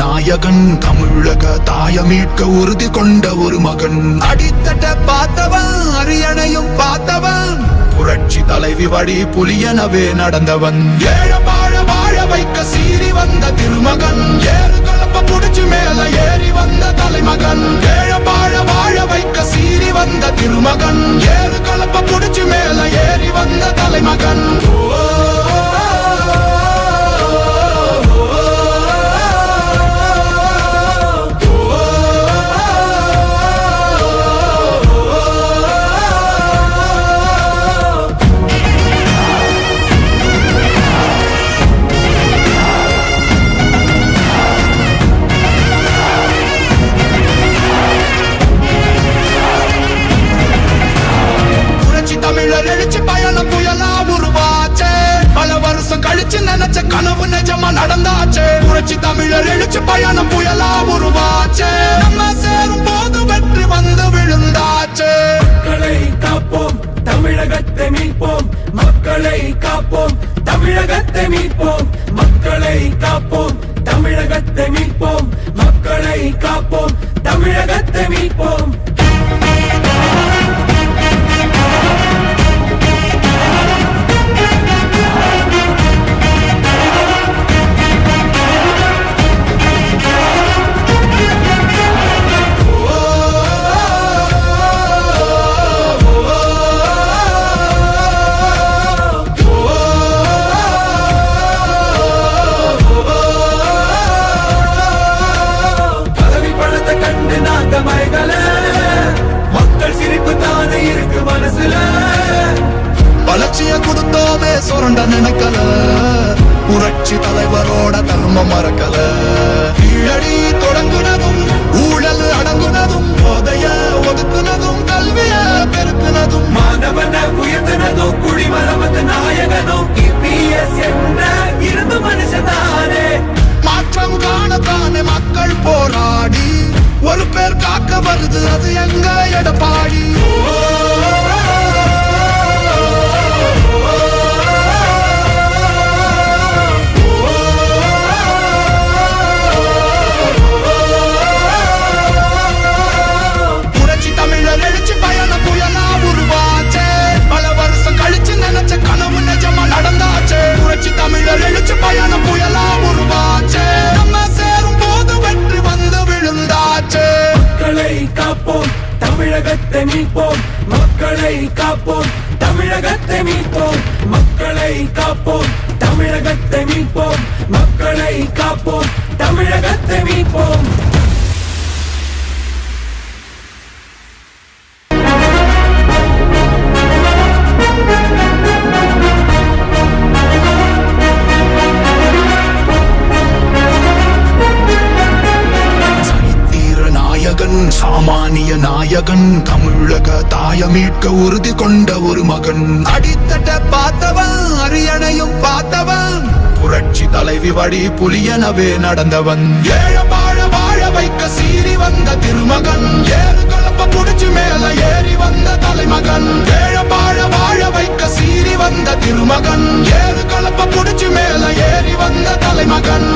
நாயகன் தமிழக தாயமீட்க உறுதி கொண்ட ஒரு மகன். அடித்தட்ட பார்த்தவன் அரியணையும் பார்த்தவன் புரட்சி தலைவி வழி புலியனவே நடந்தவன். ஏழ வாழ வாழ வைக்க சீறி வந்த திருமகன் ஏறு கலப்ப புடிச்சு மேல ஏறி வந்த தலைமகன். ஏழ வாழ வாழ வைக்க சீறி வந்த திருமகன் ஏறு கலப்ப புடிச்சு மேல ஏறி வந்த தலைமகன். தமிழர் எழுச்சி பயணம் புயலா உருவாச்சே. பல வருஷம் கழிச்சு நினைச்ச கனவு நிஜமா நடந்தாச்சே. புரட்சி தமிழர் எழுச்சி பயணம் புயலா உருவாச்சே. நம்ம சேரும் போது வெற்றி வந்து விழுந்தாச்சே. மக்களை காப்போம் தமிழகத்தை மீட்போம். மக்களை காப்போம் தமிழகத்தை மீட்போம். மக்களை காப்போம் தமிழகத்தை மீட்போம். மக்களை காப்போம் தமிழகத்தை மீட்போம். மக்கள் சிரிப்பு தானே இருக்கு மனசுல. வளர்ச்சிய கொடுத்தோமே சுரண்ட நினைக்கல. புரட்சி தலைவரோட தர்மம் மறக்கல. கீழடி தொடங்குனதும் ஊழல் அடங்குனதும் போதைய ஒதுக்குனதும் கல்விய பெருக்குனதும் மாணவன உயர்த்தினதும் குடிமரமத்து நாயகனும் EPS என்ற இருந்த மனுஷதானே. மாற்றம் காணத்தானே மக்கள் போராடி ஒரு பேர் காக்க வருது அது எங்க எடப்பாடி. புரட்சி தமிழர் எழுச்சி பயணம் புயலா உருவாச்சே. பல வருஷம் கழிச்சு நினைச்ச கனவு நிஜமா நடந்தாச்சே. புரட்சி தமிழர் எழுச்சி பயணம் புயலா உருவாச்சே. நம்ம சேரும் போது வெற்றி வந்து விழுந்தாச்சே. மக்களை காப்போம் தமிழகத்தை மீட்போம். மக்களை காப்போம் தமிழகத்தை மீட்போம். மக்களை காப்போம் தமிழகத்தை மீட்போம். மக்களை காப்போம் தமிழகத்தை மீட்போம். சாமானிய நாயகன் தமிழக தாயமீட்க உறுதி கொண்ட ஒரு மகன். அடித்தட்ட பார்த்தவன் அரியணையும் பார்த்தவன் புரட்சி தலைவி வழி புலியனவே நடந்தவன். ஏழ வாழ வாழ வைக்க சீறி வந்த திருமகன் ஏறு கலப்ப புடிச்சு மேல ஏறி வந்த தலைமகன். ஏழ வாழ வாழ வைக்க சீறி வந்த திருமகன் ஏறு கலப்ப புடிச்சு மேல ஏறி வந்த தலைமகன்.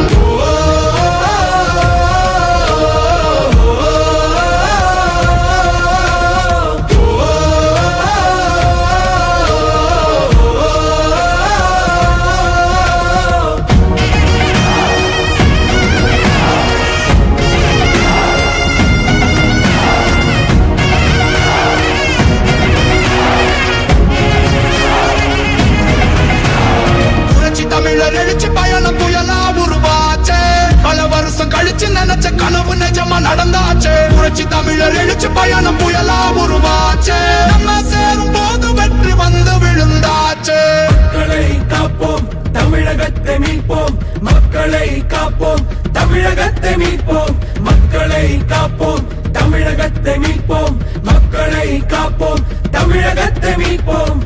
தமிழர் எழுச்சி பயணம் புயலா உருவாச்சே. பல வருஷம் கழிச்சு நினைச்ச கனவு நிஜமா நடந்தாச்சே. புரட்சி தமிழர் எழுச்சி பயணம் புயலா உருவாச்சே. நம்ம சேரும் போது வெற்றி வந்து விழுந்தாச்சே. மக்களை காப்போம் தமிழகத்தை மீட்போம். மக்களை காப்போம் தமிழகத்தை மீட்போம். மக்களை காப்போம் தமிழகத்தை மீட்போம். மக்களை காப்போம் தமிழகத்தை மீட்போம்.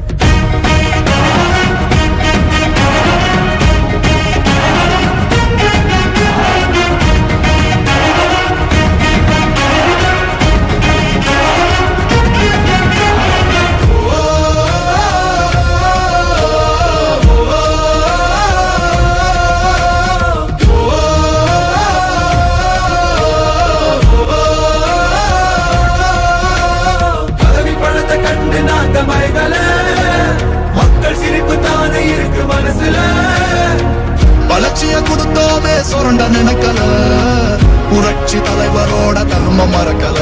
புரட்சி தலைவரோட தர்மம் மறக்கல.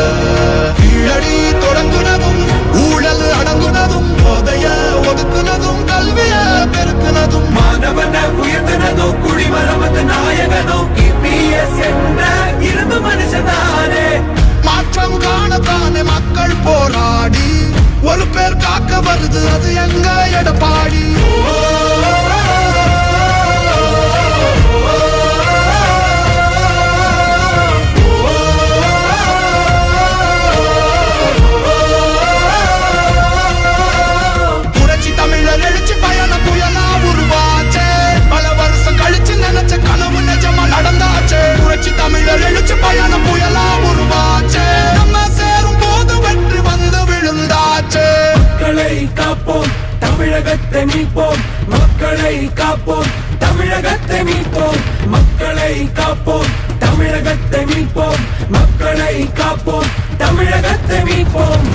கீழடி தொடங்குனதும் ஊழல் அடங்குனதும் போதைய ஒதுக்குனதும் கல்விய பெருக்குனதும் மாணவனை உயர்த்தினதும் குடிமரமத்து நாயகனும் இபிஎஸ் என்ற இரும்பு மனுஷனானே. மாற்றம் காணத்தானே மக்கள் போராடி ஒரு பேர் காக்க வருது அது எங்க எடப்பாடி. புரட்சி தமிழர் எழுச்சி பயண புயலா உருவாச்சே. பல வருஷம் கழிச்சு நினைச்ச கனவு நிஜமா நடந்தாச்சே. புரட்சி தமிழர் எழுச்சி பயண புயலா உருவாச்சே. நம்ம சேரும் போது வெற்றி வந்து விழுந்தாச்சே. மக்களை காப்போம் தமிழகத்தை மீட்போம். மக்களை காப்போம் தமிழகத்தை மீட்போம். மக்களை காப்போம் தமிழகத்தை மீட்போம். மக்களை காப்போம் தமிழகத்தை மீட்போம்.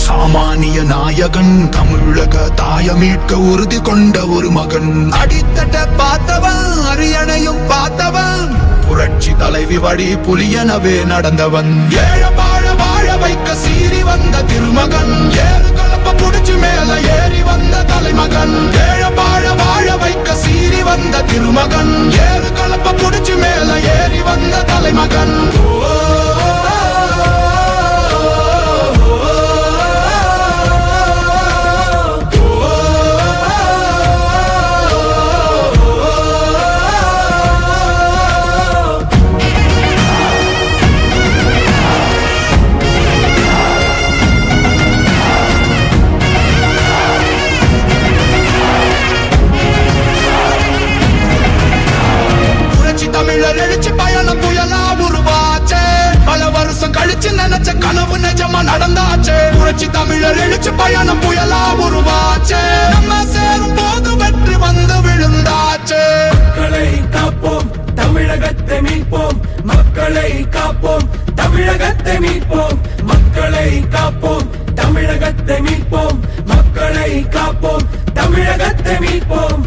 சாமானிய நாயகன் தமிழக தாய மீட்க உறுதி கொண்ட ஒரு மகன். அடித்தட்ட பார்த்தவன் அரியணையும் பார்த்தவன் புரட்சி தலைவி வழி புலியனவே நடந்தவன். ஏழ வாழ வாழ வைக்க சீறி வந்த திருமகன். ஏறு கலப்ப புடிச்சு மேல ஏறி வந்த தலைமகன். ஏழ வாழ வாழ வைக்க சீறி வந்த திருமகன். ஏறு கலப்ப புடிச்சு மேல ஏறி வந்த தலைமகன். தமிழர் எழுச்சி பயணம் புயலா உருவாச்சே. பல வருஷம் கழிச்சு நினைச்ச கனவு நிஜமா நடந்தாச்சே. புரட்சி தமிழர் எழுச்சி பயணம் புயலா உருவாச்சே. நம்ம சேரும் போது வெற்றி வந்து விழுந்தாச்சே. மக்களை காப்போம் தமிழகத்தை மீட்போம். மக்களை காப்போம் தமிழகத்தை மீட்போம். மக்களை காப்போம் தமிழகத்தை மீட்போம். மக்களை காப்போம் தமிழகத்தை மீட்போம்.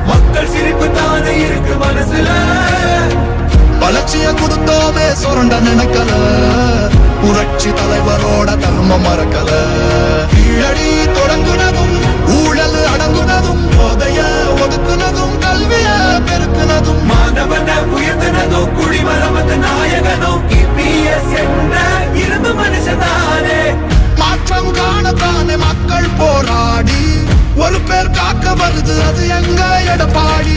மக்கள் சிரிப்பு தானே இருக்கு மனசுல. வளர்ச்சிய கொடுத்தோமே சுரண்ட நினைக்கல. புரட்சி தலைவரோட தர்மம் மறக்கல. கீழடி தொடங்குனதும் ஊழல் அடங்குனதும் போதைய ஒதுக்குனதும் கல்விய பெருக்குனதும் மாணவனை உயர்த்தினதும் குடிமரமத்து நாயகனும் இபிஎஸ் என்ற இரும்பு மனுஷனானே. மாற்றம் காணத்தானே மக்கள் போராடி ஒரு பேர் காக்க வருது அது எங்க எடப்பாடி.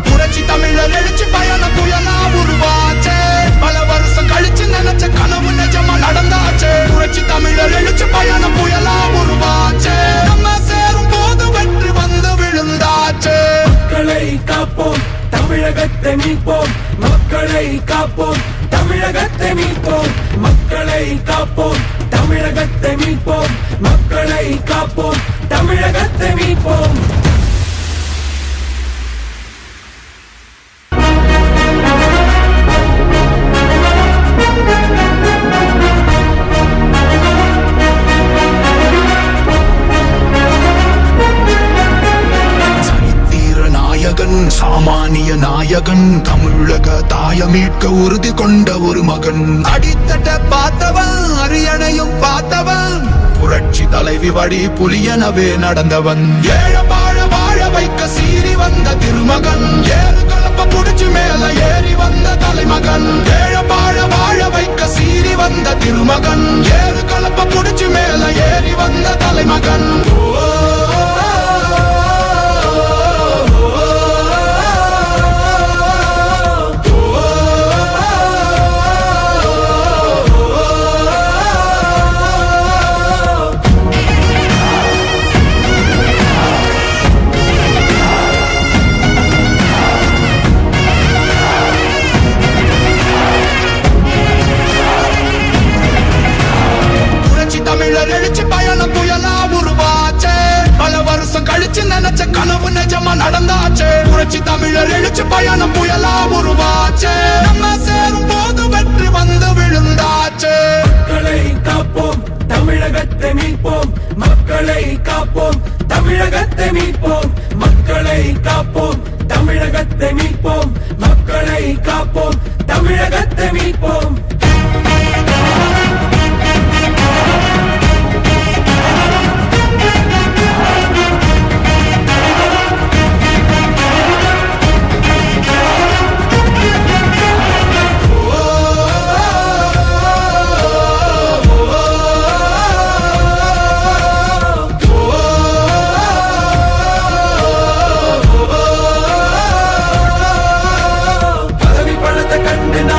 புரட்சி தமிழர் எழுச்சி பயண புயலா உருவாச்சே. பல வருஷம் கழிச்சு நினைச்ச கனவு நிஜமா நடந்தாச்சே. புரட்சி தமிழர் எழுச்சி பயண புயலா உருவாச்சே. நம்ம சேரும் போது வெற்றி வந்து விழுந்தாச்சே. மக்களை காப்போம் தமிழகத்தை மீட்போம். மக்களை காப்போம் தமிழகத்தை மீட்போம். மக்களை காப்போம் தமிழகத்தை மீட்போம். மக்களை காப்போம் தமிழகத்தை மீட்போம். சாமானிய நாயகன் தமிழக தாய மீட்க உறுதி கொண்ட ஒரு மகன். அடித்தட்ட பார்த்தவன் அரியணையும் பார்த்தவன் புரட்சி தலைவி வழி புலியனவே நடந்தவன். ஏழ வாழ வாழ வைக்க சீறி வந்த திருமகன். ஏறு கலப்ப புடிச்சு மேல ஏறி வந்த தலைமகன். ஏழ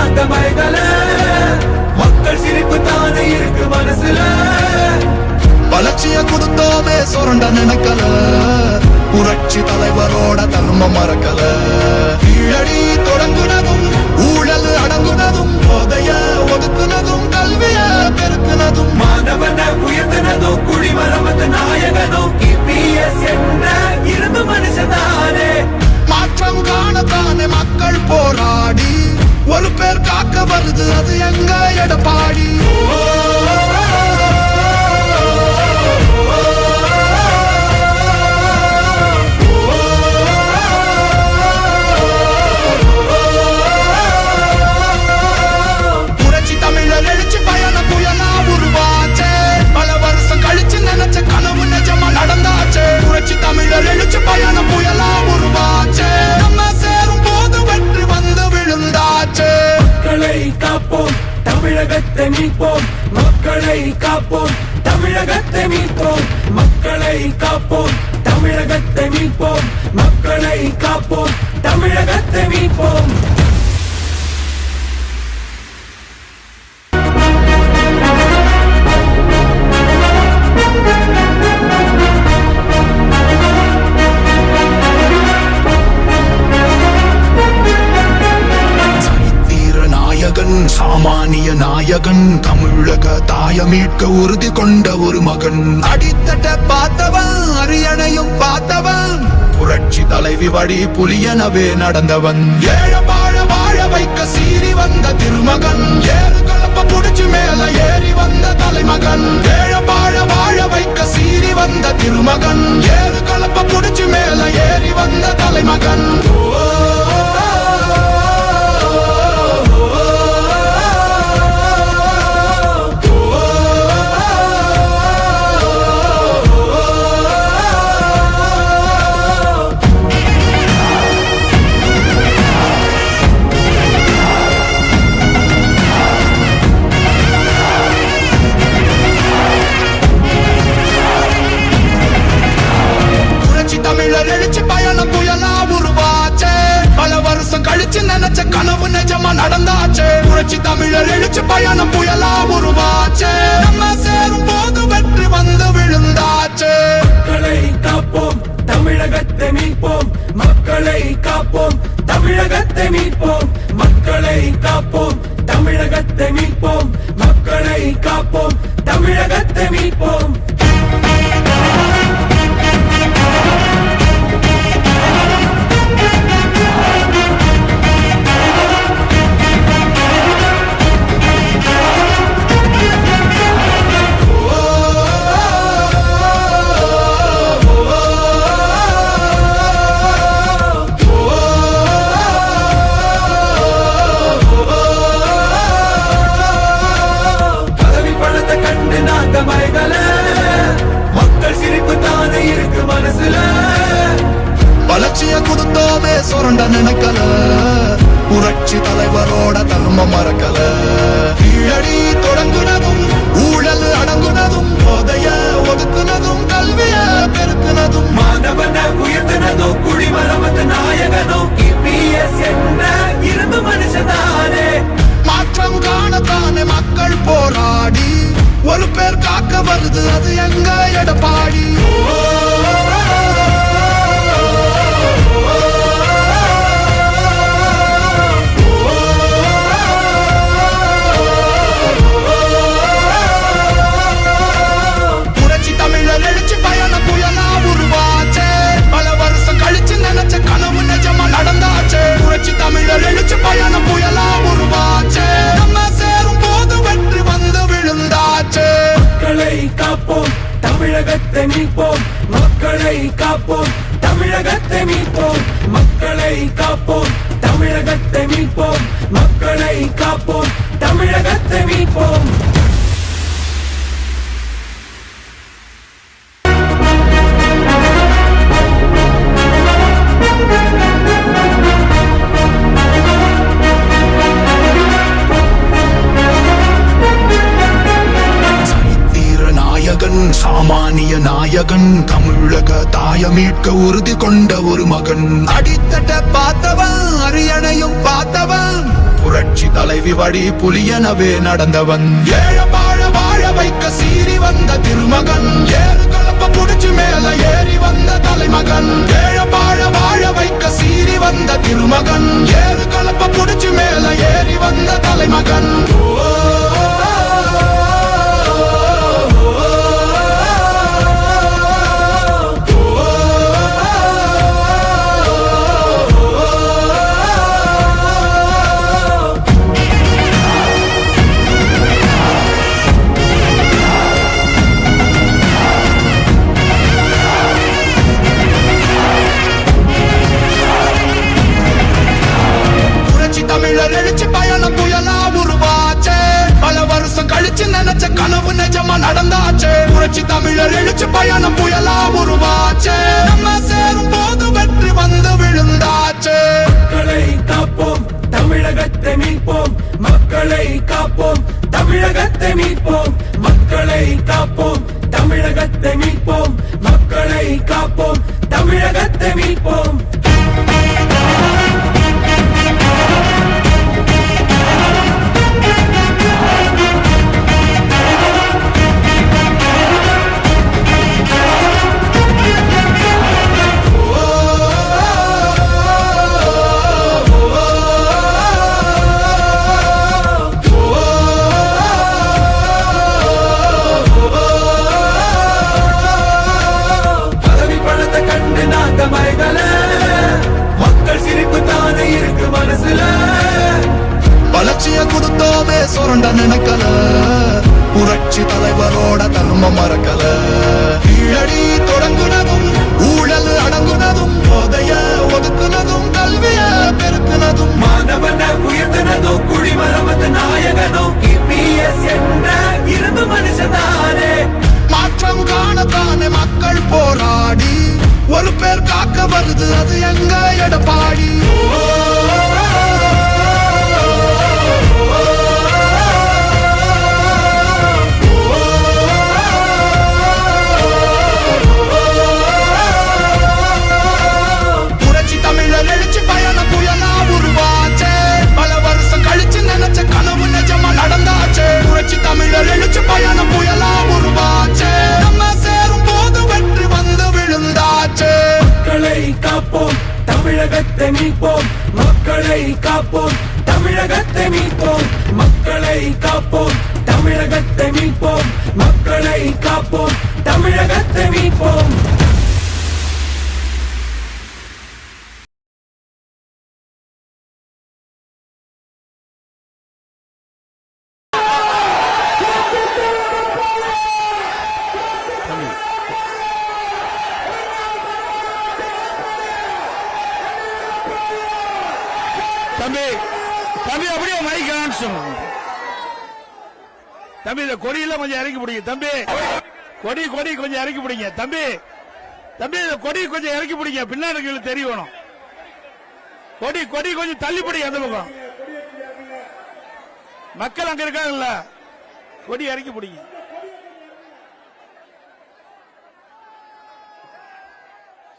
நாங்க மயங்கல மக்கள் சிரிப்பு தானே இருக்கு மனசுல வளர்ச்சிய கொடுத்தோமே சுரண்ட நினைக்கல புரட்சி தலைவரோட தர்மம் மறக்கல கீழடி தொடங்குனதும் ஊழல் அடங்குனதும் போதைய ஒதுக்குனதும் கல்விய பெருக்குனதும் மாணவன உயர்த்தினதும் குடிமரமத்த நாயகனும் EPS என்ற இரும்பு மனுஷதானே மாற்றம் காணத்தானே மக்கள் போராடி ஒரு பேர் காக்க வருது அது எங்க எடப்பாடி புரட்சி தமிழர் எழுச்சி பயண புயலா உருவாச்சே பல வருஷம் கழிச்சு நினைச்ச கனவு நிஜமா நடந்தாச்சே புரட்சி தமிழர் எழுச்சி பயண புயலா உருவாச்சே நம்ம சேரும் போது வெற்றி வந்து விழுந்தாச்சே மக்களை காப்போம் தமிழகத்தை மீட்போம் மக்களை காப்போம் தமிழகத்தை மீட்போம் மக்களை காப்போம் தமிழகத்தை மீட்போம் மக்களை காப்போம் தமிழகத்தை மீட்போம் சாமானிய நாயகன் தமிழக தாய மீட்க உறுதி கொண்ட ஒரு மகன் அடித்தட்ட பார்த்தவன் அரியணையும் பார்த்தவன் புரட்சி தலைவி வழி புலியனவே நடந்தவன் ஏழ வாழ வாழ வைக்க சீறி வந்த திருமகன் ஏறு கலப்ப புடிச்சு மேல ஏறி வந்த தலைமகன் ஏழ வாழ வாழ வைக்க சீறி வந்த திருமகன் ஏறு கலப்ப புடிச்சு மேல ஏறி வந்த தலைமகன் தமிழர் எழுச்சி பயணம் புயலா உருவாச்சே பல வருஷம் கழிச்சு நினைச்ச கனவு நிஜமா நடந்தாச்சே புரட்சி தமிழர் எழுச்சி பயணம் புயலா உருவாச்சே நம்ம சேரும் போது வெற்றி வந்து விழுந்தாச்சே மக்களை காப்போம் தமிழகத்தை மீட்போம் மக்களை காப்போம் தமிழகத்தை மீட்போம் மக்களை காப்போம் தமிழகத்தை மீட்போம் மக்களை காப்போம் தமிழகத்தை மீட்போம் மக்கள் சிரிப்பு தானே இருக்கு மனசுல வளர்ச்சிய கொடுத்தோமே சுரண்ட நினைக்கல புரட்சி தலைவரோட தர்மம் மறக்கல கீழடி தொடங்குனதும் ஊழல் அடங்குனதும் போதைய ஒதுக்குனதும் கல்விய பெருக்குனதும் மாணவன உயர்த்தினதும் குடிமரமத்த நாயகனும் EPS என்ற இரும்பு மனுஷதானே மாற்றம் காணத்தானே மக்கள் போராடி ஒரு பேர் காக்க வருது அது எங்க எடப்பாடி புரட்சி தமிழர் எழுச்சி பயண புயலா உருவாச்சே பல வருஷம் கழிச்சு நினைச்ச கனவு நிஜமா நடந்தாச்சே புரட்சி தமிழர் எழுச்சி பயண புயலா உருவாச்சே நம்ம சேரும் போது வெற்றி வந்து விழுந்தாச்சே மக்களை காப்போம் தமிழகத்தை மீட்போம் மக்களை காப்போம் தமிழகத்தை மீட்போம் மக்களை காப்போம் தமிழகத்தை மீட்போம் மக்களை காப்போம் தமிழகத்தை மீட்போம் சாமானிய நாயகன் தமிழக தாய மீட்க உறுதி கொண்ட ஒரு மகன் அடித்தட்ட பார்த்தவன் அரியணையும் பார்த்தவன் புரட்சி தலைவி வழி புலியனவே நடந்தவன். ஏழ வாழ வாழ வைக்க சீறி வந்த திருமகன், ஏறு கலப்ப புடிச்சு மேல ஏறி வந்த தலைமகன். ஏழ வாழ வாழ வைக்க சீறி வந்த திருமகன், ஏறு கலப்ப புடிச்சு மேல ஏறி வந்த தலைமகன். தமிழர் எழுச்சி பயணம் புயலா உருவாச்சே, பல வருஷம் கழிச்சு நினைச்ச கனவு நிஜமா நடந்தாச்சே. புரட்சி தமிழர் எழுச்சி பயணம் புயலா உருவாச்சே, நம்ம சேரும் போது வெற்றி வந்து விழுந்தாச்சே. மக்களை காப்போம், தமிழகத்தை மீட்போம். மக்களை காப்போம், தமிழகத்தை மீட்போம். மக்களை காப்போம், தமிழகத்தை மீட்போம். மக்களை காப்போம், தமிழகத்தை மீட்போம். மக்கள் சிரிப்பு தானே இருக்கு மனசுல. வளர்ச்சிய கொடுத்தோமே சுரண்ட நினைக்கல, புரட்சி தலைவரோட தர்மம் மறக்கல. கீழடி தொடங்குனதும் ஊழல் அடங்குனதும், போதைய ஒதுக்குனதும் கல்விய பெருக்குனதும், மாணவனை உயர்த்தினதும் குடிமரமத்து நாயகனும் இபிஎஸ் என்ற இருந்து மனுஷனானே. மாற்றம் காணத்தானே மக்கள் போராடி, ஒரு பேர் காக்க வருது அது எங்க எடப்பாடி. புரட்சி தமிழர் எழுச்சி பயணம் புயலா உருவாச்சே, பல வருஷம் கழிச்சு நினைச்ச கனவு நிஜமா நடந்தாச்சே. புரட்சி தமிழர் எழுச்சி பயணம் புயலா உருவாச்சே, நம்ம சேரும் போது வெற்றி வந்து விழுந்தாச்சே. மக்களை காப்போம், தமிழகத்தை மீட்போம். மக்களை காப்போம், தமிழகத்தை மீட்போம். மக்களை காப்போம், தமிழகத்தை மீட்போம். மக்களை காப்போம், தமிழகத்தை மீட்போம். தம்பி தம்பி அப்படியே மைக்கான்னு சொல்லுங்க தம்பி. இந்த கொடியில கொஞ்சம் இறக்கி பிடிங்க தம்பி. கொடி கொடி கொஞ்சம் இறக்கி பிடிங்க தம்பி. தம்பி இந்த கொடி கொஞ்சம் இறக்கி பிடிங்க, பின்னாடி தெரியணும். கொடி கொடி கொஞ்சம் தள்ளி பிடிங்க அந்த பக்கம். மக்கள் அங்க இருக்காங்கல்ல, கொடி இறக்கி பிடிங்க.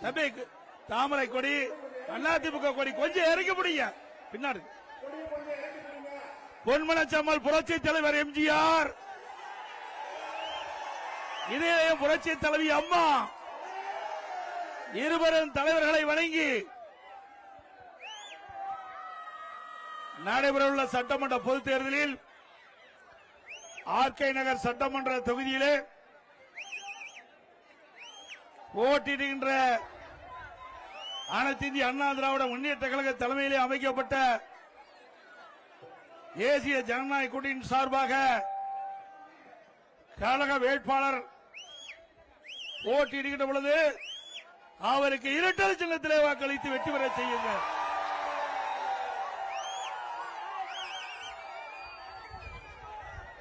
தம்பி தாமரை கொடி, அதிமுக கொடி கொஞ்சம் இறக்கி பிடிங்க பின்னாடி. பொன்மனச்சம்மல் புரட்சி தலைவர் எம்ஜிஆர், இதய புரட்சி தலைவி அம்மா இருவரும் தலைவர்களை வணங்கி நடைபெறவுள்ள சட்டமன்ற பொதுத் தேர்தலில் ஆர்கே நகர் சட்டமன்ற தொகுதியிலே போட்டியிடுகின்ற அனைத்து இந்திய அண்ணா திராவிட முன்னேற்ற கழக தலைமையிலே அமைக்கப்பட்ட தேசிய ஜனநாயக கூட்டணியின் சார்பாக கழக வேட்பாளர் போட்டியிடுகின்ற பொழுது அவருக்கு இரட்டை சின்னத்திலே வாக்களித்து வெற்றி பெற செய்யுங்கள்.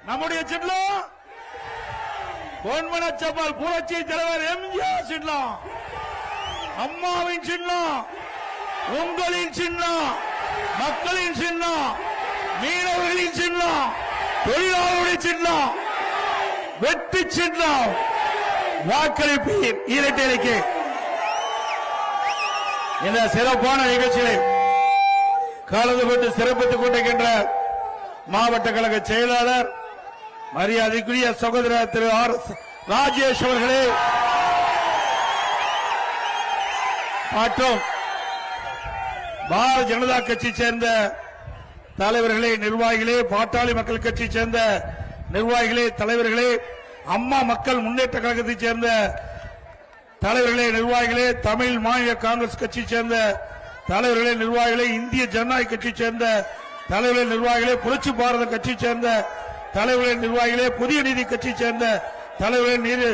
நம்முடைய சின்னம் பொன்மனச்சம்மல் புரட்சி தலைவர் எம்ஜிஆர் சின்னம், அம்மாவின் சின்னம், உங்களின் சின்னம், மக்களின் சின்னம், மீனவர்களின் சின்னம், தொழிலாளர்களுடைய சின்னம், வெற்றி சின்னம். வாக்களிப்பீர் இரட்டைக்கு. இந்த சிறப்பான நிகழ்ச்சியை கலந்து கொண்டு சிறப்பித்துக் கொண்டிருக்கின்ற மாவட்ட கழக செயலாளர் மரியாதைக்குரிய சகோதரர் திரு RS ராஜேஷ் அவர்களே மற்றும் பாரதிய ஜனதா கட்சி சேர்ந்த தலைவர்களே, நிர்வாகிகளே, பாட்டாளி மக்கள் கட்சி சேர்ந்த நிர்வாகிகளே, தலைவர்களே, அம்மா மக்கள் முன்னேற்ற கழகத்தை சேர்ந்த தலைவர்களே, நிர்வாகிகளே, தமிழ் மாநில காங்கிரஸ் கட்சி சேர்ந்த தலைவர்களே, நிர்வாகிகளே, இந்திய ஜனநாயக கட்சி சேர்ந்த தலைவர்களே, நிர்வாகிகளே, புரட்சி பாரத கட்சி சேர்ந்த தலைவர்களே, நிர்வாகிகளே, புதிய நீதி கட்சி சேர்ந்த தலைவர்களே,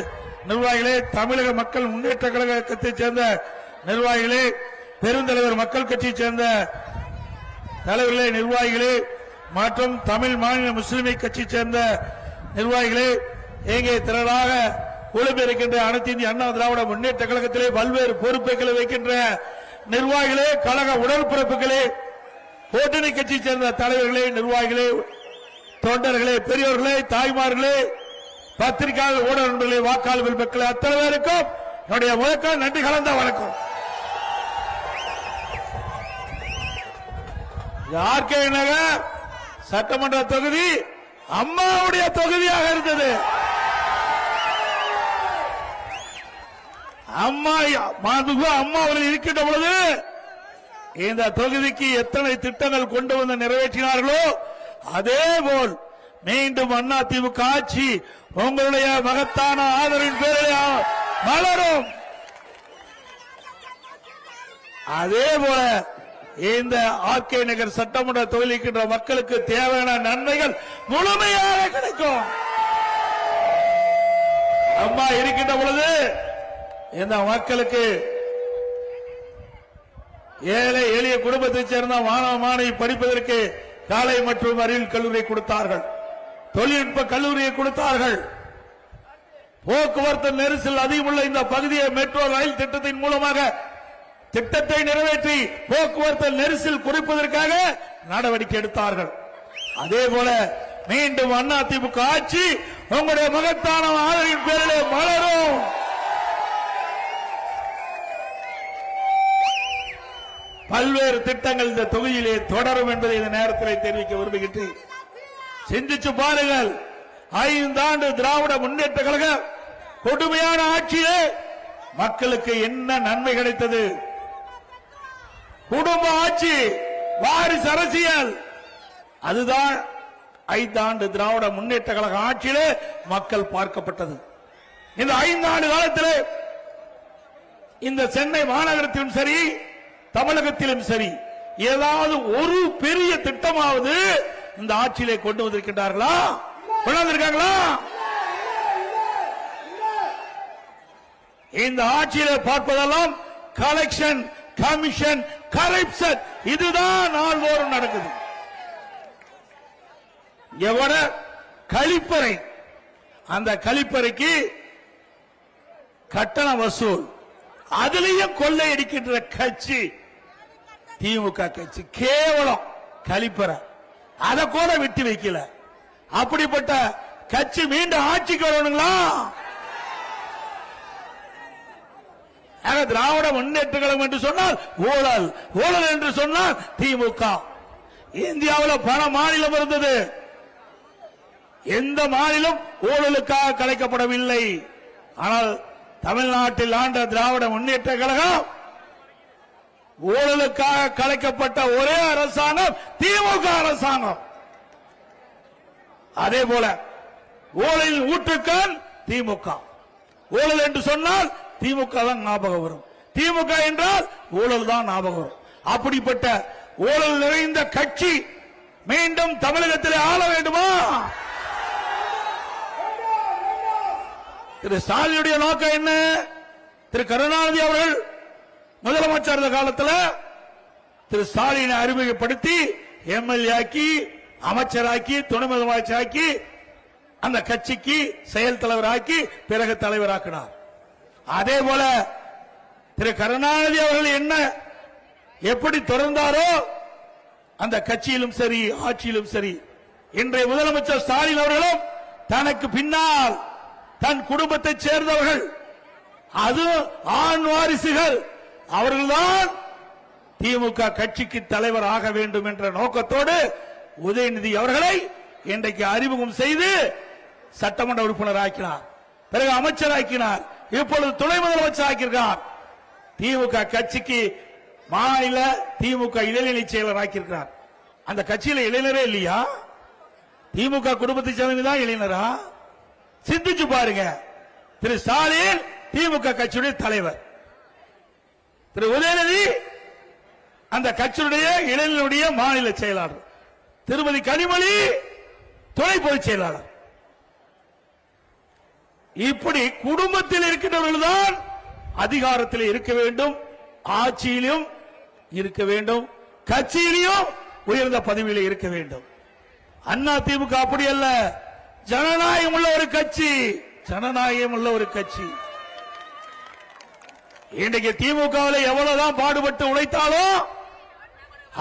நிர்வாகிகளே, தமிழக மக்கள் முன்னேற்ற கழகத்தை சேர்ந்த நிர்வாகிகளே, பெருந்தலைவர் மக்கள் கட்சியை சேர்ந்த தலைவர்களே, நிர்வாகிகளே மற்றும் தமிழ் மாநில முஸ்லிமை கட்சி சேர்ந்த நிர்வாகிகளே, இங்கே திரளாக குழுமிருக்கின்ற அனைத்து இந்திய அண்ணா திராவிட முன்னேற்ற கழகத்திலே பல்வேறு பொறுப்புகளை வைக்கின்ற நிர்வாகிகளே, கழக உடன்பிறப்புகளே, கூட்டணி கட்சி சேர்ந்த தலைவர்களே, நிர்வாகிகளே, தொண்டர்களே, பெரியோர்களே, தாய்மார்களே, பத்திரிகையாளர், ஊடக நண்பர்களே, வாக்காளர் மக்களே, அத்தனை பேருக்கும் என்னுடைய வணக்கம், நன்றி கலந்த வணக்கம். RK நகர் சட்டமன்ற தொகுதி அம்மாவுடைய தொகுதியாக இருந்தது. அம்மா அவர்கள் இருக்கின்ற பொழுது இந்த தொகுதிக்கு எத்தனை திட்டங்கள் கொண்டு வந்து நிறைவேற்றினார்களோ அதே போல் மீண்டும் அதிமுக ஆட்சி உங்களுடைய மகத்தான ஆதரவின் பேரில் மலரும். அதே போல இந்த RK நகர் சட்டமன்ற தொகுதிக்கின்ற மக்களுக்கு தேவையான நன்மைகள் முழுமையாக கிடைக்கும். அம்மா இருக்கின்ற பொழுது இந்த மக்களுக்கு ஏழை எளிய குடும்பத்தைச் சேர்ந்த மாணவ மாணவி படிப்பதற்கு காலை மற்றும் அறிவியல் கல்லூரியை கொடுத்தார்கள், தொழில்நுட்ப கல்லூரியை கொடுத்தார்கள். போக்குவரத்து நெரிசல் அதிகமுள்ள இந்த பகுதியை மெட்ரோ ரயில் திட்டத்தின் மூலமாக திட்டத்தை நிறைவேற்றி போக்குவரத்து நெரிசல் குறைப்பதற்காக நடவடிக்கை எடுத்தார்கள். அதே போல மீண்டும் அதிமுக ஆட்சி உங்களுடைய மகத்தான ஆதரவின் பேரிலே மலரும். பல்வேறு திட்டங்கள் இந்த தொகுதியிலே தொடரும் என்பதை இந்த நேரத்தில் தெரிவிக்க விரும்புகின்றேன். சிந்திச்சு பாருங்கள், 5 ஆண்டு திராவிட முன்னேற்ற கழக கொடுமையான ஆட்சியே மக்களுக்கு என்ன நன்மை கிடைத்தது? குடும்ப ஆட்சி, வாரிசு அரசியல், அதுதான் 5 ஆண்டு திராவிட முன்னேற்ற கழக ஆட்சியிலே மக்கள் பார்க்கப்பட்டது. இந்த 5 ஆண்டு காலத்திலே இந்த சென்னை மாநகரத்திலும் சரி, தமிழகத்திலும் சரி, ஏதாவது ஒரு பெரிய திட்டமாவது இந்த ஆட்சியிலே கொண்டு வந்திருக்கின்றார்களா? கொண்டாந்திருக்காங்களா? இந்த ஆட்சியிலே பார்ப்பதெல்லாம் கலெக்ஷன், கமிஷன், கரப்ஷன், இதுதான் நாள்தோறும் நடக்குது. எவட கழிப்பறை, அந்த கழிப்பறைக்கு கட்டண வசூல், அதிலையும் கொள்ளையடிக்கின்ற கட்சி திமுக கட்சி. கேவலம் கழிப்பறை, அதை கூட விட்டு வைக்கல. அப்படிப்பட்ட கட்சி மீண்டும் ஆட்சிக்கு வரணுங்களா? திராவிட முன்னேற்ற கழகம் என்று சொன்னால் ஊழல், ஊழல் என்று சொன்னால் திமுக. இந்தியாவில் பல மாநிலம் இருந்தது, எந்த மாநிலம் ஊழலுக்காக கலைக்கப்படவில்லை. ஆனால் தமிழ்நாட்டில் ஆண்ட திராவிட முன்னேற்ற கழகம் ஊழலுக்காக கலைக்கப்பட்ட ஒரே அரசாங்கம் திமுக அரசாங்கம். அதே போல ஊழலின் ஊற்றுக்கண் திமுக. ஊழல் என்று சொன்னால் திமுக தான் ஞாபகம் வரும், திமுக என்றால் ஊழல் தான் ஞாபகம் வரும். அப்படிப்பட்ட ஊழல் நிறைந்த கட்சி மீண்டும் தமிழகத்தில் ஆள வேண்டுமா? திரு ஸ்டாலினுடைய நோக்கம் என்ன? திரு கருணாநிதி அவர்கள் முதலமைச்சர் இருந்த காலத்தில் திரு ஸ்டாலினை அறிமுகப்படுத்தி எம்எல்ஏ ஆக்கி, அமைச்சராக்கி, துணை முதலமைச்சராக்கி, அந்த கட்சிக்கு செயல் தலைவராக்கி, பிறகு தலைவராக்கினார். அதே போல திரு கருணாநிதி அவர்கள் என்ன எப்படி தொடர்ந்தாரோ அந்த கட்சியிலும் சரி, ஆட்சியிலும் சரி, இன்றைய முதலமைச்சர் ஸ்டாலின் அவர்களும் தனக்கு பின்னால் தன் குடும்பத்தைச் சேர்ந்தவர்கள், அது ஆண் வாரிசுகள், அவர்கள்தான் திமுக கட்சிக்கு தலைவர் ஆக வேண்டும் என்ற நோக்கத்தோடு உதயநிதி அவர்களை இன்றைக்கு அறிமுகம் செய்து சட்டமன்ற உறுப்பினர் ஆக்கினார், பிறகு அமைச்சர் ஆக்கினார், இப்பொழுது துணை முதலமைச்சர் ஆக்கியிருக்கார். திமுக கட்சிக்கு மாநில திமுக இளைஞரணி செயலர் ஆக்கியிருக்கிறார். அந்த கட்சியில இளைஞரே இல்லையா? திமுக குடும்பத்தை சேர்ந்ததான் இளைஞரா? சிந்திச்சு பாருங்க. திரு ஸ்டாலின் திமுக கட்சியுடைய தலைவர், திரு உதயநிதி அந்த கட்சியுடைய இளைஞருடைய மாநில செயலாளர், திருமதி கனிமொழி துணை பொதுச் செயலாளர். இப்படி குடும்பத்தில் இருக்கின்றவர்கள் தான் அதிகாரத்தில் இருக்க வேண்டும், ஆட்சியிலும் இருக்க வேண்டும், கட்சியிலும் உயர்ந்த பதவியில் இருக்க வேண்டும். அண்ணா திமுக அப்படி அல்ல, ஜனநாயகம் உள்ள ஒரு கட்சி, ஜனநாயகம் உள்ள ஒரு கட்சி. இன்றைக்கு திமுகவில் எவ்வளவுதான் பாடுபட்டு உழைத்தாலும்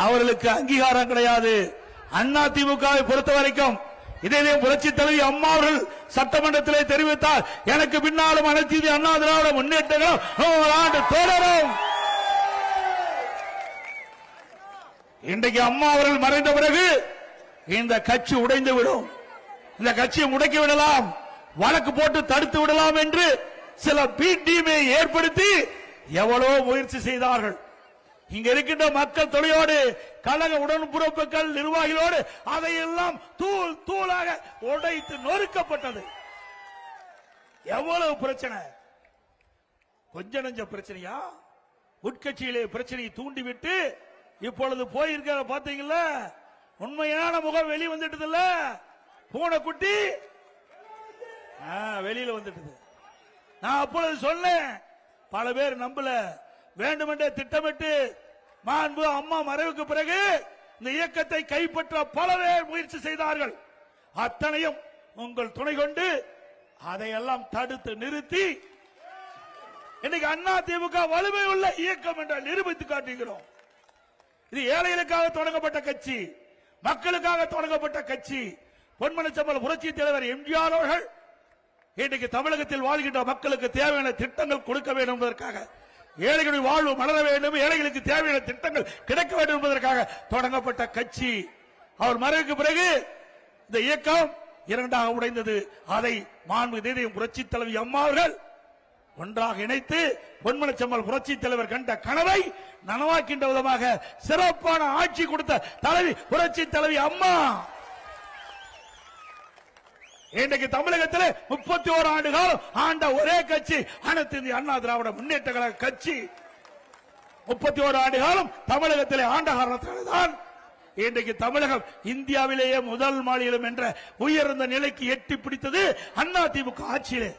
அவர்களுக்கு அங்கீகாரம் கிடையாது. அண்ணா திமுகவை பொறுத்த வரைக்கும் இதே புரட்சி தலைவி அம்மா அவர்கள் சட்டமன்றத்திலே தெரிவித்தார், எனக்கு பின்னாலும் அனைத்து இந்திய அண்ணா திராவிட முன்னேற்றங்களும் 100 ஆண்டு தொடரும். இன்றைக்கு அம்மா அவர்கள் மறைந்த பிறகு இந்த கட்சி உடைந்து விடும், இந்த கட்சியை முடக்கி விடலாம், வழக்கு போட்டு தடுத்து விடலாம் என்று சில பி டீமை ஏற்படுத்தி எவ்வளவு முயற்சி செய்தார்கள். இங்க இருக்கின்ற மக்கள் தொகையோடு கழக உடன்பிறப்புகள் நிர்வாகிகளோடு அதையெல்லாம் தூள் தூளாக உடைத்து நொறுக்கப்பட்டது. எவ்வளவு பிரச்சனை, கொஞ்ச நெஞ்ச பிரச்சனையா? உட்கட்சியிலே பிரச்சனையை தூண்டிவிட்டு இப்பொழுது போயிருக்கிற பாத்தீங்களா, உண்மையான முகம் வெளி வந்துட்டது இல்ல, பூனைக்குட்டி வெளியில வந்துட்டது. நான் அப்பொழுது சொன்னேன், பல பேர் நம்பல, வேண்டுமென்றே திட்டமிட்டு மாண்பு அம்மா மறைவுக்கு பிறகு இந்த இயக்கத்தை கைப்பற்ற பல பேர் முயற்சி செய்தார்கள். அத்தனையும் உங்கள் துணை கொண்டு அதையெல்லாம் தடுத்து நிறுத்தி இன்னைக்கு அண்ணா திமுக வலிமை உள்ள இயக்கம் என்று நிரூபித்து காட்டுகிறோம். இது ஏழைகளுக்காக தொடங்கப்பட்ட கட்சி, மக்களுக்காக தொடங்கப்பட்ட கட்சி. பொன்மனச்செம்மல் புரட்சி தலைவர் எம்ஜிஆர் அவர்கள் இன்றைக்கு தமிழகத்தில் வாழ்கின்ற மக்களுக்கு தேவையான திட்டங்கள் கொடுக்க வேண்டும் என்பதற்காக, ஏழைகளின் வாழ்வு மலர வேண்டும், ஏழைகளுக்கு தேவையான திட்டங்கள் கிடைக்க வேண்டும் என்பதற்காக தொடங்கப்பட்ட கட்சி. அவர் மறைவுக்கு பிறகு இந்த இயக்கம் இரண்டாக உடைந்தது. அதை மாண்புமிகு புரட்சி தலைவி அம்மா அவர்கள் ஒன்றாக இணைத்து பொன்மனச்செம்மல் புரட்சி தலைவர் கண்ட கனவை நனவாக்கின்ற விதமாக சிறப்பான ஆட்சி கொடுத்த தலைவி புரட்சி தலைவி அம்மா. இன்றைக்கு தமிழகத்தில் 31 ஆண்டு காலம் ஆண்ட ஒரே கட்சி அனைத்து இந்திய அண்ணா திராவிட முன்னேற்ற கழக கட்சி. 31 ஆண்டு காலம் தமிழகத்திலே ஆண்ட காரணத்தால் தான் இன்றைக்கு தமிழகம் இந்தியாவிலேயே முதல் மாநிலம் என்ற உயர்ந்த நிலைக்கு எட்டி பிடித்தது அண்ணா திமுக ஆட்சியிலே.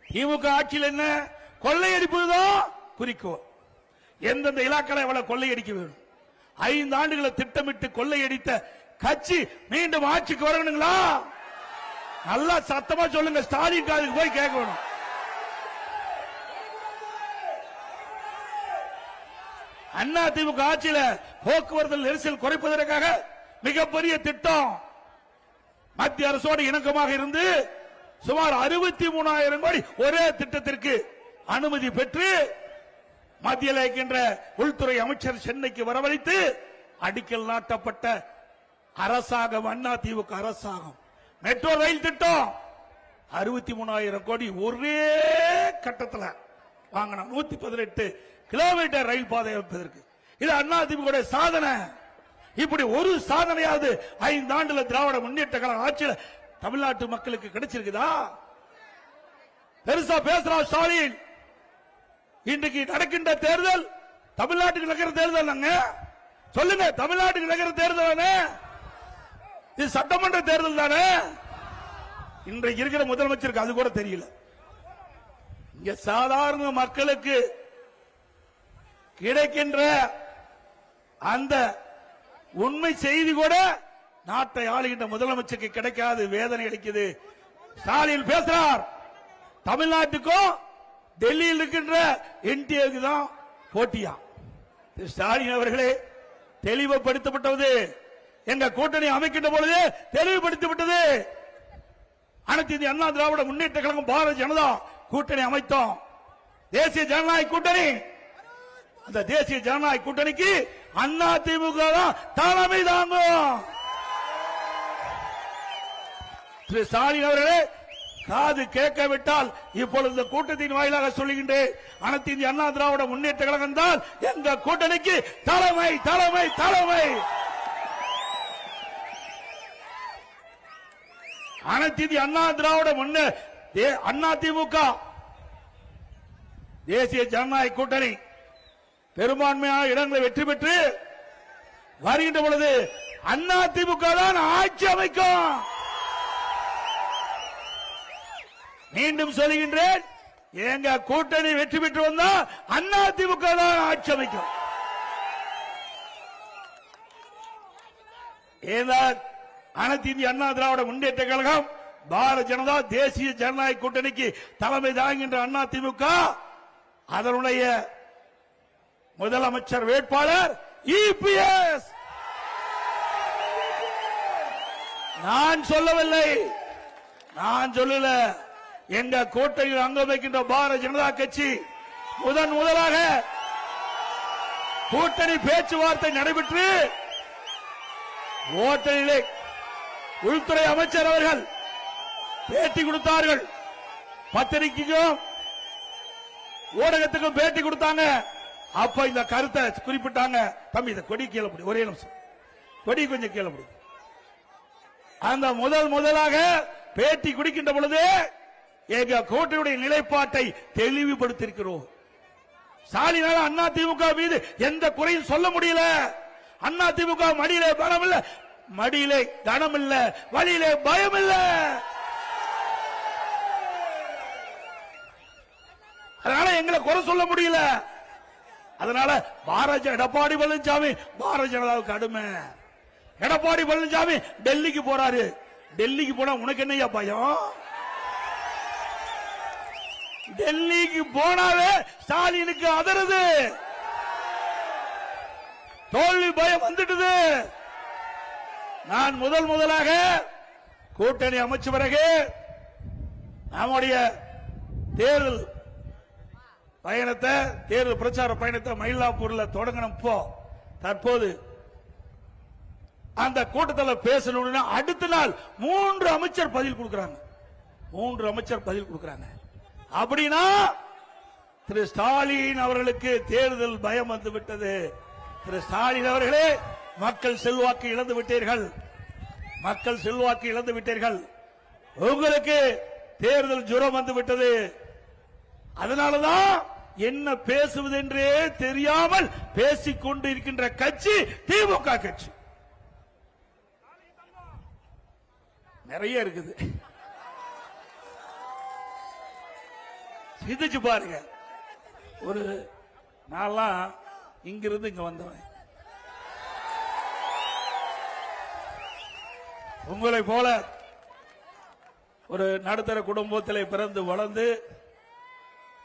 திமுக ஆட்சியில் என்ன கொள்ளையடிப்பதுதான் குறிக்கோள். எந்தெந்த இலாக்களை எவ்வளவு கொள்ளையடிக்க வேண்டும், 5 ஆண்டுகளை திட்டமிட்டு கொள்ளையடித்த கட்சி மீண்டும் ஆட்சிக்கு வரணுங்களா? நல்லா சத்தமா சொல்லுங்க, ஸ்டாலின் காதுக்கு போய் கேட்கணும். அண்ணா திமுக ஆட்சியில போக்குவரத்து நெரிசல் குறைப்பதற்காக மிகப்பெரிய திட்டம், மத்திய அரசோடு இணக்கமாக இருந்து சுமார் 63,000 கோடி ஒரே திட்டத்திற்கு அனுமதி பெற்று மத்தியில் இருக்கின்ற உள்துறை அமைச்சர் சென்னைக்கு வரவழைத்து அடிக்கல் நாட்டப்பட்ட அரசாங்கம் அண்ணா திமுக அரசாங்கம். மெட்ரோ ரயில் திட்டம் 63,000 கோடி ஒரே கட்டத்தில் வாங்கின 118 கிலோமீட்டர் ரயில் பாதை அமைப்பதற்கு. இது அண்ணா திமுக சாதனை. இப்படி ஒரு சாதனையாவது 5 ஆண்டுல திராவிட முன்னேற்ற கழக ஆட்சியில் தமிழ்நாட்டு மக்களுக்கு கிடைச்சிருக்குதா? பெருசா பேசுறா ஸ்டாலின். இன்றைக்கு நடக்கின்ற தேர்தல் தமிழ்நாட்டுக்கு நடக்கிற தேர்தல் சொல்லுங்க, தமிழ்நாட்டுக்கு நடக்கிற தேர்தல் இது சட்டமன்ற தேர்தல் தானே. இன்றைக்கு இருக்கிற முதலமைச்சருக்கு அது கூட தெரியல. இங்க சாதாரண மக்களுக்கு கிடைக்கின்ற அந்த உண்மை செய்தி கூட நாட்டை ஆளுகின்ற முதலமைச்சருக்கு கிடைக்காது, வேதனை அளிக்குது. ஸ்டாலின் பேசுறார், தமிழ்நாட்டுக்கும் டெல்லியில் இருக்கின்ற என்டிஏக்கு தான் போட்டியா? ஸ்டாலின் அவர்களே தெளிவுபடுத்தப்பட்டது, எங்க கூட்டணி அமைக்கின்ற பொழுது தெளிவுபடுத்தப்பட்டது. அனைத்து இந்திய அண்ணா திராவிட முன்னேற்ற கழகம் பாரதிய ஜனதா கூட்டணி அமைத்தோம், தேசிய ஜனநாயக கூட்டணி. அந்த தேசிய ஜனநாயக கூட்டணிக்கு அதிமுக தான் தலைமை தாங்கும். திரு ஸ்டாலின் அவர்களே, காது கேட்கவிட்டால் இப்பொழுது இந்த கூட்டத்தின் வாயிலாக சொல்லுகின்றேன், அனைத்து இந்திய அண்ணா திராவிட முன்னேற்ற கழகம் தான் எங்க கூட்டணிக்கு தலைமை தலைமை தலைமை. அனைத்து இந்திய அண்ணா திராவிட அதிமுக தேசிய ஜனநாயக கூட்டணி பெரும்பான்மையான இடங்களை வெற்றி பெற்று வருகின்ற பொழுது அதிமுக தான் ஆட்சி அமைக்கும். மீண்டும் சொல்லுகின்றேன், எங்க கூட்டணி வெற்றி பெற்று வந்தா அதிமுக தான் ஆட்சி அமைக்கும். அனைத்து இந்திய அண்ணா திராவிட முன்னேற்ற கழகம் பாரதிய ஜனதா தேசிய ஜனநாயக கூட்டணிக்கு தலைமை தாங்குகின்ற அதிமுக அதனுடைய முதலமைச்சர் வேட்பாளர் இபிஎஸ். நான் சொல்லவில்லை, நான் சொல்லல, எங்க கூட்டணியில் அங்கம் வைக்கின்ற பாரதிய ஜனதா கட்சி முதலாக கூட்டணி பேச்சுவார்த்தை நடைபெற்று ஓட்டலிலே உள்துறை அமைச்சர் அவர்கள் பேட்டி கொடுத்தார்கள். பத்திரிகைக்கும் ஊடகத்துக்கும் பேட்டி கொடுத்தாங்க. அப்ப இந்த கருத்தை குறிப்பிட்டாங்க. தம்பி, இந்த கொடி கீழே ஒரே நிமிஷம், கொடி கொஞ்சம் கீழே. அந்த முதலாக பேட்டி குடிக்கின்ற பொழுது எங்க கூட்டணியுடைய நிலைப்பாட்டை தெளிவுபடுத்தியிருக்கிறோம். ஸ்டாலினால அதிமுக மீது எந்த குறையும் சொல்ல முடியல. அதிமுக மடியிலே பலம் இல்ல, மடியிலே கனம் இல்ல, வழியிலே பயம் இல்ல. அதனால எங்களை குறை சொல்ல முடியல. அதனால எடப்பாடி பழனிசாமி பாரதிய ஜனதாவுக்கு அடிமை. எடப்பாடி பழனிசாமி டெல்லிக்கு போறாரு. டெல்லிக்கு போனா உனக்கு என்னையா பயம்? டெல்லிக்கு போனாவே ஸ்டாலினுக்கு அதறது, தோல்வி பயம் வந்துட்டது. நான் முதலாக கூட்டணி அமைச்ச பிறகு நம்முடைய தேர்தல் பயணத்தை, தேர்தல் பிரச்சார பயணத்தை மயிலாப்பூர்ல தொடங்கினப்போ தற்போது அந்த கூட்டத்தில் பேசணும்னா அடுத்த நாள் 3 அமைச்சர் பதில் கொடுக்கிறாங்க. 3 அமைச்சர் பதில் கொடுக்கிறாங்க. அப்படின்னா திரு ஸ்டாலின் அவர்களுக்கு தேர்தல் பயம் வந்து விட்டது. திரு ஸ்டாலின் அவர்களே, மக்கள் செல்வாக்கு இழந்து விட்டீர்கள், மக்கள் செல்வாக்கு இழந்து விட்டீர்கள். உங்களுக்கு தேர்தல் ஜுரம் வந்து விட்டது. அதனாலதான் என்ன பேசுவது என்றே தெரியாமல் பேசிக் கொண்டு இருக்கின்ற கட்சி திமுக கட்சி. நிறைய இருக்குது, சிந்திச்சு பாருங்க. ஒரு நான்லாம் இங்கிருந்து இங்க வந்தவன், உங்களை போல ஒரு நடுத்தர குடும்பத்தில் பிறந்து வளர்ந்து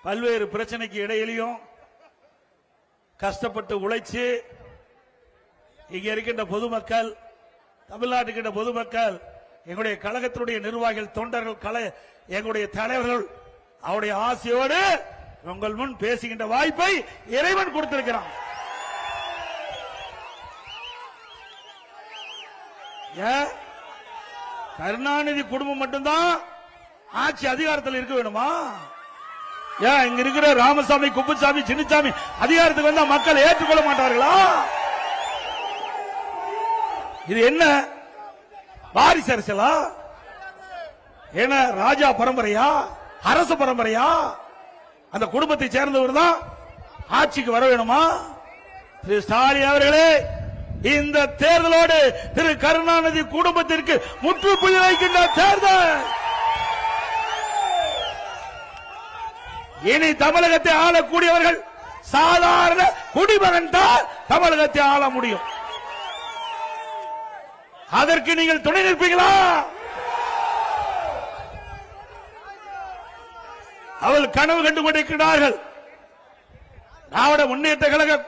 பல்வேறு பிரச்சனைக்கு இடையிலையும் கஷ்டப்பட்டு உழைச்சு இங்க இருக்கின்ற பொதுமக்கள், தமிழ்நாட்டுக்கின்ற பொதுமக்கள், எங்களுடைய கழகத்தினுடைய நிர்வாகிகள், தொண்டர்கள், எங்களுடைய தலைவர்கள் அவருடைய ஆசையோடு உங்கள் முன் பேசுகின்ற வாய்ப்பை இறைவன் கொடுத்திருக்கிறான். கருணாநிதி குடும்பம் மட்டும்தான் ஆட்சி அதிகாரத்தில் இருக்க வேணுமா? ஏன் இங்க இருக்கிற ராமசாமி, குப்புசாமி, சின்னசாமி அதிகாரத்துக்கு வந்தா மக்கள் ஏற்றுக்கொள்ள மாட்டார்களா? இது என்ன வாரிசு அரசியலா? என்ன ராஜா பரம்பரையா, அரசு பரம்பரையா? அந்த குடும்பத்தை சேர்ந்தவர் தான் ஆட்சிக்கு வர வேணுமா? திரு ஸ்டாலின் அவர்களே, இந்த தேர்தலோடு திரு கருணாநிதி குடும்பத்திற்கு முற்றுப்புள்ளி வைக்கின்ற தேர்தல். இனி தமிழகத்தை ஆளக்கூடியவர்கள் சாதாரண குடிமகன் தான் தமிழகத்தை ஆள முடியும். அதற்கு நீங்கள் துணை நிற்பீங்களா? அவள் கனவு கண்டு கொண்டிருக்கிறார்கள். திராவிட முன்னேற்ற கழகம்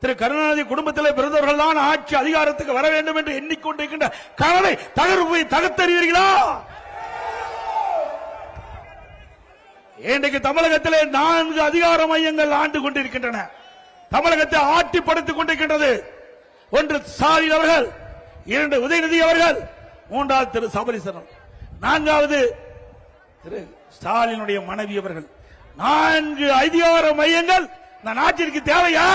திரு கருணாநிதி குடும்பத்தில் பிறந்தவர்கள் தான் ஆட்சி அதிகாரத்துக்கு வர வேண்டும் என்று எண்ணிக்கொண்டிருக்கின்ற கனவை தகர்த்தெறிவீர்களா? இன்றைக்கு தமிழகத்திலே 4 அதிகார மையங்கள் ஆண்டு கொண்டிருக்கின்றன. தமிழகத்தை ஆட்டி படுத்துக் கொண்டிருக்கின்றது. ஒன்று ஸ்டாலின் அவர்கள், இரண்டு உதயநிதி அவர்கள், மூன்றாவது திரு சபரீசன், நான்காவது திரு ஸ்டாலினுடைய மனைவி அவர்கள். 4 அதிகார மையங்கள் இந்த நாட்டிற்கு தேவையா?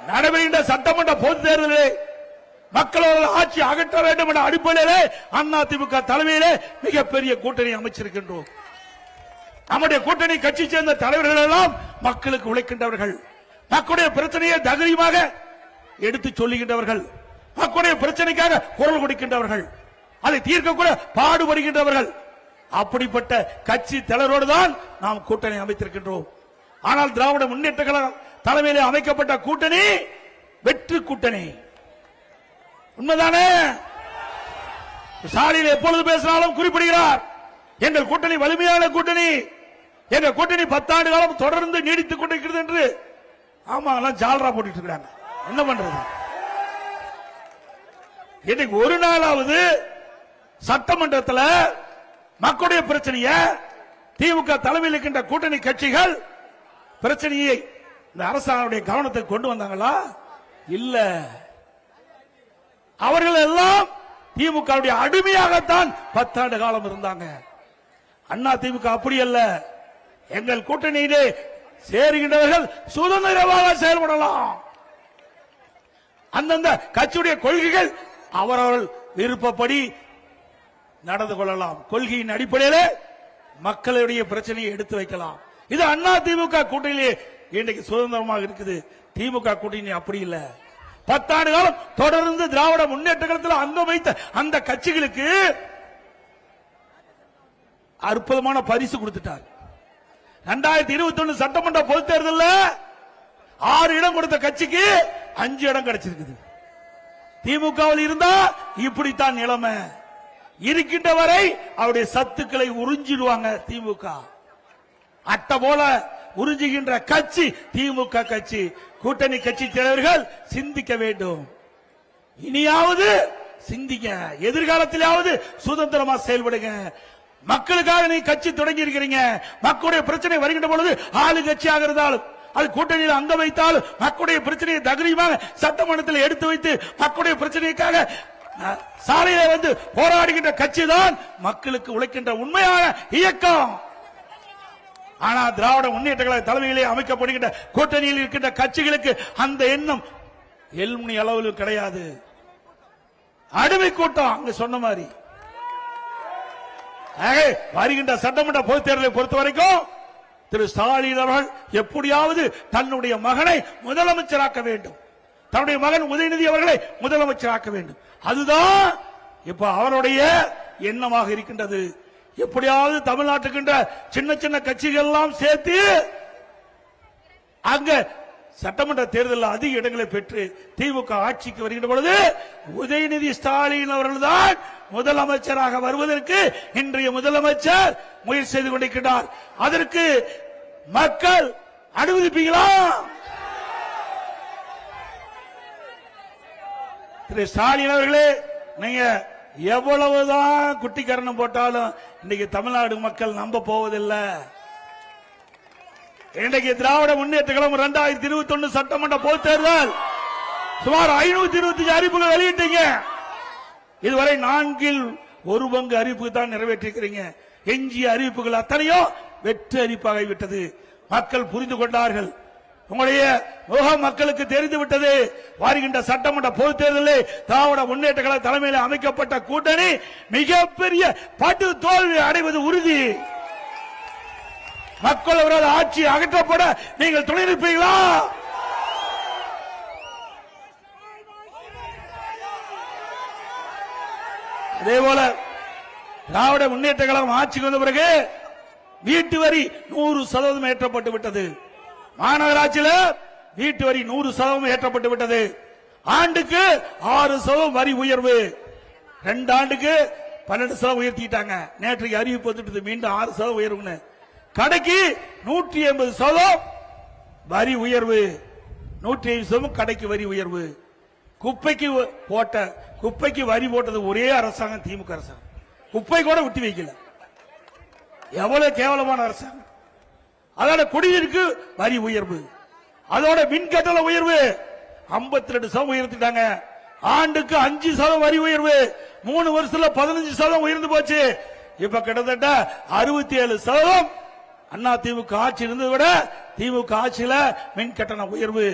நடைபெறுகின்ற சட்டமன்ற பொதுத் தேர்தலில் மக்களோட ஆட்சி அகற்ற வேண்டும் என்ற அடிப்படையிலே அதிமுக தலைமையிலே மிகப்பெரிய கூட்டணி அமைச்சிருக்கின்றோம். நம்முடைய கூட்டணி கட்சி சேர்ந்த தலைவர்கள் எல்லாம் மக்களுக்கு உழைக்கின்றவர்கள், மக்களுடைய பிரச்சனையை தைரியமாக எடுத்து சொல்லுகின்றவர்கள், மக்களுடைய பிரச்சனைக்காக குரல் கொடுக்கின்றவர்கள், அதை தீர்க்க கூட பாடுபடுகின்றவர்கள். அப்படிப்பட்ட கட்சி தலைவரோடு தான் நாம் கூட்டணி அமைத்திருக்கின்றோம். ஆனால் திராவிட முன்னேற்ற கழகம் தலைமையிலே அமைக்கப்பட்ட கூட்டணி வெற்றி கூட்டணி. உண்மைதானே? ஸ்டாலின் எப்பொழுது பேசினாலும் குறிப்பிடுகிறார், எங்கள் கூட்டணி வலிமையான கூட்டணி, எங்கள் கூட்டணி 10 ஆண்டு காலம் தொடர்ந்து நீடித்துக் கொண்டிருக்கிறது என்று. ஆமா, எல்லாம் ஜால்ரா போட்டுட்டு இருக்காங்க. என்ன பண்றது? இன்னைக்கு ஒரு நாளாவது சட்டமன்றத்தில் மக்களுடைய பிரச்சனைய திமுக தலைமையில் இருக்கின்ற கூட்டணி கட்சிகள் பிரச்சனையை இந்த அரசாங்கத்துடைய கவனத்துக்கு கொண்டு வந்தாங்களா? இல்ல. அவர்கள் எல்லாம் திமுக அடிமையாகத்தான் 10 ஆண்டு காலம் இருந்தாங்க. அண்ணா திமுக அப்படி அல்ல. எங்கள் கூட்டணியிலே சேருகின்றவர்கள் சுதந்திரமாக செயல்படலாம். அந்தந்த கட்சியுடைய கொள்கைகள் அவரவர்கள் விருப்பப்படி நடந்து கொள்ளலாம். கொள்கையின் அடிப்படையில் மக்களுடைய பிரச்சனையை எடுத்து வைக்கலாம். இது அண்ணா திமுக கூட்டணியிலே இன்றைக்கு சுதந்திரமாக இருக்குது. திமுக கூட்டணி அப்படி இல்ல. 10 ஆண்டு காலம் தொடர்ந்து திராவிட முன்னேற்ற கழகத்தில் அங்கம் வைத்த அந்த கட்சிகளுக்கு அற்புதமான பரிசு கொடுத்துட்டார். 2021 சட்டமன்ற பொதுத் தேர்தலில் 6 இடம் கொடுத்த கட்சிக்கு 5 இடம் கிடைச்சிருக்குது. திமுகவில் இருந்தா இப்படித்தான் நிலைமை. இருக்கின்ற வரை அவருடைய சத்துக்களை உறிஞ்சிடுவாங்க திமுக. அட்டை போல உறிஞ்சுகின்ற கட்சி திமுக கட்சி. கூட்டணி கட்சி தலைவர்கள் சிந்திக்க வேண்டும். இனியாவது சிந்திக்க, எதிர்காலத்திலாவது சுதந்திரமா செயல்படுங்க. மக்களுக்காக நீ கட்சி தொடங்கி இருக்கிறீங்க. மக்களுடைய பிரச்சனை வருகின்ற பொழுது ஆளுங்கட்சியாக இருந்தாலும் அது கூட்டணியில் அங்க வைத்தாலும் மக்களுடைய பிரச்சனையை தைரியமாக சட்டமன்றத்தில் எடுத்து வைத்து மக்களுடைய பிரச்சனைக்காக சாலையில வந்து போராடுகின்ற கட்சி தான் மக்களுக்கு உழைக்கின்ற உண்மையான இயக்கம். ஆனா திராவிட முன்னேற்ற கழக தலைமையிலே அமைக்கப்படுகின்ற கூட்டணியில் இருக்கின்ற கட்சிகளுக்கு அந்த எண்ணம் எல்முனி அளவில் கிடையாது. அடிமை கூட்டம் அங்க சொன்ன மாதிரி. வருகின்ற சட்டமன்ற பொதுத் தேர்தலை பொறுத்த வரைக்கும் திரு ஸ்டாலின் அவர்கள் எப்படியாவது தன்னுடைய மகனை முதலமைச்சராக்க வேண்டும். தன்னுடைய மகன் உதயநிதி அவர்களை முதலமைச்சராக்க வேண்டும். அதுதான் இப்ப அவருடைய எண்ணமாக இருக்கின்றது. எப்படியாவது தமிழ்நாட்டுக்கின்ற சின்ன சின்ன கட்சிகள் எல்லாம் சேர்த்து அங்க சட்டமன்ற தேர்தலில் அதிக இடங்களை பெற்று திமுக ஆட்சிக்கு வருகின்ற பொழுது உதயநிதி ஸ்டாலின் அவர்கள் தான் முதலமைச்சராக வருவதற்கு இன்றைய முதலமைச்சர் முயற்சி செய்து கொண்டிருக்கிறார். அதற்கு மக்கள் அனுமதிப்பீங்களா? திரு ஸ்டாலின் அவர்களே, நீங்க எவ்வளவுதான் குட்டிக்கரணம் போட்டாலும் இன்னைக்கு தமிழ்நாடு மக்கள் நம்ப போவதில்லை. இன்றைக்கு திராவிட முன்னேற்ற கழகம் 2021 சட்டமன்ற பொதுத் தேர்தல் சுமார் 525 அறிவிப்புகள் வெளியிட்டீங்க. இதுவரை 4 பங்கு அறிவிப்பு தான் நிறைவேற்றிருக்கிறீங்க. எஞ்சிய அறிவிப்புகள் அத்தனையோ வெற்றி அறிவிப்பாகிவிட்டது. மக்கள் புரிந்து கொண்டார்கள். உங்களுடைய முகம் மக்களுக்கு தெரிந்து விட்டது. வருகின்ற சட்டமன்ற பொதுத் தேர்தலில் திராவிட முன்னேற்ற கழக தலைமையில் அமைக்கப்பட்ட கூட்டணி மிகப்பெரிய படு தோல்வி அடைவது உறுதி. மக்கள் அவரது ஆட்சி அகற்றப்பட நீங்கள் துணை நிற்பீங்களா? அதேபோல திராவிட முன்னேற்ற கழகம் ஆட்சிக்கு வந்த பிறகு வீட்டு வரி 100% ஏற்றப்பட்டு விட்டது. மாநகராட்சியில் வீட்டு வரி 100% ஏற்றப்பட்டு விட்டது. ஆண்டுக்கு 6% வரி உயர்வு. 2 ஆண்டுக்கு 12% உயர்த்திட்டாங்க. நேற்றைக்கு அறிவிப்பு வந்துட்டு மீண்டும் 6% உயர்வுன்னு. கடைக்கு 180% வரி உயர்வு. 150% கடைக்கு வரி உயர்வு. குப்பைக்கு வரி போட்டது ஒரே அரசாங்கம் திமுக அரசாங்கம். குப்பை கூட விட்டு வைக்கல. எவ்வளவு கேவலமான அரசாங்கம். அதோட குடிநீருக்கு வரி உயர்வு, அதோட மின்கட்டண உயர்வு 52% உயர்த்திட்டாங்க. ஆண்டுக்கு 5% வரி உயர்வு, 3 வருஷத்துல 15% உயர்ந்து போச்சு. இப்ப கிட்டத்தட்ட 67% அண்ணா திமுக ஆட்சி இருந்ததை விட திமுக ஆட்சியில மின் கட்டண உயர்வு.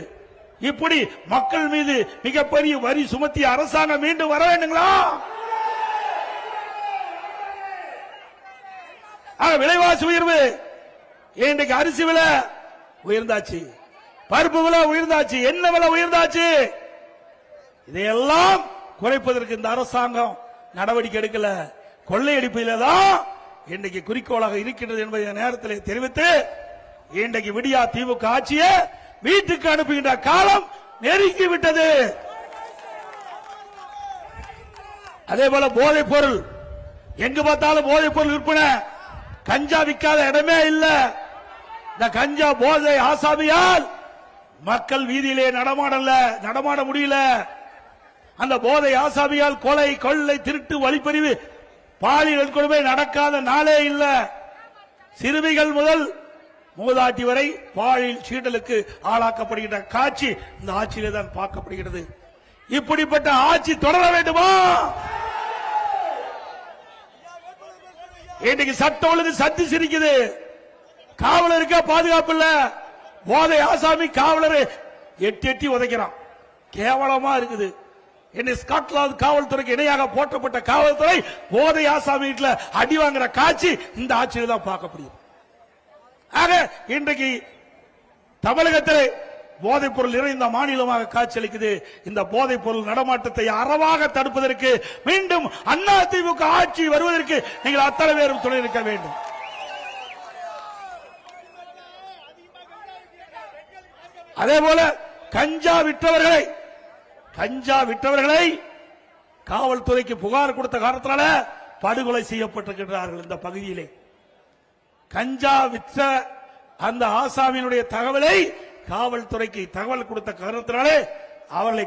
இப்படி மக்கள் மீது மிகப்பெரிய வரி சுமத்திய அரசாங்கம் மீண்டும் வர வேண்டுங்களா? விலைவாசி உயர்வு, இன்றைக்கு அரிசி விலை உயர்ந்தாச்சு, பருப்பு விலை உயர்ந்தாச்சு, எண்ணெய் விலை உயர்ந்தாச்சு. இதையெல்லாம் குறைப்பதற்கு இந்த அரசாங்கம் நடவடிக்கை எடுக்கல. கொள்ளையடிப்பில தான் இன்றைக்கு குறிக்கோளாக இருக்கின்றது என்பதை நேரத்தில் தெரிவித்து, இன்றைக்கு விடியா திமுக ஆட்சியை வீட்டுக்கு அனுப்புகின்ற காலம் நெருங்கி விட்டது. அதே போல போதைப் பொருள், எங்கு பார்த்தாலும் போதைப் பொருள் விற்பனை, கஞ்சா விற்காத இடமே இல்ல. இந்த கஞ்சா போதை ஆசாமியால் மக்கள் வீதியிலே நடமாட முடியல. அந்த போதை ஆசாமியால் கொலை, கொள்ளை, திருட்டு, வழிப்பறிவு, பாலியல் கொடுமை நடக்காத நாளே இல்ல. சிறுமிகள் முதல் மூதாட்டி வரை பாலியல் சீண்டலுக்கு ஆளாக்கப்படுகின்ற காட்சி இந்த ஆட்சியிலே தான் பார்க்கப்படுகிறது. இப்படிப்பட்ட ஆட்சி தொடர வேண்டுமா? இன்றைக்கு சட்ட ஒழுங்கு சத்தி சிரிக்குது, காவலருக்கே பாதுகாப்பு இல்ல. போதை ஆசாமி காவலர் எட்டி உதைக்கிறான், கேவலமா இருக்குது. ஸ்காட்லாந்து காவல்துறைக்கு இணையாக போற்றப்பட்ட காவல்துறை போதை ஆசாமி வீட்டில் அடி வாங்குற காட்சி இந்த ஆட்சியில் தான் பார்க்கப்படுகிறது. ஆக இன்றைக்கு தமிழகத்தில் போதைப் பொருள் நிறைந்த மாநிலமாக காட்சியளிக்குது. இந்த போதைப் பொருள் நடமாட்டத்தை அறவாக தடுப்பதற்கு மீண்டும் அதிமுக ஆட்சி வருவதற்கு நீங்கள் அத்தனை பேரும் துணை இருக்க வேண்டும். அதே போல கஞ்சா விற்றவர்களை காவல்துறைக்கு புகார் கொடுத்த காரணத்தினால படுகொலை செய்யப்பட்டிருக்கிறார்கள். இந்த பகுதியிலே கஞ்சா விற்ற அந்த ஆசாமியினுடைய தகவலை காவல்துறைக்கு தகவல் கொடுத்த காரணத்தினாலே அவர்களை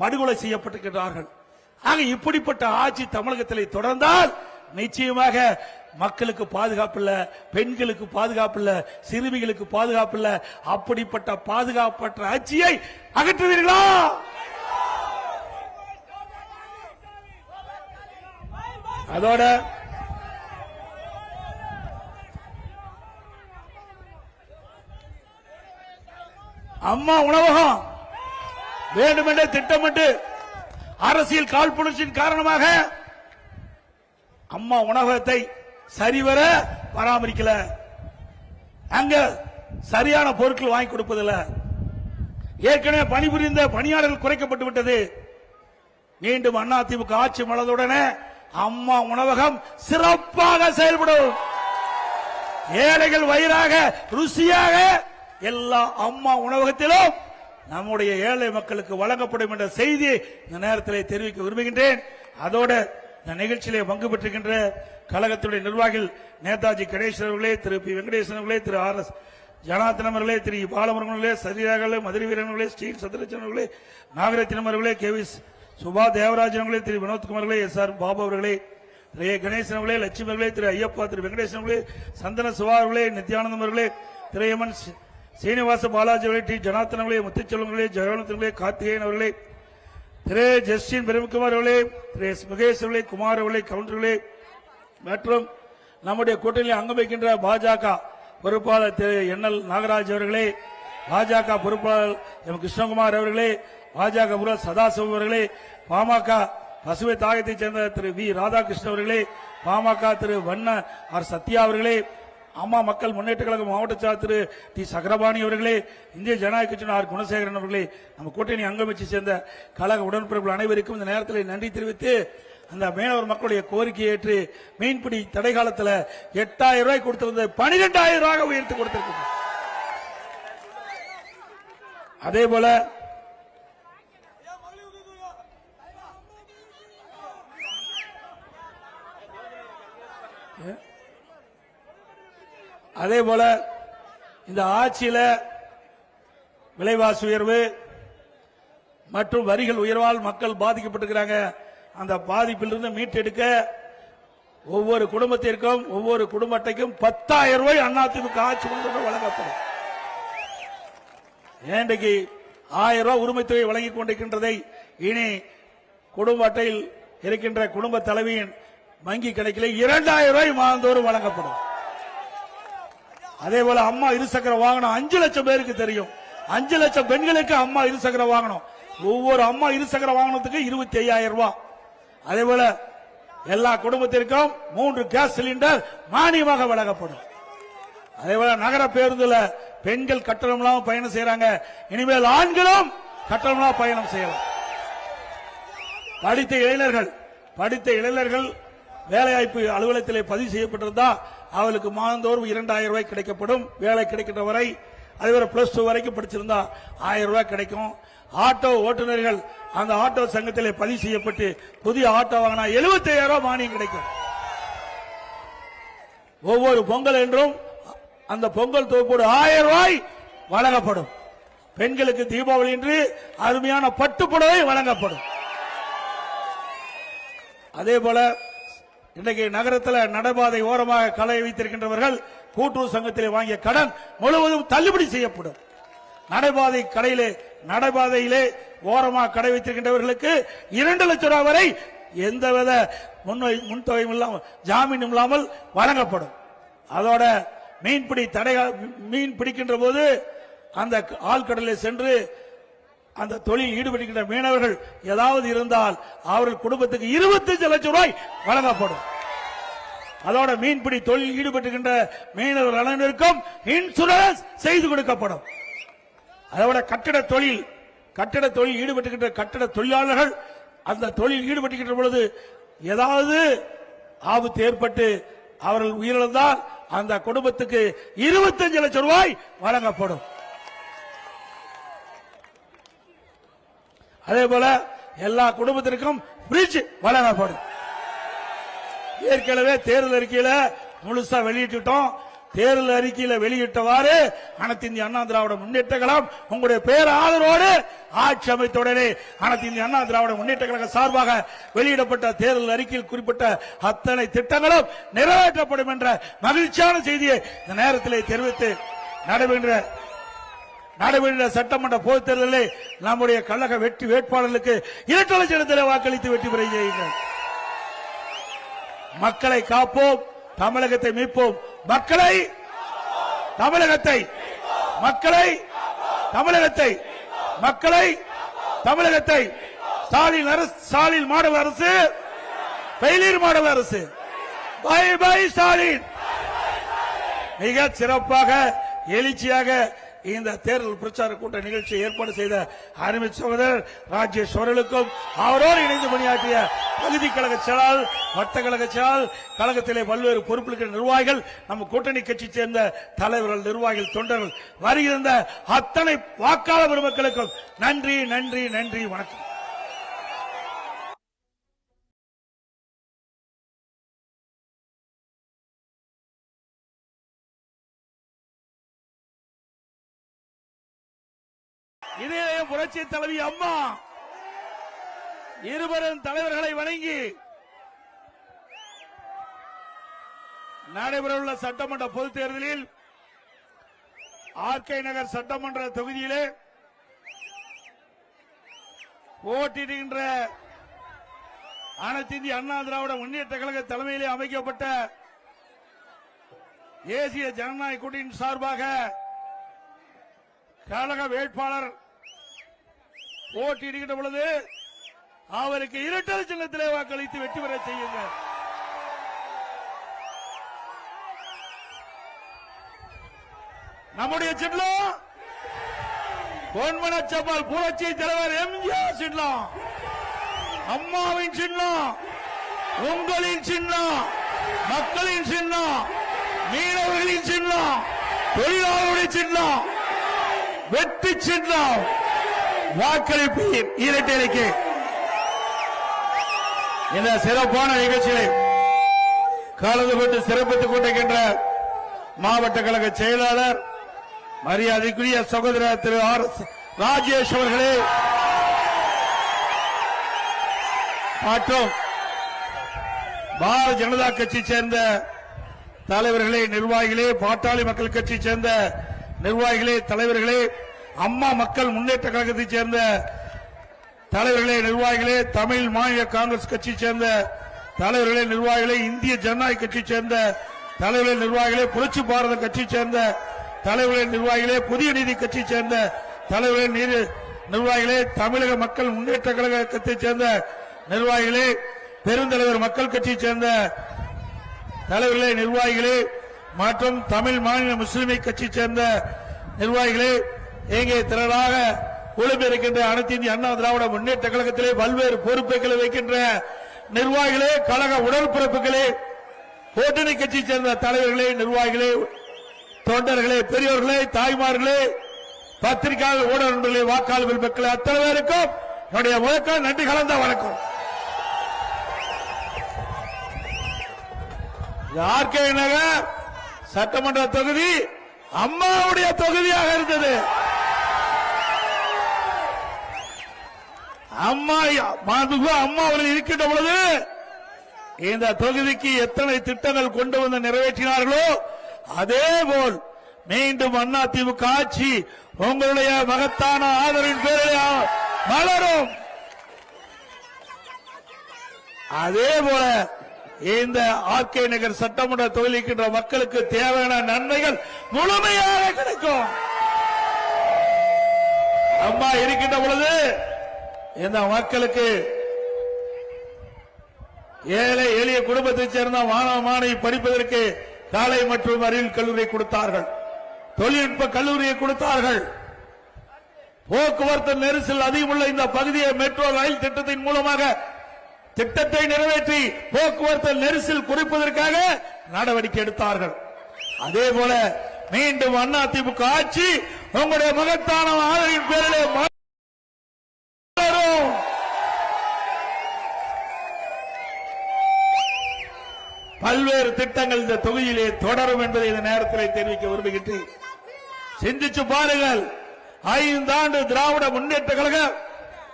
படுகொலை செய்யப்பட்டிருக்கிறார்கள். ஆக இப்படிப்பட்ட ஆட்சி தமிழகத்தில் தொடர்ந்தால் நிச்சயமாக மக்களுக்கு பாதுகாப்பு இல்ல, பெண்களுக்கு பாதுகாப்பு இல்ல, சிறுமிகளுக்கு பாதுகாப்பு இல்ல. அப்படிப்பட்ட பாதுகாப்பற்ற ஆட்சியை அகற்றுவீர்களா? அதோட அம்மா உணவகம் வேண்டுமென்றே திட்டமிட்டு அரசியல் காழ்ப்புணர்ச்சியின் காரணமாக அம்மா உணவகத்தை சரிவர பராமரிக்கல. அங்க சரியான பொருட்கள் வாங்கி கொடுப்பதில்லை. ஏற்கனவே பணிபுரிந்த பணியாளர்கள் குறைக்கப்பட்டு விட்டது. மீண்டும் அதிமுக ஆட்சி மலர்ந்தவுடனே அம்மா உணவகம் சிறப்பாக செயல்படும். ஏழைகள் வயிறாக ருசியாக எல்லா அம்மா உணவகத்திலும் நம்முடைய ஏழை மக்களுக்கு வழங்கப்படும் என்ற செய்தியை இந்த நேரத்தில் தெரிவிக்க விரும்புகின்றேன். அதோட இந்த நிகழ்ச்சியிலே பங்கு பெற்றிருக்கின்ற கழகத்துடைய நிர்வாகிகள் நேதாஜி கணேசன் அவர்களே, திரு பி வெங்கடேசன் அவர்களே, திரு ஆர் எஸ் ஜனார்த்தனம் அவர்களே, திரு பாலமுருகன் அவர்களே, சரியாக மதுரை வீரன் அவர்களே, ஸ்ரீ சந்திரச்சன் அவர்களே, நாகரத்தினம் அவர்களே, கே வி சுபா தேவராஜன் அவர்களே, திரு வினோத்குமார் அவர்களே, எஸ் ஆர் பாபு அவர்களே, திரு ஏ கணேசன் அவர்களே, லட்சுமி அவர்களே, திரு ஐயப்பா, திரு வெங்கடேசன் அவர்களே, சந்தன சிவா அவர்களே, நித்யானந்தம் அவர்களே, திரு எமன் சீனிவாச பாலாஜி அவர்களே, டி ஜனார்த்தன் அவர்களே, முத்துச்செல்வன் அவர்களே, ஜெயவனத்தன் அவர்களே, கார்த்திகேயன் அவர்களே, திரு ஜஸ்டின் பிரேம்குமார் அவர்களே, திரு எஸ் முகேஷ் அவர்களே, குமார் அவர்களே, கவுண்டர்களே மற்றும் நம்முடைய கூட்டணியில் அங்கம் வைக்கின்ற பாஜக பொறுப்பாளர் திரு என்எல் நாகராஜ் அவர்களே, பாஜக பொறுப்பாளர் எம் கிருஷ்ணகுமார் அவர்களே, பாஜக பொருளாளர் சதாசிவம் அவர்களே, பாமக பசுமை தாயத்தைச் சேர்ந்த திரு வி ராதாகிருஷ்ணன் அவர்களே, பாமக திரு வண்ண ஆர் சத்யா அவர்களே, அம்மா மக்கள் முன்னேற்ற கழக மாவட்ட செயலாளர் திரு டி சக்கரபாணி அவர்களே, இந்திய ஜனநாயக கட்சியின் ஆர் குணசேகரன் அவர்களே, நம்ம கூட்டணி அங்கம் வச்சு சேர்ந்த கழக உடன்பிறப்புகள் அனைவருக்கும் இந்த நேரத்தில் நன்றி தெரிவித்து, அந்த மீனவர் மக்களுடைய கோரிக்கையை ஏற்று மீன்பிடி தடை காலத்தில் 8,000 ரூபாய் கொடுத்திருந்த 12,000 ரூபாய் உயர்த்தி கொடுத்திருக்கிறது. அதே போல இந்த ஆட்சியில விலைவாசி உயர்வு மற்றும் வரிகள் உயர்வால் மக்கள் பாதிக்கப்பட்டிருக்கிறாங்க. அந்த பாதிப்பிலிருந்து மீட்டெடுக்க ஒவ்வொரு குடும்பத்திற்கும் ஒவ்வொரு குடும்ப அட்டைக்கும் 10,000 ரூபாய் அதிமுக ஆட்சி வழங்கப்படும். இன்றைக்கு 1000 ரூபாய் உரிமை தொகை வழங்கிக் கொண்டிருக்கின்றதை இனி குடும்ப அட்டையில் இருக்கின்ற குடும்ப தலைவியின் வங்கி கணக்கில் 2,000 ரூபாய் மாதந்தோறும் வழங்கப்படும். அதே போல அம்மா இருசக்கர வாகனம் 5 லட்சம் பேருக்கு தெரியும். 5 லட்சம் பெண்களுக்கு அம்மா இருசக்கர வாகனம். ஒவ்வொரு அம்மா இருசக்கர வாகனத்துக்கு 25,000 ரூபாய். அதே போல எல்லா குடும்பத்திற்கும் 3 கேஸ் சிலிண்டர் மானியமாக வழங்கப்படும். அதே போல நகர பேருந்துல பெண்கள் கட்டணம் இல்லாமல் பயணம் செய்யறாங்க. இனிமேல் ஆண்களும் கட்டணம் இல்லாமல் பயணம் செய்யலாம். படித்த இளைஞர்கள் வேலைவாய்ப்பு அலுவலகத்திலே பதிவு செய்யப்பட்டிருந்தா அவளுக்கு மாதந்தோறும் 2,000 ரூபாய் கிடைக்கப்படும். வேலை கிடைக்கின்ற வரை, அதேபோல +2 வரைக்கும் படிச்சிருந்தா 1000 ரூபாய் கிடைக்கும். ஆட்டோ ஓட்டுநர்கள் அந்த ஆட்டோ சங்கத்திலே பதிவு செய்யப்பட்டு புதிய ஆட்டோ வாங்கினா 75,000 ரூபாய் மானியம் கிடைக்கும். ஒவ்வொரு பொங்கல் என்றும் அந்த பொங்கல் தொகுப்போடு 1000 ரூபாய் வழங்கப்படும். பெண்களுக்கு தீபாவளி என்று அருமையான பட்டு புடவை வழங்கப்படும். அதே போல இன்றைக்கு நகரத்தில் நடைபாதை ஓரமாக கடை வைத்திருக்கின்றவர்கள் கூட்டுறவு சங்கத்திலே வாங்கிய கடன் முழுவதும் தள்ளுபடி செய்யப்படும். நடைபாதையிலே ஓரமாக கடை வைத்திருக்கின்றவர்களுக்கு 2 லட்சம் ரூபாய் வரை எந்தவித முன்தொகையும் இல்லாமல் ஜாமீனும் இல்லாமல் வழங்கப்படும். அதோட மீன் பிடிக்கின்ற போது அந்த ஆழ்கடலில் சென்று அந்த தொழில் ஈடுபடுகின்ற மீனவர்கள் ஏதாவது இருந்தால் அவர்கள் குடும்பத்துக்கு 25 லட்சம் ரூபாய் வழங்கப்படும். அதோட மீன்பிடி தொழில் ஈடுபட்டுகின்ற மீனவர் நலனிற்கும் இன்சூரன்ஸ் செய்து கொடுக்கப்படும். அதோட கட்டிட தொழில் ஈடுபட்டுகின்ற கட்டிட தொழிலாளர்கள் அந்த தொழில் ஈடுபட்டுகின்ற பொழுது ஏதாவது ஆபத்து ஏற்பட்டு அவர்கள் உயிரிழந்தால் அந்த குடும்பத்துக்கு 25 லட்சம் ரூபாய் வழங்கப்படும். அதே போல எல்லா குடும்பத்திற்கும் பிரிட்ஜ் வழங்கப்படும். ஏற்கனவே தேர்தல் அறிக்கையில முழுசா வெளியிட்டோம். தேர்தல் அறிக்கையில வெளியிட்டவாறு அனைத்து இந்திய அண்ணா திராவிட முன்னேற்ற கழகம் உங்களுடைய பேர் ஆதரவோடு ஆட்சி அமைத்தவுடனே அனைத்து இந்திய அண்ணா திராவிட முன்னேற்ற கழக சார்பாக வெளியிடப்பட்ட தேர்தல் அறிக்கையில் குறிப்பிட்ட அத்தனை திட்டங்களும் நிறைவேற்றப்படும் என்ற மகிழ்ச்சியான செய்தியை இந்த நேரத்திலே தெரிவித்து நடைபெறுகின்ற சட்டமன்ற பொதுத் தேர்தலில் நம்முடைய கழக வெற்றி வேட்பாளர்களுக்கு 2 லட்சத்தில் வாக்களித்து வெற்றி பெற செய்யுங்கள். மக்களை காப்போம், தமிழகத்தை மீட்போம். தமிழகத்தை ஸ்டாலின் மாடல் அரசு, ஃபெயிலியர் மாடல் அரசு. Bye bye Stalin. மிக சிறப்பாக எழுச்சியாக இந்த தேர்தல் பிரச்சார கூட்ட நிகழ்ச்சியை ஏற்பாடு செய்த அருமை சகோதரர் ராஜேஷ் அவர்களுக்கும் அவரோடு இணைந்து பணியாற்றிய பகுதி கழக செயலாளர், வட்ட கழக செயலாளர், கழகத்திலே பல்வேறு பொறுப்பில் நிர்வாகிகள், நம்ம கூட்டணி கட்சி சேர்ந்த தலைவர்கள், நிர்வாகிகள், தொண்டர்கள், வருகின்ற அத்தனை வாக்காளர் பெருமக்களுக்கும் நன்றி நன்றி நன்றி. வணக்கம். இதே புரட்சி தலைவி அம்மா இருவரும் தலைவர்களை வணங்கி நடைபெறவுள்ள சட்டமன்ற பொதுத் தேர்தலில் ஆர்கே நகர் சட்டமன்ற தொகுதியிலே போட்டியிடுகின்ற அனைத்து இந்திய அண்ணா திராவிட முன்னேற்ற கழக தலைமையிலே அமைக்கப்பட்ட தேசிய ஜனநாயக கூட்டணியின் சார்பாக கழக வேட்பாளர் போட்டியிடுகின்ற பொழுது அவருக்கு இரட்டை சின்னத்திலே வாக்களித்து வெற்றி பெற செய்யுங்கள். நம்முடைய சின்னம் பொன்மனச்சப்பால் புரட்சி தலைவர் எம்ஜிஆர் சின்னம், அம்மாவின் சின்னம், உங்களின் சின்னம், மக்களின் சின்னம், மீனவர்களின் சின்னம், தொழிலாளர்களுடைய சின்னம், வெற்றி சின்னம். வாக்களிப்பு இரட்டைக்கு இந்த சிறப்பான நிகழ்ச்சியை கலந்து கொண்டு சிறப்பித்துக் கொண்டிருக்கின்ற மாவட்ட கழக செயலாளர் மரியாதைக்குரிய சகோதரர் திரு RS ராஜேஷ் அவர்களே மற்றும் பாரதிய ஜனதா கட்சி சேர்ந்த தலைவர்களே, நிர்வாகிகளே, பாட்டாளி மக்கள் கட்சி சேர்ந்த நிர்வாகிகளே, தலைவர்களே, அம்மா மக்கள் முன்னேற்ற கழகத்தை சேர்ந்த தலைவர்களே, நிர்வாகிகளே, தமிழ் மாநில காங்கிரஸ் கட்சி சேர்ந்த தலைவர்களே, நிர்வாகிகளே, இந்திய ஜனநாயக கட்சி சேர்ந்த தலைவர்களே, நிர்வாகிகளே, புரட்சி பாரத கட்சி சேர்ந்த தலைவர்களே, நிர்வாகிகளே, புதிய நீதி கட்சி சேர்ந்த தலைவர்களே, நிர்வாகிகளே, தமிழக மக்கள் முன்னேற்ற கழகத்தை சேர்ந்த நிர்வாகிகளே, பெருந்தலைவர் மக்கள் கட்சியை சேர்ந்த தலைவர்களே, நிர்வாகிகளே மற்றும் தமிழ் மாநில முஸ்லிமை கட்சி சேர்ந்த நிர்வாகிகளே, இங்கே திரளாக குழுமிருக்கின்ற அனைத்து இந்திய அண்ணா திராவிட முன்னேற்ற கழகத்திலே பல்வேறு பொறுப்புகளை வைக்கின்ற நிர்வாகிகளே, கழக உடன்பிறப்புகளே, கூட்டணி கட்சியை சேர்ந்த தலைவர்களே, நிர்வாகிகளே, தொண்டர்களே, பெரியோர்களே, தாய்மார்களே, பத்திரிகையாளர், ஊடக நண்பர்களே, வாக்காளர்கள் மக்களே, அத்தனை பேருக்கும் என்னுடைய முதற்கால் நன்றி கலந்த வணக்கம். ஆர்கே நகர் சட்டமன்ற தொகுதி அம்மாவுடைய தொகுதியாக இருந்தது. அம்மா அவர்கள் இருக்கின்ற பொழுது இந்த தொகுதிக்கு எத்தனை திட்டங்கள் கொண்டு வந்து நிறைவேற்றினார்களோ அதே போல் மீண்டும் அதிமுக ஆட்சி உங்களுடைய மகத்தான ஆதரவின் பேரில் மலரும். அதே போல இந்த ஆர்கே நகர் சட்டமன்ற தொகுதிக்கின்ற மக்களுக்கு தேவையான நன்மைகள் முழுமையாக கிடைக்கும். அம்மா இருக்கின்ற பொழுது இந்த மக்களுக்கு ஏழை எளிய குடும்பத்தைச் சேர்ந்த மாணவ மாணவி படிப்பதற்கு காலை மற்றும் அறிவியல் கல்லூரியை கொடுத்தார்கள், தொழில்நுட்ப கல்லூரியை கொடுத்தார்கள். போக்குவரத்து நெரிசல் அதிகமுள்ள இந்த பகுதியை மெட்ரோ ரயில் திட்டத்தின் மூலமாக திட்டத்தை நிறைவேற்றி போக்குவரத்து நெரிசல் குறைப்பதற்காக நடவடிக்கை எடுத்தார்கள். அதே போல மீண்டும் அதிமுக ஆட்சி உங்களுடைய மகத்தான ஆதரவின் பேரிலே பல்வேறு திட்டங்கள் இந்த தொகுதியிலே தொடரும் என்பதை இந்த நேரத்தில் தெரிவிக்க விரும்புகின்றேன். சிந்திச்சு பாருங்கள், 5 ஆண்டு திராவிட முன்னேற்ற கழக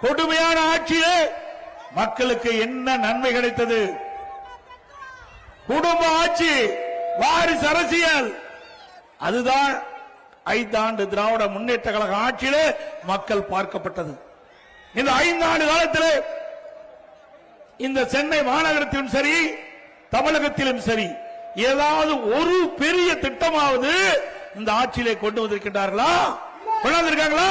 கொடுமையான ஆட்சியே மக்களுக்கு என்ன நன்மை கிடைத்தது? குடும்ப ஆட்சி, வாரிசு அரசியல், அதுதான் 5 ஆண்டு திராவிட முன்னேற்ற கழக ஆட்சியிலே மக்கள் பார்க்கப்பட்டது. இந்த 5 ஆண்டு காலத்திலே இந்த சென்னை மாநகரத்திலும் சரி, தமிழகத்திலும் சரி, ஏதாவது ஒரு பெரிய திட்டமாவது இந்த ஆட்சியிலே கொண்டு வந்திருக்கின்றார்களா? கொண்டாந்திருக்காங்களா?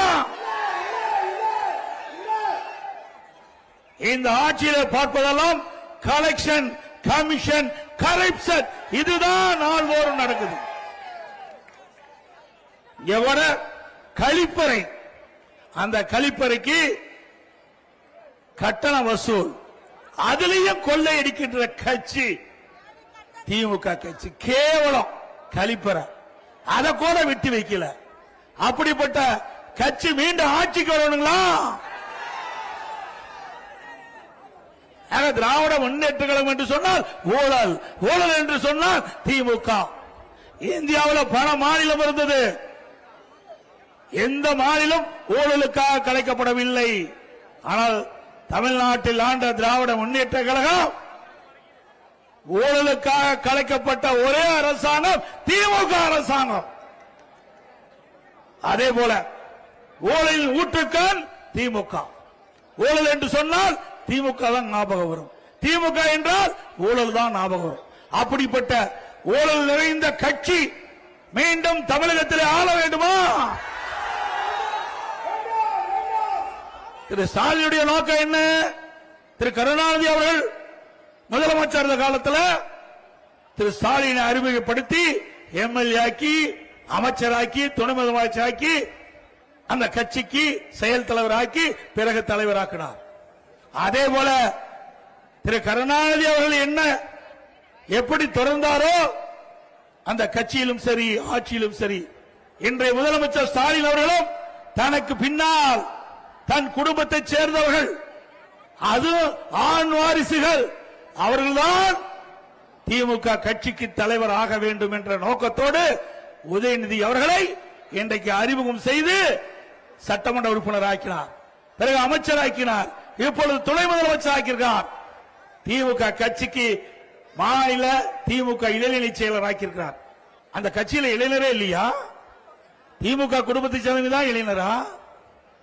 இந்த ஆட்சியிலே பார்ப்பதெல்லாம் கலெக்ஷன், கமிஷன், கரப்ஷன், இதுதான் நாள்தோறும் நடக்குது. எவட கழிப்பறை, அந்த கழிப்பறைக்கு கட்டண வசூல், அதிலையும் கொள்ளையடிக்கின்ற கட்சி திமுக கட்சி. கேவலம் கழிப்பறை, அதை கூட விட்டு வைக்கல. அப்படிப்பட்ட கட்சி மீண்டும் ஆட்சிக்கு வரணுங்களா? திராவிட முன்னேற்ற கழகம் என்று சொன்னால் ஊழல், ஊழல் என்று சொன்னால் திமுக. இந்தியாவில் பல மாநிலம் இருந்தது, எந்த மாநிலம் ஊழலுக்காக கலைக்கப்படவில்லை. ஆனால் தமிழ்நாட்டில் ஆண்ட திராவிட முன்னேற்ற கழகம் ஊழலுக்காக கலைக்கப்பட்ட ஒரே அரசாங்கம் திமுக அரசாங்கம். அதே போல ஊழலின் ஊற்றுக்கண் திமுக. ஊழல் என்று சொன்னால் திமுக தான் ஞாபகம் வரும், திமுக என்றால் ஊழல் தான் ஞாபகம் வரும். அப்படிப்பட்ட ஊழல் நிறைந்த கட்சி மீண்டும் தமிழகத்தில் ஆள வேண்டுமா? திரு ஸ்டாலினுடைய நோக்கம் என்ன? திரு கருணாநிதி அவர்கள் முதலமைச்சர் இருந்த காலத்தில் திரு ஸ்டாலினை அறிமுகப்படுத்தி எம்எல்ஏ ஆக்கி, அமைச்சராக்கி, துணை முதலமைச்சராக்கி, அந்த கட்சிக்கு செயல் தலைவராக்கி, பிறகு தலைவராக்கினார். அதே போல திரு கருணாநிதி அவர்கள் என்ன எப்படி தொடர்ந்தாரோ அந்த கட்சியிலும் சரி, ஆட்சியிலும் சரி, இன்றைய முதலமைச்சர் ஸ்டாலின் அவர்களும் தனக்கு பின்னால் தன் குடும்பத்தைச் சேர்ந்தவர்கள், அது ஆண் வாரிசுகள், அவர்கள்தான் திமுக கட்சிக்கு தலைவர் ஆக வேண்டும் என்ற நோக்கத்தோடு உதயநிதி அவர்களை இன்றைக்கு அறிமுகம் செய்து சட்டமன்ற உறுப்பினர் ஆக்கினார், பிறகு அமைச்சர் ஆக்கினார், இப்பொழுது துணை முதலமைச்சர் ஆக்கியிருக்கார். திமுக கட்சிக்கு மாநில திமுக இளைஞரணி செயலர் ஆக்கியிருக்கிறார். அந்த கட்சியில இளைஞரே இல்லையா? திமுக குடும்பத்தை சேர்ந்தவங்க தான் இளைஞரா?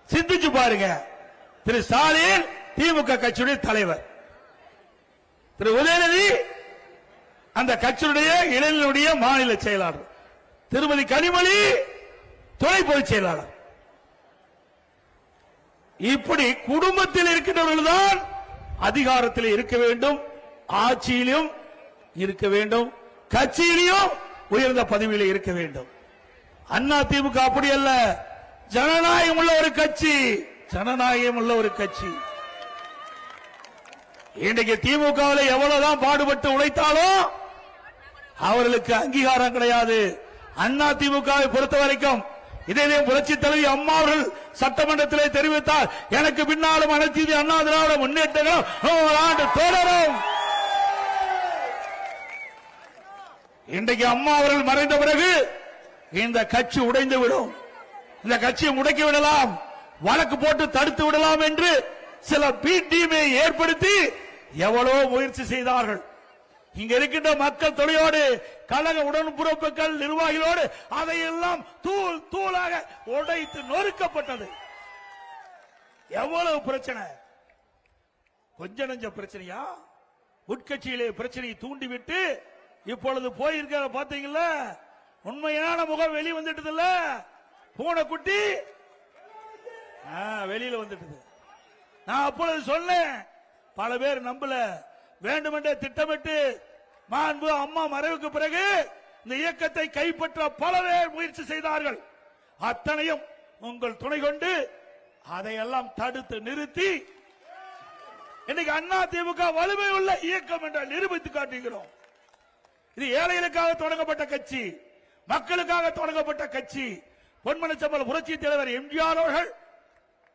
சிந்திச்சு பாருங்க. திரு ஸ்டாலின் திமுக கட்சியுடைய தலைவர், திரு உதயநிதி அந்த கட்சியுடைய இளைஞருடைய மாநில செயலாளர், திருமதி கனிமொழி துணை பொதுச் செயலாளர். இப்படி குடும்பத்தில் இருக்கின்றவர்கள் தான் அதிகாரத்தில் இருக்க வேண்டும், ஆட்சியிலும் இருக்க வேண்டும், கட்சியிலும் உயர்ந்த பதவியில் இருக்க வேண்டும். அண்ணா திமுக அப்படி அல்ல, ஜனநாயகம் உள்ள ஒரு கட்சி, ஜனநாயகம் உள்ள ஒரு கட்சி. இன்றைக்கு திமுகவில் எவ்வளவுதான் பாடுபட்டு உழைத்தாலும் அவர்களுக்கு அங்கீகாரம் கிடையாது. அண்ணா திமுகவை பொறுத்த வரைக்கும் இதே புரட்சி தலைவி அம்மா அவர்கள் சட்டமன்றத்திலே தெரிவித்தார், எனக்கு பின்னாலும் அனைத்து இந்திய அண்ணா திராவிட முன்னேற்ற கழகம் 100 ஆண்டு தொடரும். இன்றைக்கு அம்மா அவர்கள் மறைந்த பிறகு இந்த கட்சி உடைந்து விடும், இந்த கட்சியை முடக்கி விடலாம், வழக்கு போட்டு தடுத்து விடலாம் என்று சில பி டீமை ஏற்படுத்தி எவ்வளவு முயற்சி செய்தார்கள். இங்க இருக்கின்ற மக்கள் தொகையோடு கழக உடன்பிறப்புகள் நிர்வாகிகளோடு அதையெல்லாம் தூள் தூளாக உடைத்து நொறுக்கப்பட்டது. எவ்வளவு பிரச்சனை, கொஞ்ச நெஞ்ச பிரச்சனையா? உட்கட்சியிலே பிரச்சனையை தூண்டிவிட்டு இப்பொழுது போயிருக்க பாத்தீங்களா, உண்மையான முகம் வெளி வந்துட்டது இல்ல, பூனைக்குட்டி வெளியில வந்துட்டது. நான் அப்பொழுது சொன்னேன், பல பேர் நம்பல, வேண்டுமென்றே திட்டமிட்டு மாண்பு அம்மா மறைவுக்கு பிறகு இந்த இயக்கத்தை கைப்பற்ற பல பேர் முயற்சி செய்தார்கள். அத்தனையும் உங்கள் துணை கொண்டு அதையெல்லாம் தடுத்து நிறுத்தி இன்னைக்கு அண்ணா திமுக வலிமை உள்ள இயக்கம் என்று நிரூபித்து காட்டுகிறோம். இது ஏழைகளுக்காக தொடங்கப்பட்ட கட்சி, மக்களுக்காக தொடங்கப்பட்ட கட்சி. பொன்மனச்செம்மல் புரட்சி தலைவர் எம்ஜிஆர் அவர்கள்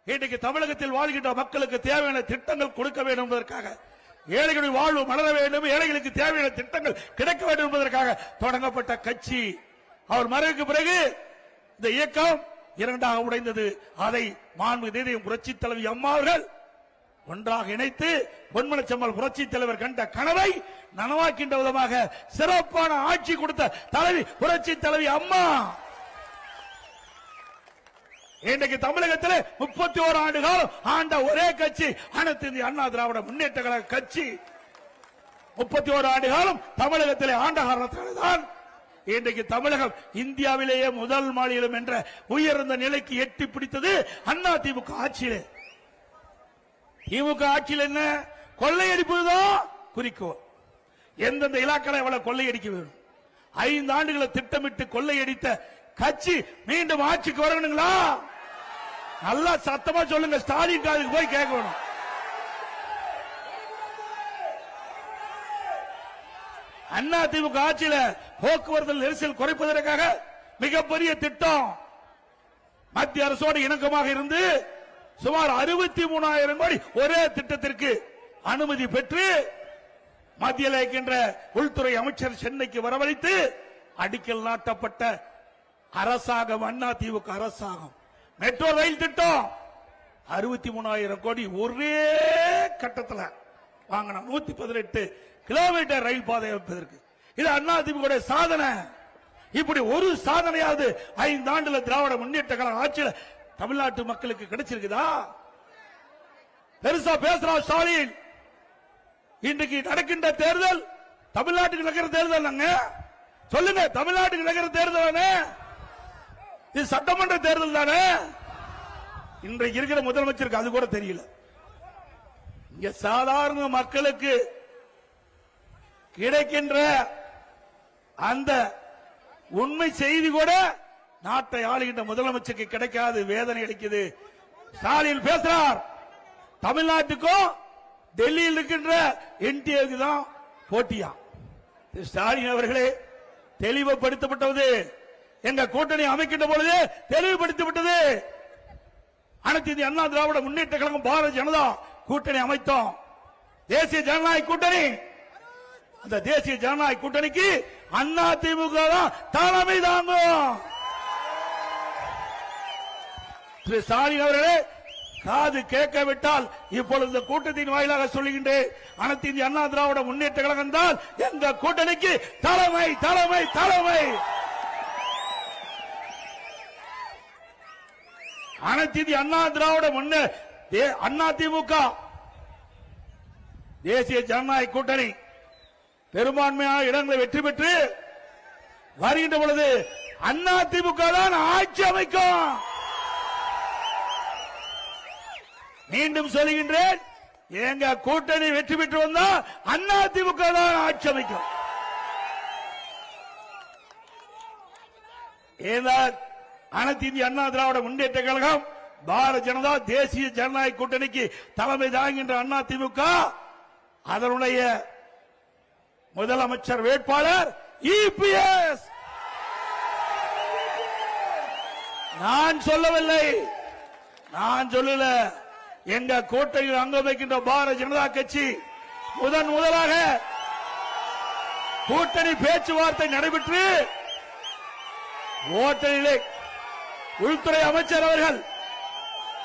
இன்றைக்கு தமிழகத்தில் வாழ்கின்ற மக்களுக்கு தேவையான திட்டங்கள் கொடுக்க வேண்டும் என்பதற்காக, ஏழைகளின் வாழ்வு மலர வேண்டும், ஏழைகளுக்கு தேவையான திட்டங்கள் கிடைக்க வேண்டும் என்பதற்காக தொடங்கப்பட்ட கட்சி. அவர் மறைவுக்கு பிறகு இந்த இயக்கம் இரண்டாக உடைந்தது. அதை மாண்புமிகு புரட்சி தலைவி அம்மா அவர்கள் ஒன்றாக இணைத்து பொன்மனச்செம்மல் புரட்சி தலைவர் கண்ட கனவை நனவாக்கின்ற விதமாக சிறப்பான ஆட்சி கொடுத்த தலைவி புரட்சி தலைவி அம்மா. இன்றைக்கு தமிழகத்தில் 31 ஆண்டு காலம் ஆண்ட ஒரே கட்சி அனைத்து இந்திய அண்ணா திராவிட முன்னேற்ற கழக கட்சி. 31 ஆண்டு காலம் தமிழகத்திலே ஆண்ட காரணத்தால்தான் இன்றைக்கு தமிழகம் இந்தியாவிலேயே முதல் மாநிலம் என்ற உயர்ந்த நிலைக்கு எட்டி பிடித்தது அண்ணா திமுக ஆட்சியிலே. திமுக ஆட்சியில் என்ன கொள்ளையடிப்பதுதான் குறிக்கோள். எந்தெந்த இலாக்களை அவளை கொள்ளையடிக்க வேண்டும். 5 ஆண்டுகளை திட்டமிட்டு கொள்ளையடித்த கட்சி மீண்டும் ஆட்சிக்கு வரணுங்களா? நல்லா சத்தமா சொல்லுங்க, ஸ்டாலின் காதுக்கு போய் கேட்கணும். அண்ணா திமுக ஆட்சியில போக்குவரத்து நெரிசல் குறைப்பதற்காக மிகப்பெரிய திட்டம். மத்திய அரசோடு இணக்கமாக இருந்து சுமார் 63,000 கோடி ஒரே திட்டத்திற்கு அனுமதி பெற்று மத்தியில் இருக்கின்ற உள்துறை அமைச்சர் சென்னைக்கு வரவழைத்து அடிக்கல் நாட்டப்பட்ட அரசாங்கம் அண்ணா திமுக அரசாங்கம். மெட்ரோ ரயில் திட்டம் 63,000 கோடி ஒரே கட்டத்தில் வாங்கின 118 கிலோமீட்டர் ரயில் பாதை அமைப்பதற்கு. இது அண்ணா திமுக சாதனை. இப்படி ஒரு சாதனையாவது 5 ஆண்டுல திராவிட முன்னேற்ற கழக ஆட்சியில் தமிழ்நாட்டு மக்களுக்கு கிடைச்சிருக்குதா? பெருசா பேசுறான் ஸ்டாலின். இன்றைக்கு நடக்கின்ற தேர்தல் தமிழ்நாட்டுக்கு நடக்கிற தேர்தல் சொல்லுங்க, தமிழ்நாட்டுக்கு நடக்கிற தேர்தல் இது சட்டமன்ற தேர்தல் தானே. இன்றைக்கு இருக்கிற முதலமைச்சருக்கு அது கூட தெரியல. இங்க சாதாரண மக்களுக்கு கிடைக்கின்ற அந்த உண்மை செய்தி கூட நாட்டை ஆளுகின்ற முதலமைச்சருக்கு கிடைக்காது, வேதனை அளிக்குது. ஸ்டாலின் பேசுறார், தமிழ்நாட்டுக்கும் டெல்லியில் இருக்கின்ற என்டிஏக்கு தான் போட்டியா? ஸ்டாலின் அவர்களே தெளிவுபடுத்தப்பட்டது. எங்க கூட்டணி அமைக்கின்ற பொழுது தெளிவுபடுத்தப்பட்டது. அனைத்து இந்திய அண்ணா திராவிட முன்னேற்ற கழகம் பாரதிய ஜனதா கூட்டணி அமைத்தோம், தேசிய ஜனநாயக கூட்டணி. அந்த தேசிய ஜனநாயக கூட்டணிக்கு அண்ணா திமுக தான் தலைமை தாங்கும். ஸ்டாலின் அவர்களே காது கேட்கவிட்டால் இப்பொழுது இந்த கூட்டத்தின் வாயிலாக சொல்லுகின்றேன், அனைத்து இந்திய அண்ணா திராவிட முன்னேற்ற கழகம் தான் எங்க கூட்டணிக்கு தலைமை தலைமை தலைமை. அனைத்து இந்திய அண்ணா திராவிட அண்ணா திமுக தேசிய ஜனநாயக கூட்டணி பெரும்பான்மையான இடங்களை வெற்றி பெற்று வருகின்ற பொழுது அண்ணா திமுக தான் ஆட்சி அமைக்கும். மீண்டும் சொல்லுகின்றேன், எங்க கூட்டணி வெற்றி பெற்று வந்தா அண்ணா திமுக தான் ஆட்சி அமைக்கும். அனைத்து இந்திய அண்ணா திராவிட முன்னேற்ற கழகம் பாரதிய ஜனதா தேசிய ஜனநாயக கூட்டணிக்கு தலைமை தாங்குகின்ற அண்ணா திமுக அதனுடைய முதலமைச்சர் வேட்பாளர் இபிஎஸ். நான் சொல்லவில்லை, நான் சொல்லல, எங்க கூட்டணியில் அங்கம் வைக்கின்ற பாரதிய ஜனதா கட்சி முதலாக கூட்டணி பேச்சுவார்த்தை நடைபெற்று ஓட்டலிலே உள்துறை அமைச்சர் அவர்கள்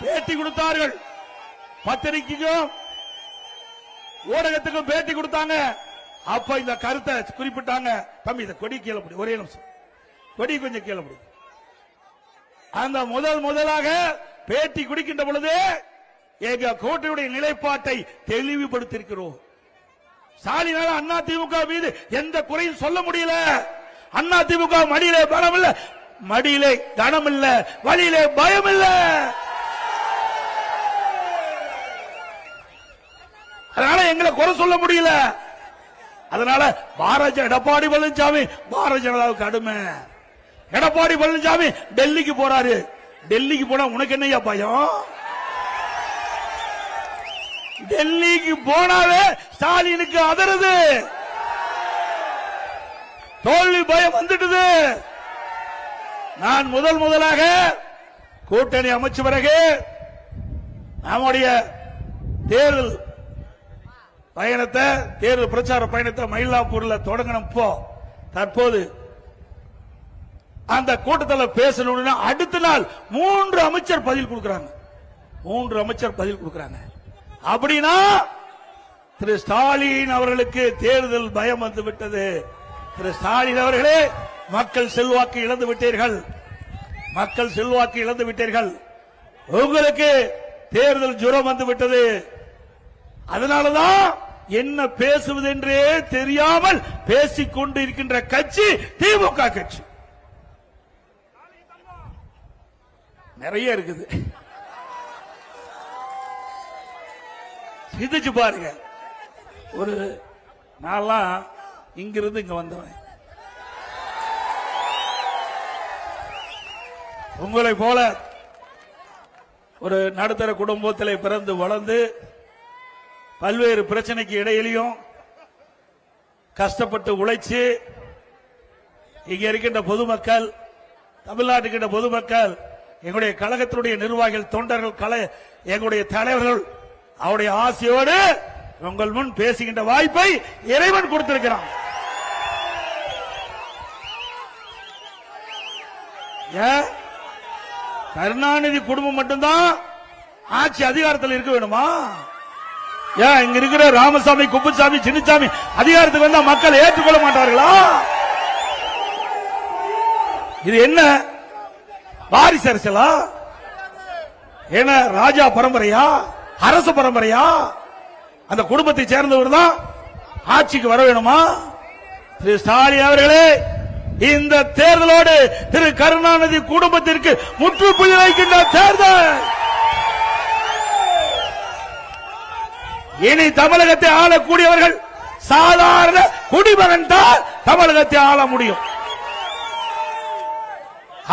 பேட்டி கொடுத்தார்கள். பத்திரிகைக்கும் ஊடகத்துக்கும் பேட்டி கொடுத்தாங்க. அப்ப இந்த கருத்தை குறிப்பிட்டாங்க. தம்பி இந்த கொடி கீழே ஒரே நிமிஷம், கொடி கொஞ்சம் கீழே. அந்த முதலாக பேட்டி குடிக்கின்ற பொழுது எங்க கூட்டணியுடைய நிலைப்பாட்டை தெளிவுபடுத்தியிருக்கிறோம். ஸ்டாலினால அண்ணா திமுக மீது எந்த குறையும் சொல்ல முடியல. அண்ணா திமுக மடியிலே பலம் இல்ல, மடியிலே கனம் இல்ல, வழியிலே பயம் இல்ல. அதனால எங்களை குறை சொல்ல முடியல. அதனால எடப்பாடி பழனிசாமி பாரதிய ஜனதாவுக்கு அடிமை. எடப்பாடி பழனிசாமி டெல்லிக்கு போறாரு. டெல்லிக்கு போனா உனக்கு என்னையா பயம்? டெல்லிக்கு போனாவே ஸ்டாலினுக்கு அதருது, தோல்வி பயம் வந்துடுது. நான் முதலாக கூட்டணி அமைச்ச பிறகு நம்முடைய தேர்தல் பயணத்தை, தேர்தல் பிரச்சார பயணத்தை மயிலாப்பூர்ல தொடங்கணும். தற்போது அந்த கூட்டத்தில் பேசணும்னா அடுத்த நாள் 3 அமைச்சர் பதில் கொடுக்கிறாங்க. 3 அமைச்சர் பதில் கொடுக்கிறாங்க. அப்படின்னா திரு ஸ்டாலின் அவர்களுக்கு தேர்தல் பயம் வந்து விட்டது. திரு ஸ்டாலின் அவர்களே, மக்கள் செல்வாக்கு இழந்து விட்டீர்கள், மக்கள் செல்வாக்கு இழந்து விட்டீர்கள். உங்களுக்கு தேர்தல் ஜுரம் வந்து விட்டது. அதனாலதான் என்ன பேசுவது என்றே தெரியாமல் பேசிக் கொண்டு இருக்கின்ற கட்சி திமுக கட்சி. நிறைய இருக்குது, சிந்திச்சு பாருங்க. ஒரு நான்லாம் இங்கிருந்து இங்க வந்தவன், உங்களை போல ஒரு நடுத்தர குடும்பத்தில் பிறந்து வளர்ந்து பல்வேறு பிரச்சனைக்கு இடையிலையும் கஷ்டப்பட்டு உழைச்சு இங்க இருக்கின்ற பொதுமக்கள், தமிழ்நாட்டுக்கின்ற பொதுமக்கள், எங்களுடைய கழகத்தினுடைய நிர்வாகிகள், தொண்டர்கள், எங்களுடைய தலைவர்கள் அவருடைய ஆசையோடு உங்கள் முன் பேசுகின்ற வாய்ப்பை இறைவன் கொடுத்திருக்கிறான். கருணாநிதி குடும்பம் மட்டும்தான் ஆட்சி அதிகாரத்தில் இருக்க வேணுமா? ஏன் இங்க இருக்கிற ராமசாமி, குப்புசாமி, சின்னசாமி அதிகாரத்துக்கு வந்தா மக்கள் ஏற்றுக்கொள்ள மாட்டார்களா? இது என்ன வாரிசு அரசியலா? என்ன ராஜா பரம்பரையா, அரசு பரம்பரையா? அந்த குடும்பத்தை சேர்ந்தவர் தான் ஆட்சிக்கு வர வேணுமா? திரு ஸ்டாலின் அவர்களே, இந்த தேர்தலோடு திரு கருணாநிதி குடும்பத்திற்கு முற்றுப்புள்ளி வைக்கின்ற தேர்தல். இனி தமிழகத்தை ஆளக்கூடியவர்கள் சாதாரண குடிமகன் தான் தமிழகத்தை ஆள முடியும்.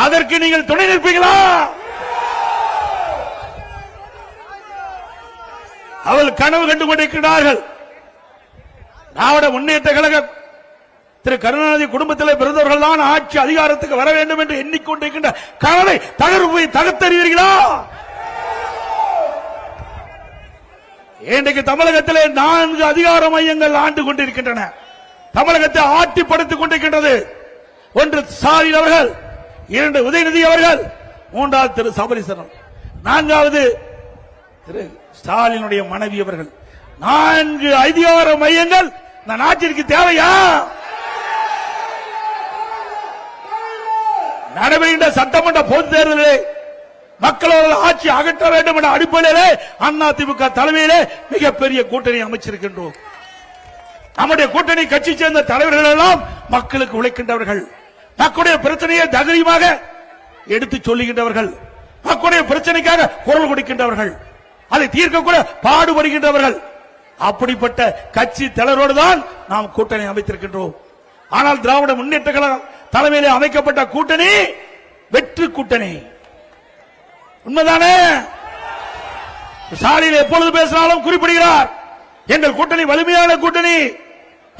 அதற்கு நீங்கள் துணை நிற்பீங்களா? அவள் கனவு கண்டு கொண்டிருக்கிறார்கள். திராவிட முன்னேற்ற கழகம் திரு கருணாநிதி குடும்பத்தில் பிறந்தவர்கள் தான் ஆட்சி அதிகாரத்துக்கு வர வேண்டும் என்று எண்ணிக்கொண்டிருக்கின்ற கனவை தகர்த்தெறிவீர்களா? இன்றைக்கு தமிழகத்திலே 4 அதிகார மையங்கள் ஆண்டு கொண்டிருக்கின்றன. தமிழகத்தை ஆட்டிப்படுத்திக் கொண்டிருக்கின்றது. ஒன்று ஸ்டாலின் அவர்கள், 2 உதயநிதி அவர்கள், 3வது திரு சபரீசன், 4வது திரு ஸ்டாலினுடைய மனைவி அவர்கள் 4 அதிகார மையங்கள் இந்த நாட்டிற்கு தேவையா? நடைபெறுகின்ற சட்டமன்ற பொதுத் தேர்தலில் மக்களோட ஆட்சி அகற்ற வேண்டும் என்ற அடிப்படையிலே அதிமுக தலைமையிலே மிகப்பெரிய கூட்டணி அமைச்சிருக்கின்றோம். நம்முடைய கூட்டணி கட்சி சேர்ந்த தலைவர்கள் எல்லாம் மக்களுக்கு உழைக்கின்றவர்கள், மக்களுடைய பிரச்சனையை தைரியமாக எடுத்து சொல்லுகின்றவர்கள், மக்களுடைய பிரச்சனைக்காக குரல் கொடுக்கின்றவர்கள், அதை தீர்க்க கூட பாடுபடுகின்றவர்கள். அப்படிப்பட்ட கட்சி தலைவரோடு தான் நாம் கூட்டணி அமைத்திருக்கின்றோம். ஆனால் திராவிட முன்னேற்ற கழகம் தலைமையிலே அமைக்கப்பட்ட கூட்டணி வெற்றி கூட்டணி. உண்மைதானே? ஸ்டாலின் எப்பொழுது பேசினாலும் குறிப்பிடுகிறார், எங்கள் கூட்டணி வலிமையான கூட்டணி,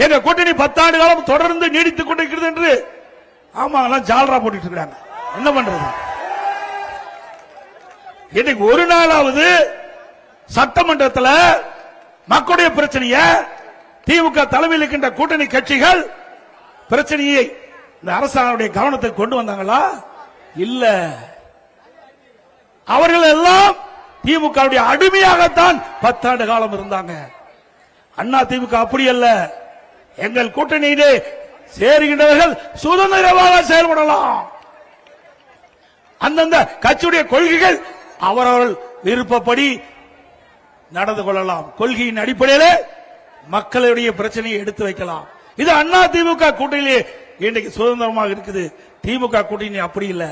எங்கள் கூட்டணி 10 ஆண்டு காலம் தொடர்ந்து நீடித்துக் கொண்டிருக்கிறது என்று. ஆமா, எல்லாம் ஜால்ரா போட்டுட்டு இருக்காங்க. என்ன பண்றது? இன்னைக்கு ஒரு நாளாவது சட்டமன்றத்தில் மக்களுடைய பிரச்சனைய திமுக தலைமையில் இருக்கின்ற கூட்டணி கட்சிகள் பிரச்சனையை இந்த அரசாங்கத்துடைய கவனத்துக்கு கொண்டு வந்தாங்களா? இல்ல. அவர்கள் எல்லாம் திமுக அடிமையாகத்தான் 10 ஆண்டு காலம் இருந்தாங்க. அண்ணா திமுக அப்படி அல்ல. எங்கள் கூட்டணியிலே சேருகின்றவர்கள் சுதந்திரமாக செயல்படலாம். அந்தந்த கட்சியுடைய கொள்கைகள் அவரவர்கள் விருப்பப்படி நடந்து கொள்ளலாம். கொள்கையின் அடிப்படையில் மக்களுடைய பிரச்சனையை எடுத்து வைக்கலாம். இது அண்ணா திமுக கூட்டணியிலே இன்றைக்கு சுதந்திரமாக இருக்குது. திமுக கூட்டணி அப்படி இல்ல.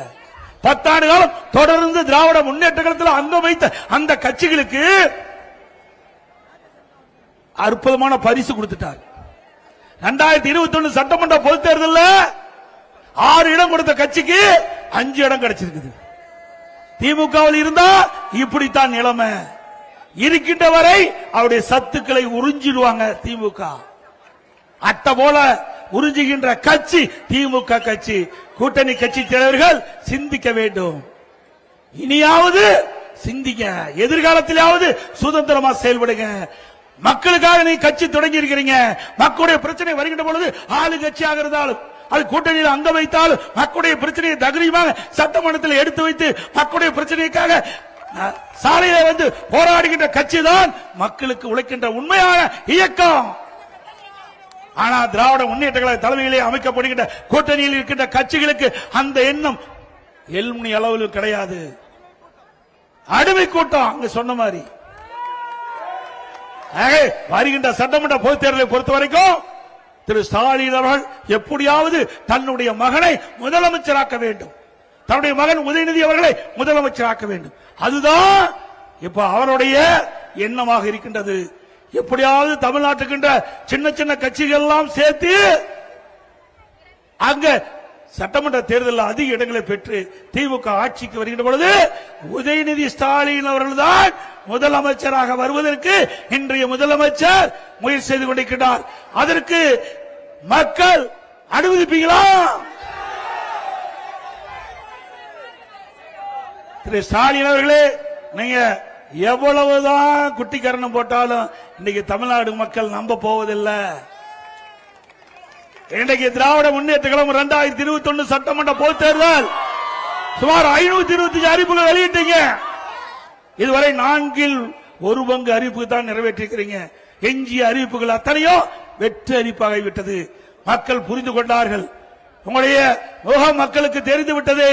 10 ஆண்டு காலம் தொடர்ந்து திராவிட முன்னேற்ற கழகத்தில் அங்கம் வைத்த அந்த கட்சிகளுக்கு அற்புதமான பரிசு கொடுத்துட்டார். 2021 சட்டமன்ற பொதுத் தேர்தலில் 6 இடம் கொடுத்த கட்சிக்கு 5 இடம் கிடைச்சிருக்குது. திமுகவில் இருந்தா இப்படித்தான் நிலைமை. இருக்கின்ற வரை அவருடைய சத்துக்களை உறிஞ்சிடுவாங்க திமுக. அட்ட போல உறிஞ்சுகின்ற கட்சி திமுக கட்சி. கூட்டணி கட்சி தலைவர்கள் சிந்திக்க வேண்டும். இனியாவது சிந்திக்க, எதிர்காலத்திலாவது சுதந்திரமா செயல்படுங்க. மக்களுக்காக நீ கட்சி தொடங்கி இருக்கிறீங்க. மக்களுடைய பிரச்சனை வருகின்ற பொழுது ஆளுங்கட்சியாக இருந்தாலும் அது கூட்டணியில் அங்க வைத்தாலும் மக்களுடைய பிரச்சனையை தைரியமாக சட்டமன்றத்தில் எடுத்து வைத்து மக்களுடைய பிரச்சனைக்காக சாலையில வந்து போராடுகின்ற கட்சி தான் மக்களுக்கு உழைக்கின்ற உண்மையான இயக்கம். ஆனா திராவிட முன்னேற்ற கழக தலைமையிலே அமைக்கப்படுகின்ற கூட்டணியில் இருக்கின்ற கட்சிகளுக்கு அந்த எண்ணம் எல்முனி அளவில் கிடையாது. அடிமை கூட்டம் அங்க சொன்ன மாதிரி. வருகின்ற சட்டமன்ற பொதுத் தேர்தலை பொறுத்த வரைக்கும் திரு ஸ்டாலின் அவர்கள் எப்படியாவது தன்னுடைய மகனை முதலமைச்சராக்க வேண்டும். தன்னுடைய மகன் உதயநிதி அவர்களை முதலமைச்சராக்க வேண்டும். அதுதான் இப்ப அவருடைய எண்ணமாக இருக்கின்றது. எப்படியாவது தமிழ்நாட்டுக்கின்ற சின்ன சின்ன கட்சிகள் எல்லாம் சேர்த்து அங்க சட்டமன்ற தேர்தலில் அதிக இடங்களை பெற்று திமுக ஆட்சிக்கு வருகின்ற பொழுது உதயநிதி ஸ்டாலின் அவர்கள் தான் முதலமைச்சராக வருவதற்கு இன்றைய முதலமைச்சர் முயற்சி செய்து கொண்டிருக்கிறார். அதற்கு மக்கள் அனுமதிப்பீங்களா? திரு ஸ்டாலின் அவர்களே, நீங்க எவ்வளவுதான் குட்டிக்கரணம் போட்டாலும் இன்னைக்கு தமிழ்நாடு மக்கள் நம்ப போவதில்லை. இன்றைக்கு திராவிட முன்னேற்ற கழகம் 2021 சட்டமன்ற பொதுத் தேர்தல் சுமார் 525 அறிவிப்புகள் வெளியிட்டீங்க. இதுவரை 4 பங்கு அறிவிப்பு தான் நிறைவேற்றிருக்கிறீங்க. எஞ்சிய அறிவிப்புகள் அத்தனையும் வெற்றி அறிவிப்பாகிவிட்டது. மக்கள் புரிந்து கொண்டார்கள். உங்களுடைய முகம் மக்களுக்கு தெரிந்துவிட்டது.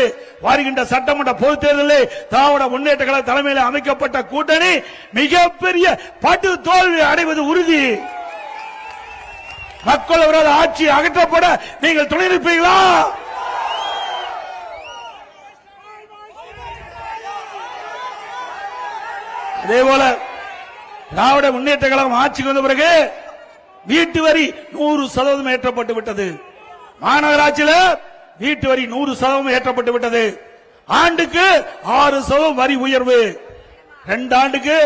வருகின்ற சட்டமன்ற பொதுத் தேர்தலில் திராவிட முன்னேற்ற கழக தலைமையில் அமைக்கப்பட்ட கூட்டணி மிகப்பெரிய படு தோல்வி அடைவது உறுதி. மக்கள் அவரது ஆட்சி அகற்றப்பட நீங்கள் துணை நிற்பீங்களா? அதேபோல திராவிட முன்னேற்ற கழகம் ஆட்சிக்கு வந்த பிறகு வீட்டு வரி 100% ஏற்றப்பட்டு விட்டது. மாநகராட்சியில் வீட்டு வரி 100% ஏற்றப்பட்டு விட்டது. ஆண்டுக்கு 6% வரி உயர்வு. 2 ஆண்டுக்கு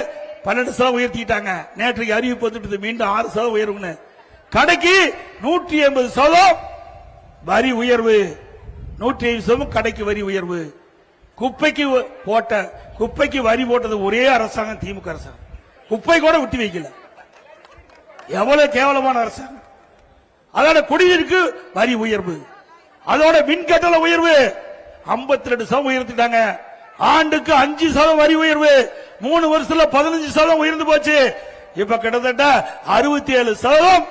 12% உயர்த்திட்டாங்க. நேற்றைக்கு அறிவிப்பு வந்துட்டு மீண்டும் 6% உயர்வுன்னு. கடைக்கு 180% வரி உயர்வு. 150% கடைக்கு வரி உயர்வு. குப்பைக்கு வரி போட்டது ஒரே அரசாங்கம் திமுக அரசாங்கம். குப்பை கூட விட்டு வைக்கல. எவ்வளவு கேவலமான அரசாங்கம். அதோட குடிநீருக்கு வரி உயர்வு, அதோட மின் கட்டண உயர்வு 52% உயர்த்திட்டாங்க. ஆண்டுக்கு 5% வரி உயர்வு, 3 வருஷத்துல 15% உயர்ந்து போச்சு. இப்ப கிட்டத்தட்ட 67%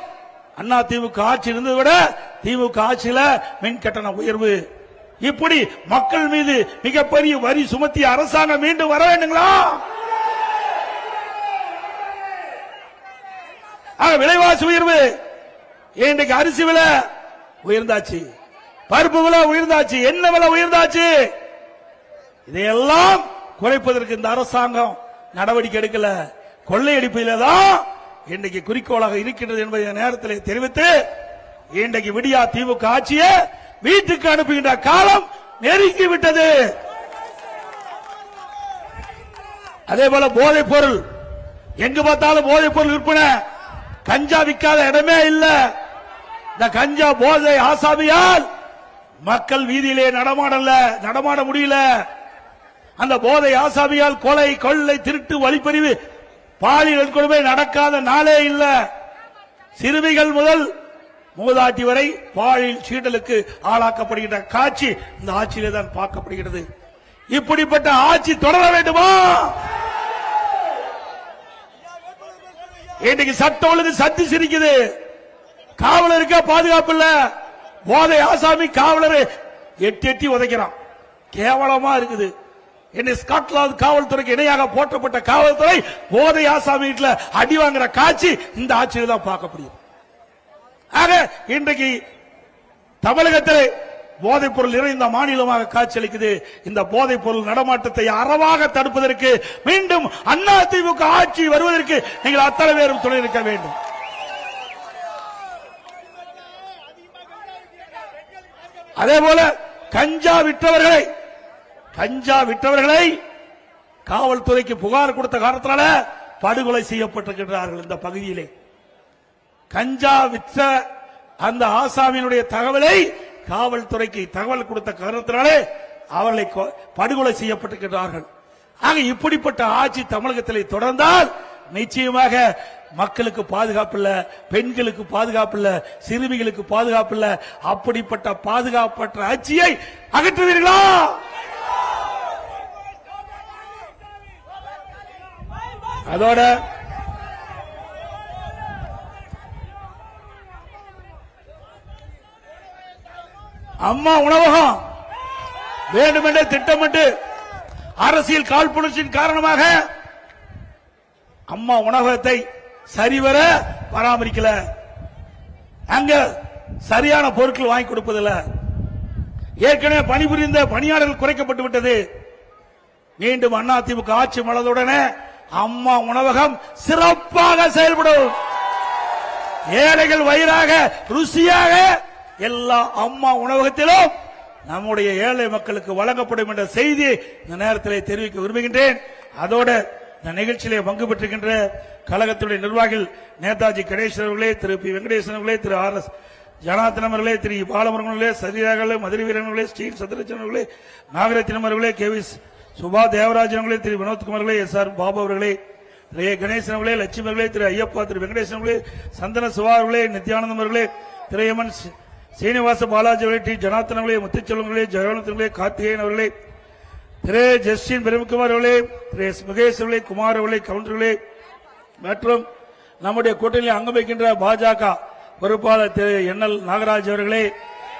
அண்ணா திமுக ஆட்சி இருந்ததை விட திமுக ஆட்சியில மின் கட்டண உயர்வு. இப்படி மக்கள் மீது மிகப்பெரிய வரி சுமத்திய அரசாங்கம் மீண்டும் வர வேண்டுங்களா? விலைவாசி உயர்வு, இன்றைக்கு அரிசி விலை உயர்ந்தாச்சு, பருப்பு விலை உயர்ந்தாச்சு, எண்ணெய் விலை உயர்ந்தாச்சு. இதையெல்லாம் குறைப்பதற்கு இந்த அரசாங்கம் நடவடிக்கை எடுக்கல. கொள்ளையடிப்பில தான் இன்றைக்கு குறிக்கோளாக இருக்கின்றது என்பதை நேரத்தில் தெரிவித்து, இன்றைக்கு விடியா திமுக ஆட்சியை வீட்டுக்கு அனுப்புகின்ற காலம் நெருங்கி விட்டது. அதே போல போதைப் பொருள், எங்கு பார்த்தாலும் போதைப் பொருள் விற்பனை, கஞ்சா விற்காத இடமே இல்ல. இந்த கஞ்சா போதை ஆசாமியால் மக்கள் வீதியிலே நடமாட முடியல. அந்த போதை ஆசாமியால் கொலை, கொள்ளை, திருட்டு, வழிப்பறிவு, பாலியல் கொடுமை நடக்காத நாளே இல்ல. சிறுமிகள் முதல் மூதாட்டி வரை பாலியல் சீண்டலுக்கு ஆளாக்கப்படுகின்ற காட்சி இந்த ஆட்சியிலே தான் பார்க்கப்படுகிறது. இப்படிப்பட்ட ஆட்சி தொடர வேண்டுமா? இன்றைக்கு சட்டம் ஒழுங்கு சத்தி சிரிக்குது, காவலருக்கு பாதுகாப்பு இல்ல. போதை ஆசாமி காவலர் எட்டி உதைக்கிறான், கேவலமா இருக்குது. ஸ்காட்லாந்து காவல்துறைக்கு இணையாக போற்றப்பட்ட காவல்துறை போதை ஆசாமி வீட்டில் அடி வாங்குற காட்சி இந்த ஆட்சியில் தான் பார்க்க முடியும். ஆக இன்றைக்கு தமிழகத்தில் போதைப் பொருள் நிறைந்த மாநிலமாக காட்சியளிக்குது. இந்த போதைப் பொருள் நடமாட்டத்தை அறவாக தடுப்பதற்கு மீண்டும் அதிமுக ஆட்சி வருவதற்கு நீங்கள் அத்தனை பேரும் துணை நிற்க வேண்டும். அதே போல கஞ்சா விற்றவர்களை காவல்துறைக்கு புகார் கொடுத்த காரணத்தினால படுகொலை செய்யப்பட்டிருக்கிறார்கள். இந்த பகுதியிலே கஞ்சா விற்ற அந்த ஆசாமியினுடைய தகவலை காவல்துறைக்கு தகவல் கொடுத்த காரணத்தினாலே அவர்களை படுகொலை செய்யப்பட்டிருக்கிறார்கள். ஆக இப்படிப்பட்ட ஆட்சி தமிழகத்திலே தொடர்ந்தால் நிச்சயமாக மக்களுக்கு பாதுகாப்பு இல்ல, பெண்களுக்கு பாதுகாப்பு இல்ல, சிறுமிகளுக்கு பாதுகாப்பு இல்ல. அப்படிப்பட்ட பாதுகாப்பற்ற ஆட்சியை அகற்றுவீர்களா? அதோட அம்மா உணவகம் வேண்டுமென்றே திட்டமிட்டு அரசியல் காழ்ப்புணர்ச்சியின் காரணமாக அம்மா உணவகத்தை சரிவர பராமரிக்கல. அங்க சரியான பொருட்கள் வாங்கி கொடுப்பதில்லை. ஏற்கனவே பணிபுரிந்த பணியாளர்கள் குறைக்கப்பட்டு விட்டது. மீண்டும் அதிமுக ஆட்சி மலர்ந்தவுடனே அம்மா உணவகம் சிறப்பாக செயல்படும். ஏழைகள் வயிறாக ருசியாக எல்லா அம்மா உணவகத்திலும் நம்முடைய ஏழை மக்களுக்கு வழங்கப்படும் என்ற செய்தி இந்த நேரத்தில் தெரிவிக்க விரும்புகின்றேன். அதோடு இந்த நிகழ்ச்சியிலே பங்கு பெற்றிருக்கின்ற கழகத்துடைய நிர்வாகிகள் நேதாஜி கணேசன் அவர்களே, திரு பி வெங்கடேசன் அவர்களே, திரு RS ஜனார்த்தனம் அவர்களே, திரு பாலமுருகன் அவர்களே, சரியாக மதுரை வீரன் அவர்களே, ஸ்ரீ சத்யரட்சன் அவர்களே, நாகரத்தினம் அவர்களே, KV சுபா தேவராஜன் அவர்களே, திரு வினோத்குமார் அவர்களே, SR பாபு அவர்களே, திரு கணேசன் அவர்களே, லட்சுமி அவர்களே, திரு ஐயப்பா, திரு வெங்கடேசன் அவர்களே, சந்தன சிவா அவர்களே, நித்யானந்தம் அவர்களே, திரு எமன் சீனிவாச பாலாஜி அவர்களே, டி ஜனார்த்தன் அவர்களே, முத்துச்செல்வன் அவர்களே, ஜெயவனத்தன் அவர்களே, கார்த்திகேயன் அவர்களே, திரு ஜஸ்டின் பிரேம்குமார் அவர்களே, திரு எஸ் முகேஷ் அவர்களே, குமார் அவர்களே, கவுண்டர்களே மற்றும் நம்முடைய கூட்டணியில் அங்கம் வைக்கின்ற பாஜக பொறுப்பாளர் திரு NL நாகராஜ் அவர்களே,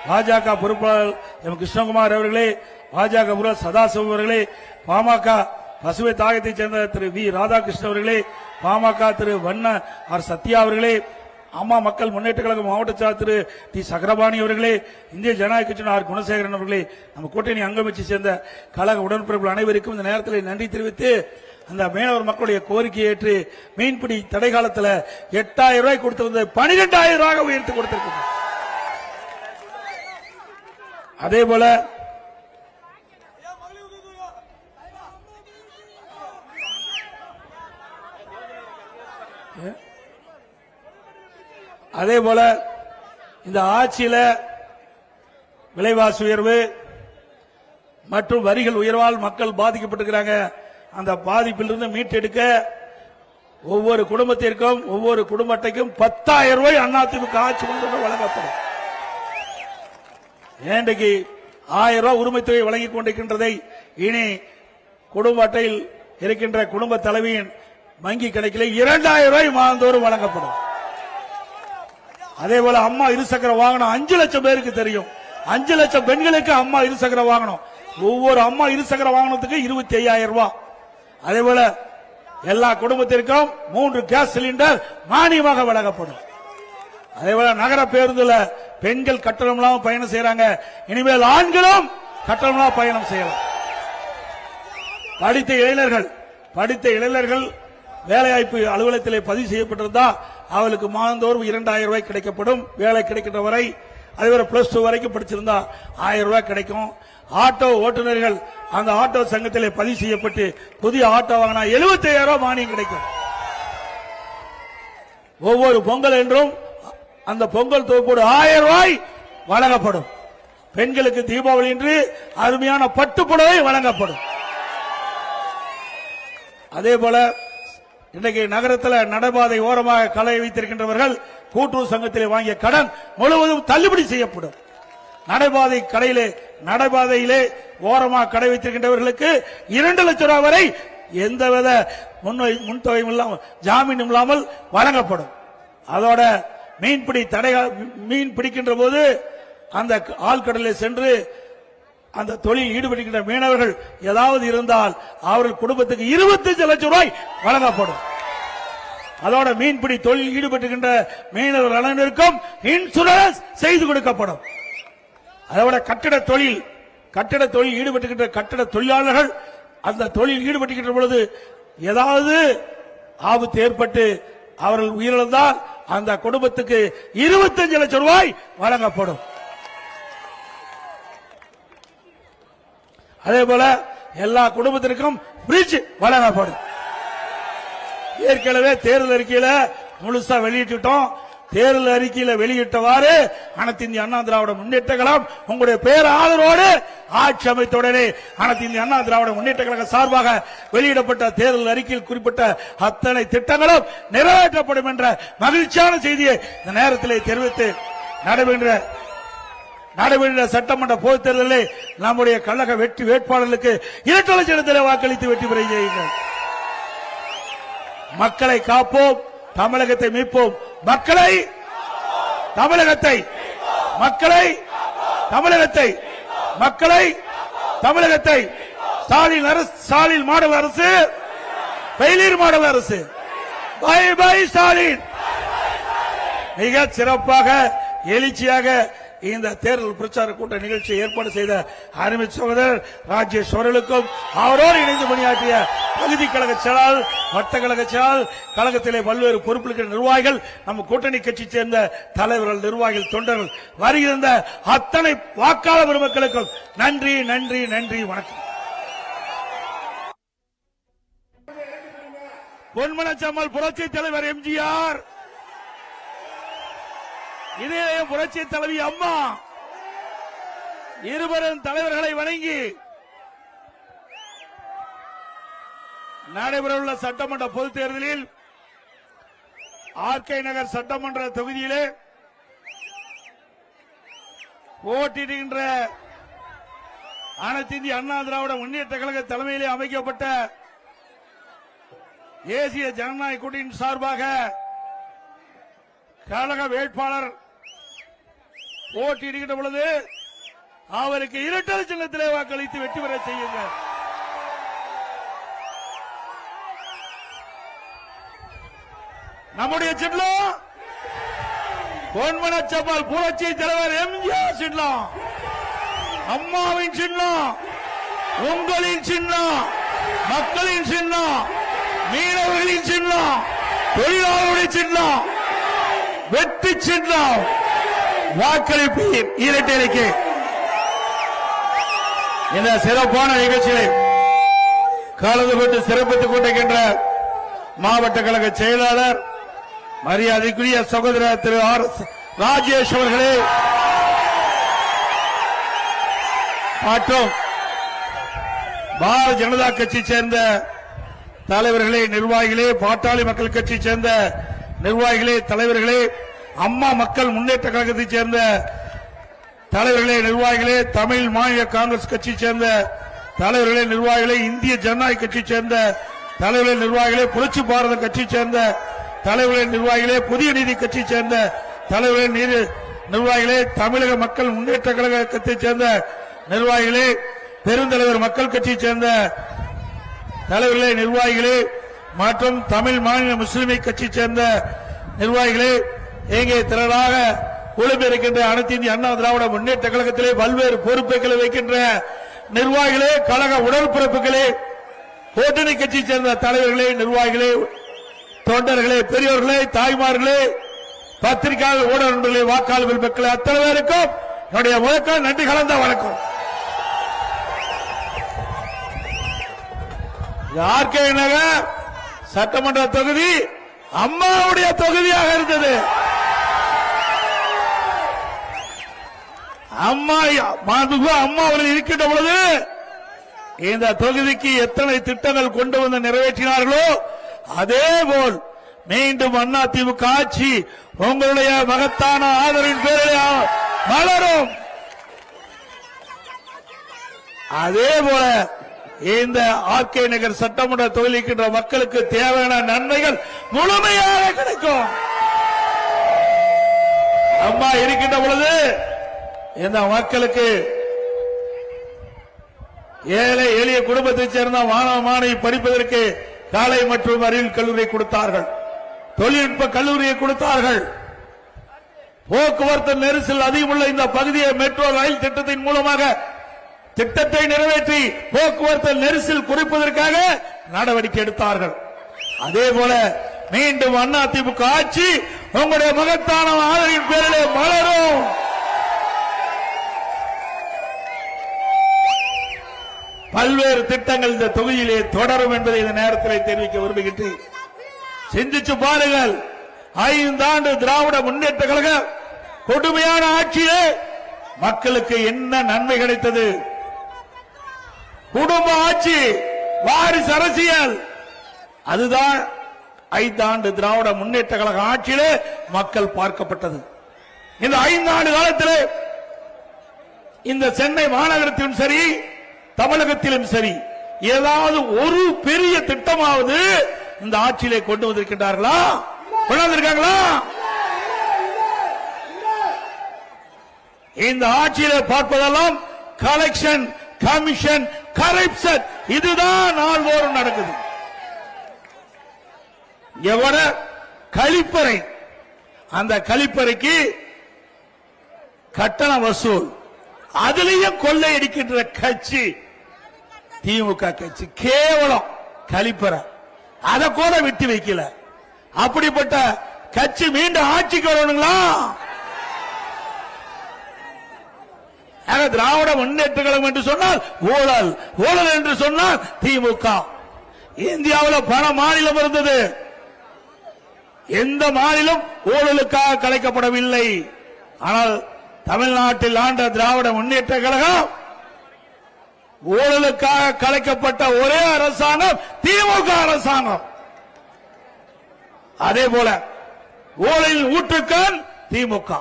பாஜக பொறுப்பாளர் எம் கிருஷ்ணகுமார் அவர்களே, பாஜக பொருளாளர் சதாசிவம் அவர்களே, பாமக பசுமை தாயத்தைச் சேர்ந்த திரு வி ராதாகிருஷ்ணன் அவர்களே, பாமக திரு வண்ண ஆர் சத்யா அவர்களே, அம்மா மக்கள் முன்னேற்ற கழக மாவட்ட செயலாளர் திரு டி சக்கரபாணி அவர்களே, இந்திய ஜனநாயக கட்சியின் ஆர் குணசேகரன் அவர்களே, நம்ம கூட்டணி அங்கம் வச்சு சேர்ந்த கழக உடன்பிறப்புகள் அனைவருக்கும் இந்த நேரத்தில் நன்றி தெரிவித்து, அந்த மீனவர் மக்களுடைய கோரிக்கையை ஏற்று மீன்பிடி தடை காலத்தில் 8,000 ரூபாய் கொடுத்திருந்த 12,000 ரூபாய் உயர்த்தி கொடுத்திருக்கிறது. அதே போல இந்த ஆட்சியில விலைவாசி உயர்வு மற்றும் வரிகள் உயர்வால் மக்கள் பாதிக்கப்பட்டிருக்கிறாங்க. அந்த பாதிப்பிலிருந்து மீட்டெடுக்க ஒவ்வொரு குடும்பத்திற்கும் ஒவ்வொரு குடும்ப அட்டைக்கும் 10,000 ரூபாய் அதிமுக ஆட்சி வழங்கப்படும். இன்றைக்கு 1000 ரூபாய் உரிமை தொகை வழங்கிக் கொண்டிருக்கின்றதை இனி குடும்ப அட்டையில் இருக்கின்ற குடும்ப தலைவியின் வங்கி கணக்கிலே 2000 ரூபாய் மாதந்தோறும் வழங்கப்படும். அதே போல அம்மா இருசக்கர வாகனம் 5 லட்சம் பேருக்கு தெரியும். 5 லட்சம் பெண்களுக்கு அம்மா இருசக்கர வாகனம். ஒவ்வொரு அம்மா இருசக்கர வாகனத்துக்கு 25,000 ரூபாய். அதே போல எல்லா குடும்பத்திற்கும் 3 கேஸ் சிலிண்டர் மானியமாக வழங்கப்படும். அதே போல நகர பேருந்துல பெண்கள் கட்டணம் இல்லாம பயணம் செய்யறாங்க. இனிமேல் ஆண்களும் கட்டணம் இல்லாம பயணம் செய்யலாம். படித்த இளைஞர்கள் வேலைவாய்ப்பு அலுவலகத்திலே பதிவு செய்யப்பட்டிருந்தா அவளுக்கு மாதந்தோறும் 2000 ரூபாய் கிடைக்கப்படும். வேலை கிடைக்கின்ற வரை, அதேபோல +2 வரைக்கும் படிச்சிருந்தா 1000 ரூபாய் கிடைக்கும். ஆட்டோ ஓட்டுநர்கள் அந்த ஆட்டோ சங்கத்திலே பதிவு செய்யப்பட்டு புதிய ஆட்டோ வாங்கினா 75,000 ரூபாய் மானியம் கிடைக்கும். ஒவ்வொரு பொங்கல் என்றும் அந்த பொங்கல் தொகுப்போடு 1000 ரூபாய் வழங்கப்படும். பெண்களுக்கு தீபாவளி என்று அருமையான பட்டு புடவை வழங்கப்படும். அதே போல இன்றைக்கு நகரத்தில் நடைபாதை ஓரமாக கடை வைத்திருக்கின்றவர்கள் கூட்டுறவு சங்கத்திலே வாங்கிய கடன் முழுவதும் தள்ளுபடி செய்யப்படும். நடைபாதையிலே ஓரமாக கடை வைத்திருக்கின்றவர்களுக்கு 2 லட்சம் ரூபாய் வரை எந்தவித முன்தொகையும் இல்லாமல் ஜாமீனும் இல்லாமல் வழங்கப்படும். அதோட மீன் பிடிக்கின்ற போது அந்த ஆழ்கடலில் சென்று அந்த தொழில் ஈடுபடுகின்ற மீனவர்கள் ஏதாவது இருந்தால் அவர்கள் குடும்பத்துக்கு 25 லட்சம் ரூபாய் வழங்கப்படும். அதோட மீன்பிடி தொழில் ஈடுபட்டுகின்ற மீனவர் அனைவருக்கும் இன்சூரன்ஸ் செய்து கொடுக்கப்படும். அதோட கட்டிட தொழில் ஈடுபட்டுகின்ற கட்டிட தொழிலாளர்கள் அந்த தொழில் ஈடுபட்டுகின்ற பொழுது ஏதாவது ஆபத்து ஏற்பட்டு அவர்கள் உயிரிழந்தால் அந்த குடும்பத்துக்கு 25 லட்சம் ரூபாய் வழங்கப்படும். அதே போல எல்லா குடும்பத்திற்கும் பிரிட்ஜ் வழங்கப்படும். ஏற்கனவே தேர்தல் அறிக்கையில முழுசா வெளியிட்டோம். தேர்தல் அறிக்கையில வெளியிட்டவாறு அனைத்து இந்திய அண்ணா திராவிட முன்னேற்ற கழகம் உங்களுடைய பேர் ஆதரவோடு ஆட்சி அமைத்தவுடனே அனைத்து இந்திய அண்ணா திராவிட முன்னேற்ற கழக சார்பாக வெளியிடப்பட்ட தேர்தல் அறிக்கையில் குறிப்பிட்ட அத்தனை திட்டங்களும் நிறைவேற்றப்படும் என்ற மகிழ்ச்சியான செய்தியை இந்த நேரத்தில் தெரிவித்து நடைபெறுகின்ற சட்டமன்ற பொதுத் தேர்தலில் நம்முடைய கழக வெற்றி வேட்பாளர்களுக்கு 2 லட்சத்தில் வாக்களித்து வெற்றி பெற செய்யுங்கள். மக்களை காப்போம், தமிழகத்தை மீட்போம். தமிழகத்தை ஸ்டாலின் மாடல் அரசு, ஃபெயிலியர் மாடல் அரசு. Bye bye Stalin. மிக சிறப்பாக எழுச்சியாக இந்த தேர்தல் பிரச்சார கூட்ட நிகழ்ச்சியை ஏற்பாடு செய்த அருமை சகோதரர் ராஜேஷ் அவர்களுக்கும் அவரோடு இணைந்து பணியாற்றிய பகுதி கழக செயலாளர், வட்ட கழக செயலாளர், கழகத்திலே பல்வேறு பொறுப்பில் நிர்வாகிகள், நம்ம கூட்டணி கட்சி சேர்ந்த தலைவர்கள், நிர்வாகிகள், தொண்டர்கள், வருகின்ற அத்தனை வாக்காளர் பெருமக்களுக்கும் நன்றி நன்றி நன்றி. வணக்கம். பொன்மனச்சம்மல் புரட்சி தலைவர் எம்ஜிஆர், இதே புரட்சி தலைவி அம்மா இருவரும் தலைவர்களை வணங்கி நடைபெறவுள்ள சட்டமன்ற பொதுத் தேர்தலில் ஆர்கே நகர் சட்டமன்ற தொகுதியிலே போட்டியிடுகின்ற அனைத்து இந்திய அண்ணா திராவிட முன்னேற்ற கழக தலைமையிலே அமைக்கப்பட்ட தேசிய ஜனநாயக கூட்டணியின் சார்பாக கழக வேட்பாளர் போட்டியிடுகின்ற பொழுது அவருக்கு 2 சின்னத்திலே வாக்களித்து வெற்றி பெற செய்யுங்கள். நம்முடைய சின்னம் பொன்மனச்சம்மல் புரட்சி தலைவர் எம்ஜிஆர் சின்னம், அம்மாவின் சின்னம், உங்களின் சின்னம், மக்களின் சின்னம், மீனவர்களின் சின்னம், தொழிலாளர்களுடைய சின்னம், வெற்றி சின்னம். வாக்களிப்பீர் இரட்டைக்கு. இந்த சிறப்பான நிகழ்ச்சியை கலந்து கொண்டு சிறப்பித்துக் கொண்டிருக்கின்ற மாவட்ட கழக செயலாளர் மரியாதைக்குரிய சகோதரர் திரு ஆர்.எஸ். ராஜேஷ் அவர்களே மற்றும் பாரதிய ஜனதா கட்சி சேர்ந்த தலைவர்களே, நிர்வாகிகளே, பாட்டாளி மக்கள் கட்சி சேர்ந்த நிர்வாகிகளே, தலைவர்களே, அம்மா மக்கள் முன்னேற்ற கழகத்தை சேர்ந்த தலைவர்களே, நிர்வாகிகளே, தமிழ் மாநில காங்கிரஸ் கட்சி சேர்ந்த தலைவர்களே, நிர்வாகிகளே, இந்திய ஜனநாயக கட்சி சேர்ந்த தலைவர்களே, நிர்வாகிகளே, புரட்சி பாரத கட்சி சேர்ந்த தலைவர்களே, நிர்வாகிகளே, புதிய நீதி கட்சி சேர்ந்த தலைவர்களே, நிர்வாகிகளே, தமிழக மக்கள் முன்னேற்ற கழகத்தை சேர்ந்த நிர்வாகிகளே, பெருந்தலைவர் மக்கள் கட்சியை சேர்ந்த தலைவர்களே, நிர்வாகிகளே மற்றும் தமிழ் மாநில முஸ்லிமை கட்சி சேர்ந்த நிர்வாகிகளே, இங்கே திரளாக குழுமிருக்கின்ற அனைத்து இந்திய அண்ணா திராவிட முன்னேற்ற கழகத்திலே பல்வேறு பொறுப்புகளை வைக்கின்ற நிர்வாகிகளே, கழக உடன்பிறப்புகளே, கூட்டணி கட்சியை சேர்ந்த தலைவர்களே, நிர்வாகிகளே, தொண்டர்களே, பெரியோர்களே, தாய்மார்களே, பத்திரிகையாளர், ஊடக நண்பர்களே, வாக்காளர் மக்களே, அத்தனை பேருக்கும் என்னுடைய முதற்கால் நன்றி கலந்த வணக்கம். ஆர்கே நகர் சட்டமன்ற தொகுதி அம்மாவுடைய தொகுதியாக இருந்தது. அம்மா அவர்கள் இருக்கின்ற பொழுது இந்த தொகுதிக்கு எத்தனை திட்டங்கள் கொண்டு வந்து நிறைவேற்றினார்களோ அதேபோல் மீண்டும் அதிமுக ஆட்சி உங்களுடைய மகத்தான ஆதரவின் பேரில் மலரும். அதேபோல இந்த ஆர்கே நகர் சட்டமன்ற தொகுதிக்கின்ற மக்களுக்கு தேவையான நன்மைகள் முழுமையாக கிடைக்கும். அம்மா இருக்கின்ற பொழுது இந்த மக்களுக்கு ஏழை எளிய குடும்பத்தைச் சேர்ந்த மாணவ மாணவி படிப்பதற்கு காலை மற்றும் அறிவியல் கல்லூரியை கொடுத்தார்கள், தொழில்நுட்ப கல்லூரியை கொடுத்தார்கள். போக்குவரத்து நெரிசல் அதிகமுள்ள இந்த பகுதியை மெட்ரோ ரயில் திட்டத்தின் மூலமாக திட்டத்தை நிறைவேற்றி போக்குவரத்து நெரிசல் குறைப்பதற்காக நடவடிக்கை எடுத்தார்கள். அதேபோல மீண்டும் அதிமுக ஆட்சி உங்களுடைய மகத்தான ஆதரவின் பேரிலே மலரும். பல்வேறு திட்டங்கள் இந்த தொகுதியிலே தொடரும் என்பதை இந்த நேரத்தில் தெரிவிக்க விரும்புகின்றேன். சிந்திச்சு பாருங்கள், 5 ஆண்டு திராவிட முன்னேற்ற கழக கொடுமையான ஆட்சியே மக்களுக்கு என்ன நன்மை கிடைத்தது? குடும்ப ஆட்சி, வாரிசு அரசியல், அதுதான் 5 ஆண்டு திராவிட முன்னேற்ற கழக ஆட்சியிலே மக்கள் பார்க்கப்பட்டது. இந்த 5 ஆண்டு காலத்திலே இந்த சென்னை மாநகரத்திலும் சரி தமிழகத்திலும் சரி ஏதாவது ஒரு பெரிய திட்டமாவது இந்த ஆட்சியிலே கொண்டு வந்திருக்கின்றார்களா? கொண்டாந்திருக்காங்களா? இந்த ஆட்சியிலே பார்ப்பதெல்லாம் கலெக்ஷன், கமிஷன், கரப்ஷன், இதுதான் நாள்தோறும் நடக்குது. எவட கழிப்பறை, அந்த கழிப்பறைக்கு கட்டண வசூல், அதிலேயும் கொள்ளையடிக்கின்ற கட்சி திமுக கட்சி. கேவலம் கழிப்பறை, அதை கூட விட்டு வைக்கல. அப்படிப்பட்ட கட்சி மீண்டும் ஆட்சிக்கு வரணுங்களா? திராவிட முன்னேற்ற கழகம் என்று சொன்னால் ஊழல், ஊழல் என்று சொன்னால் திமுக. இந்தியாவில் பல மாநிலம் இருந்தது, எந்த மாநிலம் ஊழலுக்காக கலைக்கப்படவில்லை. ஆனால் தமிழ்நாட்டில் ஆண்ட திராவிட முன்னேற்ற கழகம் ஊழலுக்காக கலைக்கப்பட்ட ஒரே அரசாங்கம் திமுக அரசாங்கம். அதே போல ஊழலில் ஊற்றுக்கண் திமுக.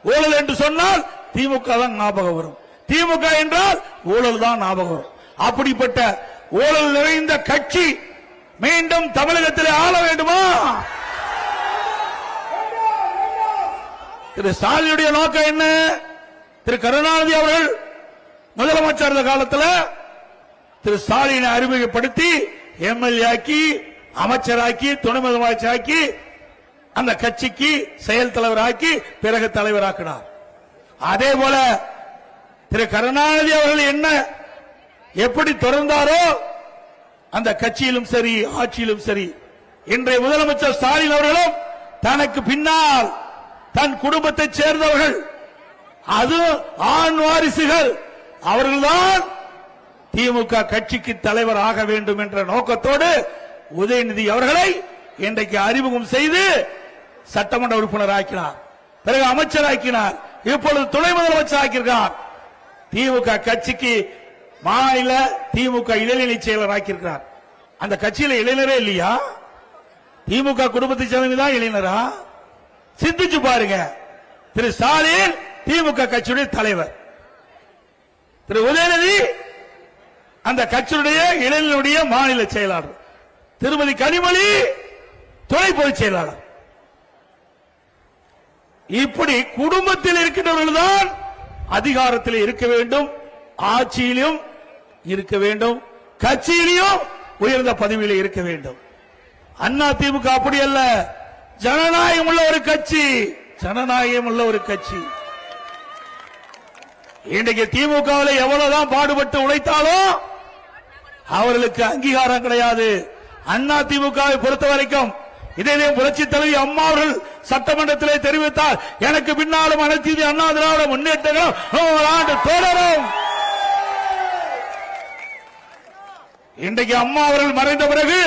ஊழல் என்று சொன்னால் திமுக தான் ஞாபகம் வரும், திமுக என்றால் ஊழல் தான் ஞாபகம் வரும். அப்படிப்பட்ட ஊழல் நிறைந்த கட்சி மீண்டும் தமிழகத்திலே ஆள வேண்டுமா? திரு ஸ்டாலினுடைய நோக்கம் என்ன? திரு கருணாநிதி அவர்கள் முதலமைச்சர் காலத்தில் திரு ஸ்டாலினை அறிமுகப்படுத்தி எம்எல்ஏ ஆக்கி, அமைச்சராக்கி, துணை முதலமைச்சராக்கி, அந்த கட்சிக்கு செயல் தலைவராக்கி, பிறகு தலைவராக்கினார். அதே போல திரு கருணாநிதி அவர்கள் என்ன எப்படி தொடர்ந்தாரோ அந்த கட்சியிலும் சரி ஆட்சியிலும் சரி, இன்றைய முதலமைச்சர் ஸ்டாலின் அவர்களும் தனக்கு பின்னால் தன் குடும்பத்தை சேர்ந்தவர்கள், அது ஆண் வாரிசுகள், அவர்கள்தான் திமுக கட்சிக்கு தலைவர் ஆக வேண்டும் என்ற நோக்கத்தோடு உதயநிதி அவர்களை இன்றைக்கு அறிமுகம் செய்து சட்டமன்ற உறுப்பினர் ஆக்கினார், பிறகு அமைச்சர் ஆக்கினார், இப்பொழுது துணை முதலமைச்சர் ஆக்கியிருக்கிறார். திமுக கட்சிக்கு மாநில திமுக இளைஞரணி செயலர் ஆக்கியிருக்கிறார். அந்த கட்சியில இளைஞரே இல்லையா? திமுக குடும்பத்தை சேர்ந்ததான் இளைஞரா? சிந்திச்சு பாருங்க. திரு ஸ்டாலின் திமுக கட்சியுடைய தலைவர், திரு உதயநிதி அந்த கட்சியுடைய இளைஞருடைய மாநில செயலாளர் திருமதி கனிமொழி துணை பொதுச் செயலாளர். இப்படி குடும்பத்தில் இருக்கின்றவர்கள் தான் அதிகாரத்தில் இருக்க வேண்டும், ஆட்சியிலும் இருக்க வேண்டும், கட்சியிலும் உயர்ந்த பதவியில் இருக்க வேண்டும். அண்ணா திமுக அப்படி அல்ல, ஜனநாயகம் உள்ள ஒரு கட்சி, ஜனநாயகம் உள்ள ஒரு கட்சி. இன்றைக்கு திமுகவில் எவ்வளவுதான் பாடுபட்டு உழைத்தாலும் அவர்களுக்கு அங்கீகாரம் கிடையாது. அண்ணா திமுகவை பொறுத்த வரைக்கும் இதே புரட்சி தலைவி அம்மா அவர்கள் சட்டமன்றத்திலே தெரிவித்தார், எனக்கு பின்னாலும் அனைத்து இந்திய அண்ணா திராவிட முன்னேற்ற ஆண்டு தொடரும். இன்றைக்கு அம்மா அவர்கள் மறைந்த பிறகு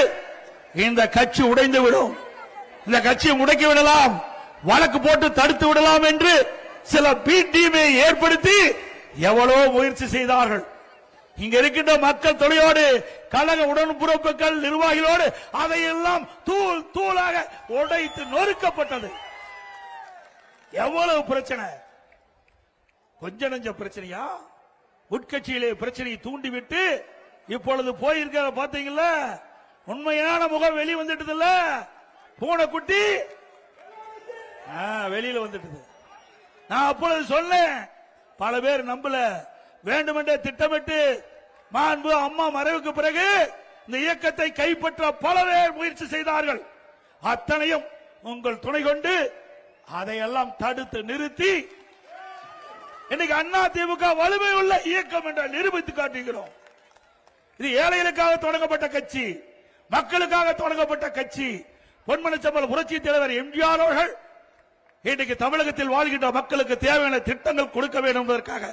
இந்த கட்சி உடைந்து விடும், இந்த கட்சியை முடக்கி விடலாம், வழக்கு போட்டு தடுத்து விடலாம் என்று சில பி டீமை ஏற்படுத்தி எவ்வளவு முயற்சி செய்தார்கள். இங்க இருக்கின்ற மக்கள் தொழிலோடு கழக உடன்பிறப்புகள் நிர்வாகிகளோடு அதையெல்லாம் தூள் தூளாக உடைத்து நொறுக்கப்பட்டது. எவ்வளவு பிரச்சனை, கொஞ்ச நெஞ்ச பிரச்சனையா? உட்கட்சியிலே பிரச்சனையை தூண்டிவிட்டு இப்பொழுது போயிருக்கிற பாத்தீங்களா, உண்மையான முகம் வெளியே வந்துட்டது இல்ல, பூனைக்குட்டி வெளியில வந்துட்டது. நான் அப்பொழுது சொன்னேன், பல பேர் நம்பல, வேண்டுமென்றே திட்டமிட்டு மாண்பு அம்மா மறைவுக்கு பிறகு இந்த இயக்கத்தை கைப்பற்ற பல பேர் முயற்சி செய்தார்கள். அத்தனையும் உங்கள் துணை கொண்டு அதையெல்லாம் தடுத்து நிறுத்தி இன்னைக்கு அண்ணா திமுக வலிமை உள்ள இயக்கம் என்று நிரூபித்து காட்டுகிறோம். இது ஏழைகளுக்காக தொடங்கப்பட்ட கட்சி, மக்களுக்காக தொடங்கப்பட்ட கட்சி. பொன்மனச்செம்மல் புரட்சி தலைவர் எம்ஜிஆர் அவர்கள் இன்றைக்கு தமிழகத்தில் வாழ்கின்ற மக்களுக்கு தேவையான திட்டங்கள் கொடுக்க வேண்டும் என்பதற்காக,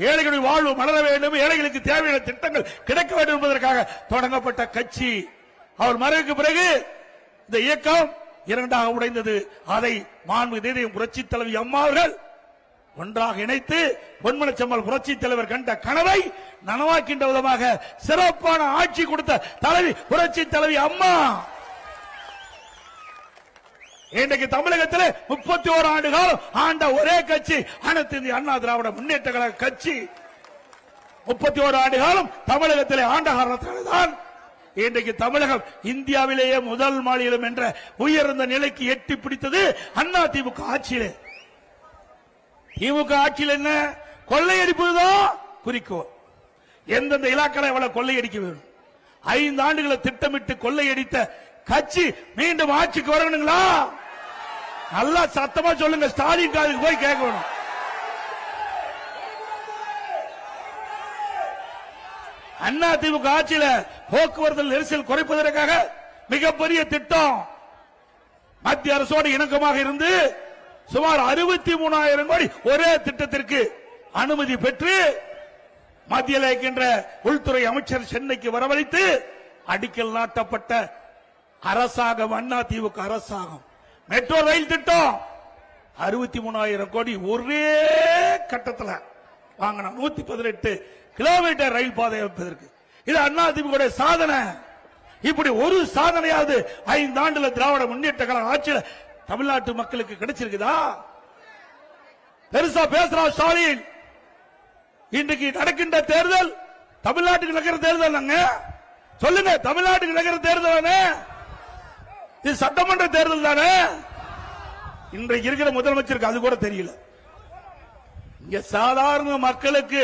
ஏழைகளின் வாழ்வு மலர வேண்டும், ஏழைகளுக்கு தேவையான திட்டங்கள் கிடைக்க வேண்டும் என்பதற்காக தொடங்கப்பட்ட கட்சி. அவர் மறைவுக்கு பிறகு இந்த இயக்கம் இரண்டாக உடைந்தது. அதை மாண்புமிகு புரட்சி தலைவி அம்மா அவர்கள் ஒன்றாக இணைத்து பொன்மனச்செம்மல் புரட்சி தலைவர் கண்ட கனவை நனவாக்கின்ற விதமாக சிறப்பான ஆட்சி கொடுத்த தலைவி புரட்சி தலைவி அம்மா. இன்றைக்கு தமிழகத்தில் 31 ஆண்டு காலம் ஆண்ட ஒரே கட்சி அனைத்து இந்திய அண்ணா திராவிட முன்னேற்ற கழக கட்சி. 31 ஆண்டு காலம் தமிழகத்தில் ஆண்ட காரணத்தால்தான் இன்றைக்கு தமிழகம் இந்தியாவிலேயே முதல் மாநிலம் என்ற உயர்ந்த நிலைக்கு எட்டி பிடித்தது அண்ணா திமுக ஆட்சியிலே. திமுக ஆட்சியில் என்ன கொள்ளையடிப்பதுதான் குறிக்கோள். எந்தெந்த இலாக்களை எவ்வளவு கொள்ளையடிக்க வேண்டும், 5 ஆண்டுகளை திட்டமிட்டு கொள்ளையடித்த கட்சி மீண்டும் ஆட்சிக்கு வரணுங்களா? நல்லா சத்தமா சொல்லுங்க, ஸ்டாலின் காதுக்கு போய் கேட்கணும். அண்ணா திமுக ஆட்சியில போக்குவரத்து நெரிசல் குறைப்பதற்காக மிகப்பெரிய திட்டம், மத்திய அரசோடு இணக்கமாக இருந்து சுமார் 63,000 கோடி ஒரே திட்டத்திற்கு அனுமதி பெற்று மத்தியில் இருக்கின்ற உள்துறை அமைச்சர் சென்னைக்கு வரவழைத்து அடிக்கல் நாட்டப்பட்ட அரசாங்கம் அண்ணா திமுக அரசாங்கம். மெட்ரோ ரயில் திட்டம் 63,000 கோடி ஒரே கட்டத்தில் வாங்கின 118 கிலோமீட்டர் ரயில் பாதை அமைப்பதற்கு. இது அண்ணா திமுக சாதனை. இப்படி ஒரு சாதனையாவது 5 ஆண்டுல திராவிட முன்னேற்ற கழக ஆட்சியில் தமிழ்நாட்டு மக்களுக்கு கிடைச்சிருக்குதா? பெருசா பேசுறா ஸ்டாலின். இன்றைக்கு நடக்கின்ற தேர்தல் தமிழ்நாட்டுக்கு நடக்கிற தேர்தல் சொல்லுங்க, தமிழ்நாட்டுக்கு நடக்கிற தேர்தல் இது சட்டமன்ற தேர்தல் தானே. இன்றைக்கு இருக்கிற முதலமைச்சருக்கு அது கூட தெரியல. இங்க சாதாரண மக்களுக்கு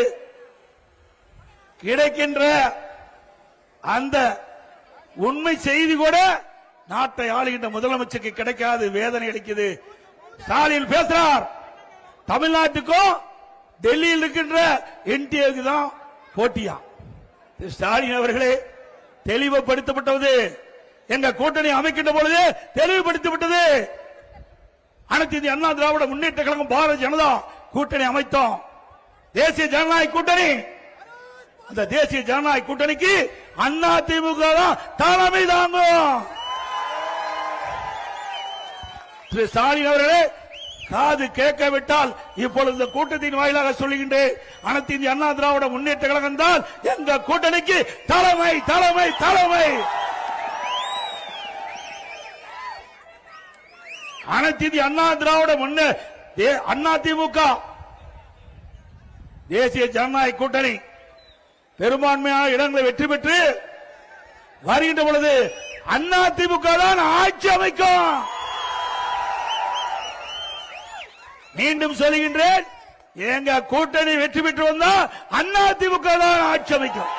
கிடைக்கின்ற அந்த உண்மை செய்தி கூட நாட்டை ஆளுகின்ற முதலமைச்சருக்கு கிடைக்காது, வேதனை அளிக்குது. ஸ்டாலின் பேசுறார், தமிழ்நாட்டுக்கும் டெல்லியில் இருக்கின்ற என்டிஏக்கு தான் போட்டியா. ஸ்டாலின் அவர்களே தெளிவுபடுத்தப்பட்டது, எங்க கூட்டணி அமைக்கின்ற பொழுது தெளிவுபடுத்தப்பட்டது. அனைத்து இந்திய அண்ணா திராவிட முன்னேற்ற கழகம் பாரதிய ஜனதா கூட்டணி அமைத்தோம், தேசிய ஜனநாயக கூட்டணி. அந்த தேசிய ஜனநாயக கூட்டணிக்கு அண்ணா திமுக தான் தலைமை தாங்கும். திரு ஸ்டாலின் அவர்களே காது கேட்கவிட்டால் இப்பொழுது இந்த கூட்டத்தின் வாயிலாக சொல்லுகின்றேன், அனைத்து இந்திய அண்ணா திராவிட முன்னேற்ற கழகம் தான் எங்க கூட்டணிக்கு தலைமை தலைமை தலைமை. அனைத்து இந்திய அண்ணா திராவிட அண்ணா திமுக தேசிய ஜனநாயக கூட்டணி பெரும்பான்மையான இடங்களை வெற்றி பெற்று வருகின்ற பொழுது அதிமுக தான் ஆட்சி அமைக்கும். மீண்டும் சொல்லுகின்றேன், எங்க கூட்டணி வெற்றி பெற்று வந்தா அதிமுக தான் ஆட்சி அமைக்கும்.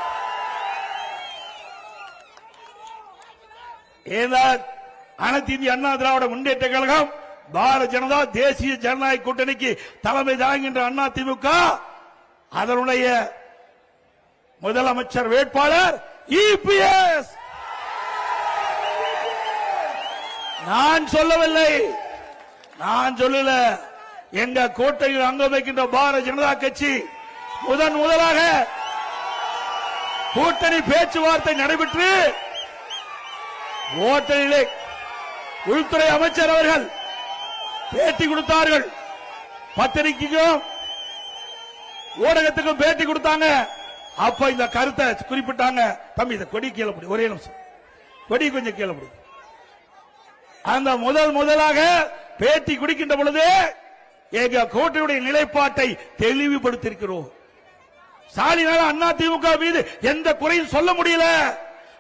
அனைத்து இந்திய அண்ணா திராவிட முன்னேற்ற கழகம் பாரதிய ஜனதா தேசிய ஜனநாயக கூட்டணிக்கு தலைமை தாங்குகின்ற அதிமுக அதனுடைய முதலமைச்சர் வேட்பாளர் இபிஎஸ். நான் சொல்லவில்லை, நான் சொல்லல. எங்க கூட்டணியில் அங்கம் வைக்கின்ற பாரதிய ஜனதா கட்சி முதலாக கூட்டணி பேச்சுவார்த்தை நடைபெற்று ஓட்டலிலே உள்துறை அமைச்சர் அவர்கள் பேட்டி கொடுத்தார்கள். பத்திரிகைக்கும் ஊடகத்துக்கும் பேட்டி கொடுத்தாங்க. அப்ப இந்த கருத்தை குறிப்பிட்டாங்க. தம்பி, இந்த கொடி கீழே முடியும், ஒரே நிமிஷம், கொடி கொஞ்சம் கீழே முடியும். அந்த முதலாக பேட்டி குடிக்கின்ற பொழுது எங்க கூட்டணியுடைய நிலைப்பாட்டை தெளிவுபடுத்தியிருக்கிறோம். ஸ்டாலினால அதிமுக மீது எந்த குறையும் சொல்ல முடியல.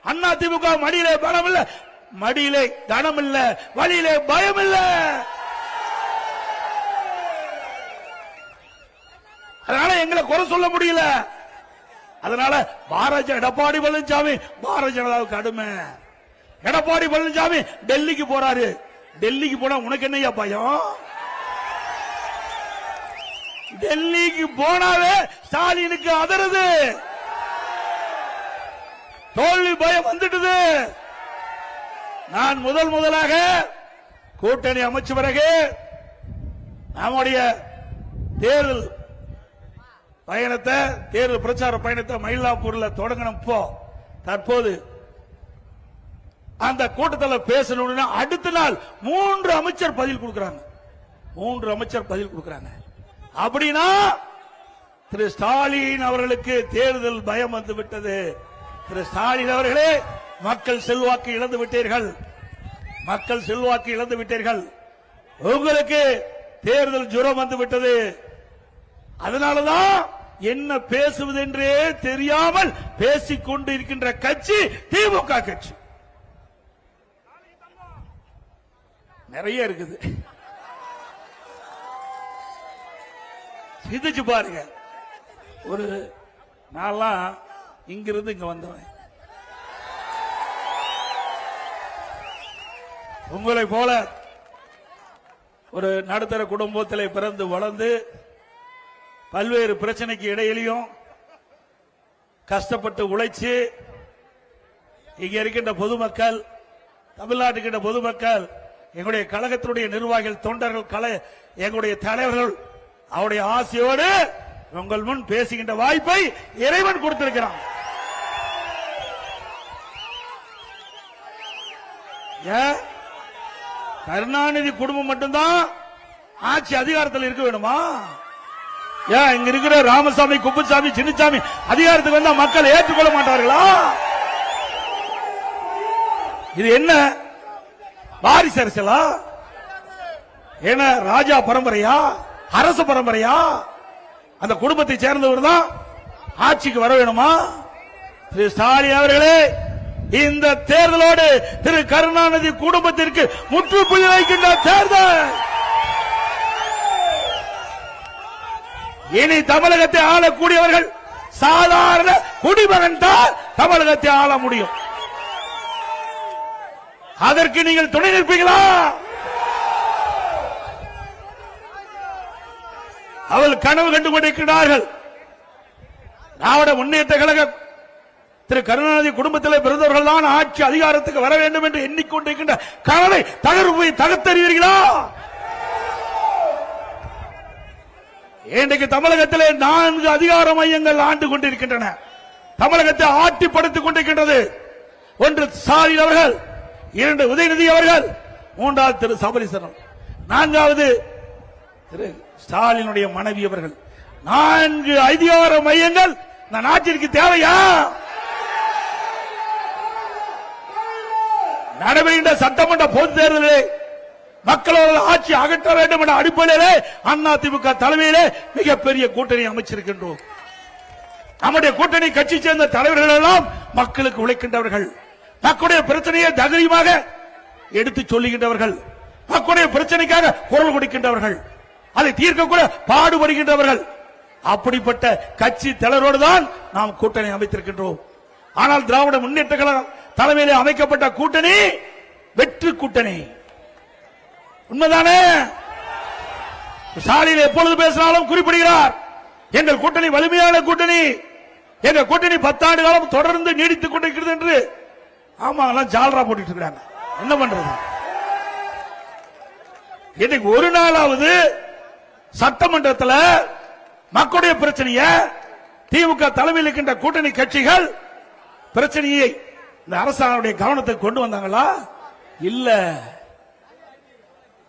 அதிமுக மடியிலே பலம் இல்ல, மடியிலே தனம் இல்ல, வழியிலே பயம் இல்ல. அதனால எங்களை குறை சொல்ல முடியல. அதனால எடப்பாடி பழனிசாமி பாரதிய ஜனதாவுக்கு அடிமை. எடப்பாடி பழனிசாமி டெல்லிக்கு போறாரு. டெல்லிக்கு போனா உனக்கு என்னையா பயம்? டெல்லிக்கு போனாவே ஸ்டாலினுக்கு அதருது, தோல்வி பயம் வந்துட்டது. நான் முதலாக கூட்டணி அமைச்ச பிறகு நம்முடைய தேர்தல் பயணத்தை, தேர்தல் பிரச்சார பயணத்தை மயிலாப்பூர்ல தொடங்கணும். தற்போது அந்த கூட்டத்தில் பேசணும்னா அடுத்த நாள் 3 அமைச்சர் பதில் கொடுக்கிறாங்க. 3 அமைச்சர் பதில் கொடுக்கிறாங்க. அப்படின்னா திரு ஸ்டாலின் அவர்களுக்கு தேர்தல் பயம் வந்து விட்டது. திரு ஸ்டாலின் அவர்களே, மக்கள் செல்வாக்கு இழந்து விட்டீர்கள், மக்கள் செல்வாக்கு இழந்து விட்டீர்கள். உங்களுக்கு தேர்தல் ஜுரம் வந்து விட்டது. அதனாலதான் என்ன பேசுவது என்றே தெரியாமல் பேசிக் கொண்டு இருக்கின்ற கட்சி திமுக கட்சி. நிறைய இருக்குது, சிந்திச்சு பாருங்க. ஒரு நான்லாம் இங்கிருந்து இங்க வந்தவன், உங்களை போல ஒரு நடுத்தர குடும்பத்திலே பிறந்து வளர்ந்து பல்வேறு பிரச்சனைக்கு இடையிலையும் கஷ்டப்பட்டு உழைச்சு இங்க இருக்கின்ற பொதுமக்கள், தமிழ்நாட்டுக்கின்ற பொதுமக்கள், எங்களுடைய கழகத்தினுடைய நிர்வாகிகள், தொண்டர்கள், எங்களுடைய தலைவர்கள் அவருடைய ஆசையோடு உங்கள் முன் பேசுகின்ற வாய்ப்பை இறைவன் கொடுத்திருக்கிறான். கருணாநிதி குடும்பம் மட்டும்தான் ஆட்சி அதிகாரத்தில் இருக்க வேணுமா? ஏன் இங்க இருக்கிற ராமசாமி, குப்புசாமி, சின்னசாமி அதிகாரத்துக்கு வந்தா மக்கள் ஏற்றுக்கொள்ள மாட்டார்களா? இது என்ன வாரிசு அரசியலா? என்ன ராஜா பரம்பரையா, அரசு பரம்பரையா? அந்த குடும்பத்தை சேர்ந்தவர் தான் ஆட்சிக்கு வர வேணுமா? திரு ஸ்டாலின் அவர்களே, இந்த தேர்தலோடு திரு கருணாநிதி குடும்பத்திற்கு முற்றுப்புள்ளி வைக்கின்ற தேர்தல். இனி தமிழகத்தை ஆளக்கூடியவர்கள் சாதாரண குடிமகன் தான் தமிழகத்தை ஆள முடியும். அதற்கு நீங்கள் துணை நிற்பீங்களா? அவர்கள் கனவு கண்டு கொண்டிருக்கிறார்கள். திராவிட முன்னேற்ற கழகம் திரு கருணாநிதி குடும்பத்தில் பிறந்தவர்கள் தான் ஆட்சி அதிகாரத்துக்கு வர வேண்டும் என்று எண்ணிக்கொண்டிருக்கின்ற கனவை தகர்த்தெறிவீர்களா? இன்றைக்கு தமிழகத்திலே 4 அதிகார மையங்கள் ஆண்டு கொண்டிருக்கின்றன. தமிழகத்தை ஆட்டிப்படுத்திக் கொண்டிருக்கின்றது. ஒன்று ஸ்டாலின் அவர்கள், 2 உதயநிதி அவர்கள், 3வது திரு சபரீசன், 4வது திரு ஸ்டாலினுடைய மனைவி அவர்கள். 4 அதிகார மையங்கள் இந்த நாட்டிற்கு தேவையா? நடைபெறுகின்ற சட்டமன்ற பொதுத் தேர்தலில் மக்களோட ஆட்சி அகற்ற வேண்டும் என்ற அடிப்படையிலே அதிமுக தலைமையிலே மிகப்பெரிய கூட்டணி அமைச்சிருக்கின்றோம். நம்முடைய கூட்டணி கட்சி சேர்ந்த தலைவர்கள் எல்லாம் மக்களுக்கு உழைக்கின்றவர்கள், மக்களுடைய பிரச்சனையை தைரியமாக எடுத்து சொல்லுகின்றவர்கள், மக்களுடைய பிரச்சனைக்காக குரல் கொடுக்கின்றவர்கள், அதை தீர்க்க கூட பாடுபடுகின்றவர்கள். அப்படிப்பட்ட கட்சி தலைவரோடு தான் நாம் கூட்டணி அமைத்திருக்கின்றோம். ஆனால் திராவிட முன்னேற்ற கழகம் தலைமையிலே அமைக்கப்பட்ட கூட்டணி வெற்றி கூட்டணி. உண்மைதானே? ஸ்டாலின் எப்பொழுது பேசினாலும் குறிப்பிடுகிறார், எங்கள் கூட்டணி வலிமையான கூட்டணி, எங்கள் கூட்டணி 10 ஆண்டு காலம் தொடர்ந்து நீடித்துக் கொண்டிருக்கிறது என்று. ஆமா, ஜால்ரா போட்டுட்டு இருக்காங்க. என்ன பண்றது? இன்னைக்கு ஒரு நாளாவது சட்டமன்றத்தில் மக்களுடைய பிரச்சனையை திமுக தலைமையில் இருக்கின்ற கூட்டணி கட்சிகள் பிரச்சனையை இந்த அரசாங்கத்துடைய கவனத்துக்கு கொண்டு வந்தாங்களா? இல்ல.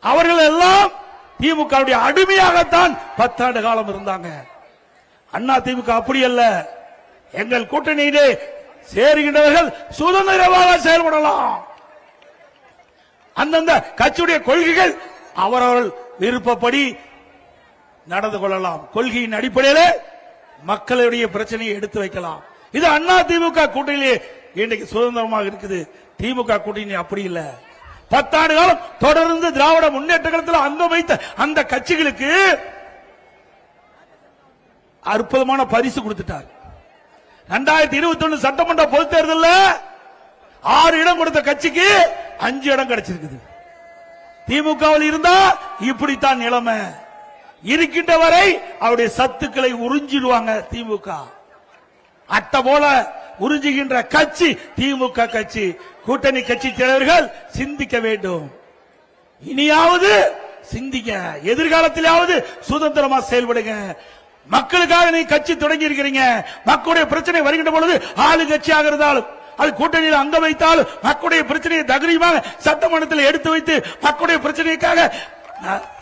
அவர்கள் எல்லாம் திமுக அடிமையாகத்தான் 10 ஆண்டு காலம் இருந்தாங்க. அண்ணா திமுக அப்படி அல்ல. எங்கள் கூட்டணியிலே சேருகின்றவர்கள் சுதந்திரமாக செயல்படலாம். அந்தந்த கட்சியுடைய கொள்கைகள் அவரவர்கள் விருப்பப்படி நடந்து கொள்ளலாம். கொள்கையின் அடிப்படையில் மக்களுடைய பிரச்சனையை எடுத்து வைக்கலாம். இது அண்ணா திமுக கூட்டணியிலே இன்றைக்கு சுதந்திரமாக இருக்குது. திமுக கூட்டணி அப்படி இல்ல. 10 ஆண்டு காலம் தொடர்ந்து திராவிட முன்னேற்ற கழகத்தில் அங்கம் வைத்த அந்த கட்சிகளுக்கு அற்புதமான பரிசு கொடுத்துட்டார். 2021 சட்டமன்ற பொதுத் தேர்தலில் 6 இடம் கொடுத்த கட்சிக்கு 5 இடம் கிடைச்சிருக்குது. திமுகவில் இருந்தா இப்படித்தான் நிலைமை. இருக்கின்ற வரை அவருடைய சத்துக்களை உறிஞ்சிடுவாங்க திமுக. அட்ட போல உறிஞ்சுகின்ற கட்சி திமுக கட்சி. கூட்டணி கட்சி தலைவர்கள் சிந்திக்க வேண்டும். இனியாவது சிந்திக்க, எதிர்காலத்திலாவது சுதந்திரமா செயல்படுங்க. மக்களுக்காக நீ கட்சி தொடங்கி இருக்கிறீங்க. மக்களுடைய பிரச்சனை வருகின்ற பொழுது ஆளுங்கட்சியாக இருந்தாலும் அது கூட்டணியில் அங்க வைத்தாலும் மக்களுடைய பிரச்சனையை தைரியமாக சட்டமன்றத்தில் எடுத்து வைத்து மக்களுடைய பிரச்சனைக்காக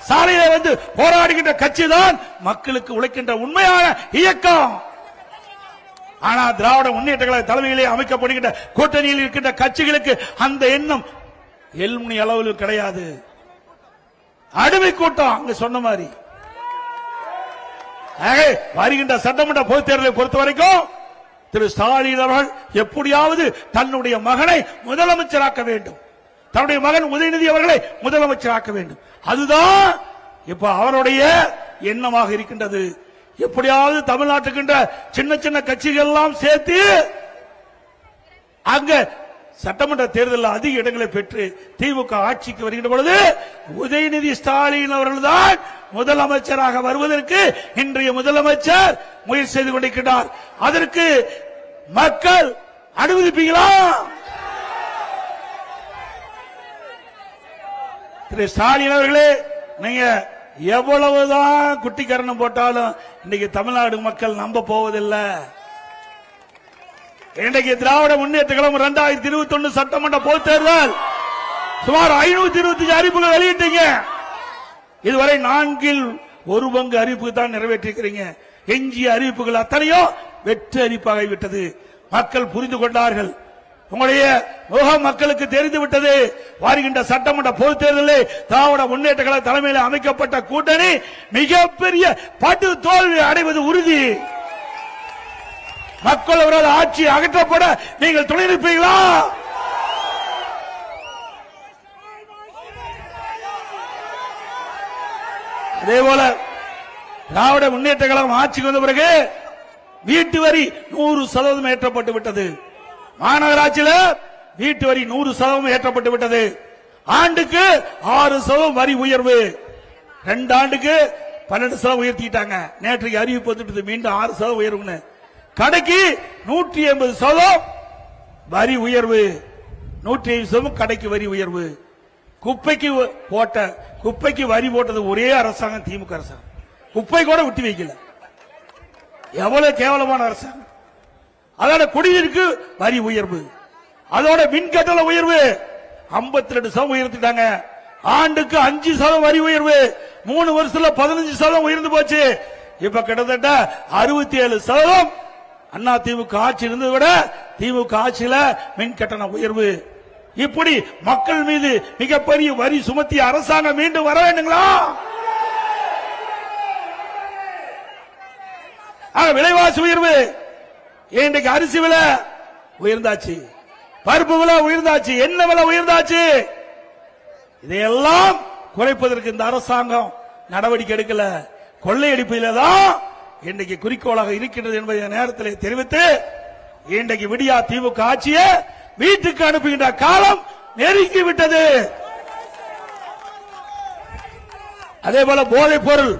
சாலையில வந்து போராடுகின்ற கட்சி தான் மக்களுக்கு உழைக்கின்ற உண்மையான இயக்கம். ஆனா திராவிட முன்னேற்ற கழக தலைமையிலே அமைக்கப்படுகின்ற கூட்டணியில் இருக்கின்ற கட்சிகளுக்கு அந்த எண்ணம் எல்முனி அளவில் கிடையாது. அடிமை கூட்டம் அங்க சொன்ன மாதிரி. வருகின்ற சட்டமன்ற பொதுத் தேர்தலை பொறுத்த வரைக்கும் திரு ஸ்டாலின் அவர்கள் எப்படியாவது தன்னுடைய மகனை முதலமைச்சராக்க வேண்டும். தன்னுடைய மகன் உதயநிதி அவர்களை முதலமைச்சராக்க வேண்டும். அதுதான் இப்ப அவருடைய எண்ணமாக இருக்கின்றது. எப்படியாவது தமிழ்நாட்டுக்கின்ற சின்ன சின்ன கட்சிகள் எல்லாம் சேர்த்து அங்க சட்டமன்ற தேர்தலில் அதிக இடங்களை பெற்று திமுக ஆட்சிக்கு வருகின்ற பொழுது உதயநிதி ஸ்டாலின் அவர்கள் தான் முதலமைச்சராக வருவதற்கு இன்றைய முதலமைச்சர் முயற்சி செய்து கொண்டிருக்கிறார். அதற்கு மக்கள் அனுமதிப்பீங்களா? திரு ஸ்டாலின் அவர்களே, நீங்க எவ்வளவுதான் குட்டிக்கரணம் போட்டாலும் இன்னைக்கு தமிழ்நாடு மக்கள் நம்ப போவதில்லை. இன்றைக்கு திராவிட முன்னேற்ற கழகம் 2021 சட்டமன்ற பொதுத் தேர்தல் சுமார் 525 அறிவிப்புகள் வெளியிட்டீங்க. இதுவரை 4/1 அறிவிப்பு தான் நிறைவேற்றிருக்கிறீங்க. எஞ்சிய அறிவிப்புகள் அத்தனையோ வெற்றி அறிவிப்பாகிவிட்டது. மக்கள் புரிந்து கொண்டார்கள். உங்களுடைய முகம் மக்களுக்கு தெரிந்துவிட்டது. வருகின்ற சட்டமன்ற பொதுத் தேர்தலில் திராவிட முன்னேற்ற கழக தலைமையில் அமைக்கப்பட்ட கூட்டணி மிகப்பெரிய படு தோல்வி அடைவது உறுதி. மக்கள் அவரது ஆட்சி அகற்றப்பட நீங்கள் துணை நிற்பீர்களா? அதே போல திராவிட முன்னேற்ற கழகம் ஆட்சிக்கு வந்த பிறகு வீட்டு வரி 100% ஏற்றப்பட்டு விட்டது. மாநகராட்சியில் வீட்டு வரி 100% ஏற்றப்பட்டு விட்டது. ஆண்டுக்கு 6% வரி உயர்வு. 2 ஆண்டுக்கு 12% உயர்த்திட்டாங்க. நேற்றைக்கு அறிவிப்பு வந்துட்டு மீண்டும் 6% உயர்வு. கடைக்கு 180% வரி உயர்வு. 150% கடைக்கு வரி உயர்வு. குப்பைக்கு வரி போட்டது ஒரே அரசாங்கம் திமுக அரசாங்கம். குப்பை கூட விட்டு வைக்கல. எவ்வளவு கேவலமான அரசாங்கம். அதோட குடிநீருக்கு வரி உயர்வு, அதோட மின் கட்டண உயர்வு 52% உயர்த்திட்டாங்க. ஆண்டுக்கு 5% வரி உயர்வு. 3 வருஷத்துல 15% உயர்ந்து போச்சு. இப்ப கிட்டத்தட்ட 67% அண்ணா திமுக ஆட்சி இருந்ததை விட திமுக ஆட்சியில மின் கட்டண உயர்வு. இப்படி மக்கள் மீது மிகப்பெரிய வரி சுமத்திய அரசாங்கம் மீண்டும் வர வேண்டுங்களா? விலைவாசி உயர்வு இன்றைக்கு அரிசி விலை உயர்ந்தாச்சு, பருப்பு விலை உயர்ந்தாச்சு, என்ன விலை உயர்ந்தாச்சு. இதையெல்லாம் குறைப்பதற்கு இந்த அரசாங்கம் நடவடிக்கை எடுக்கல. கொள்ளையடிப்பில தான் இன்றைக்கு குறிக்கோளாக இருக்கின்றது என்பதை நேரத்தில் தெரிவித்து, இன்றைக்கு விடியா திமுக ஆட்சியை வீட்டுக்கு அனுப்புகின்ற காலம் நெருங்கி விட்டது. அதே போல போதைப் பொருள்,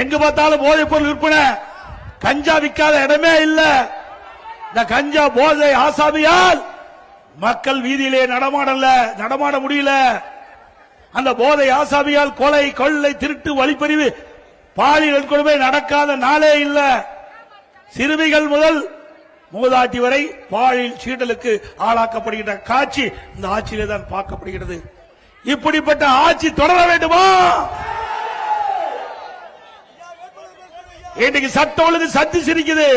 எங்கு பார்த்தாலும் போதைப் பொருள் விற்பனை, கஞ்சா விற்காத இடமே இல்ல. இந்த கஞ்சா போதை ஆசாமியால் மக்கள் வீதியிலே நடமாட முடியல. அந்த போதை ஆசாமியால் கொலை, கொள்ளை, திருட்டு, வழிப்பறிவு, பாலியல் கொடுமை நடக்காத நாளே இல்ல. சிறுமிகள் முதல் மூதாட்டி வரை பாலியல் சீண்டலுக்கு ஆளாக்கப்படுகின்ற காட்சி இந்த ஆட்சியிலே தான் பார்க்கப்படுகிறது. இப்படிப்பட்ட ஆட்சி தொடர வேண்டுமா? இன்னைக்கு சட்டம் ஒழுங்கு சத்தி சிரிக்குது.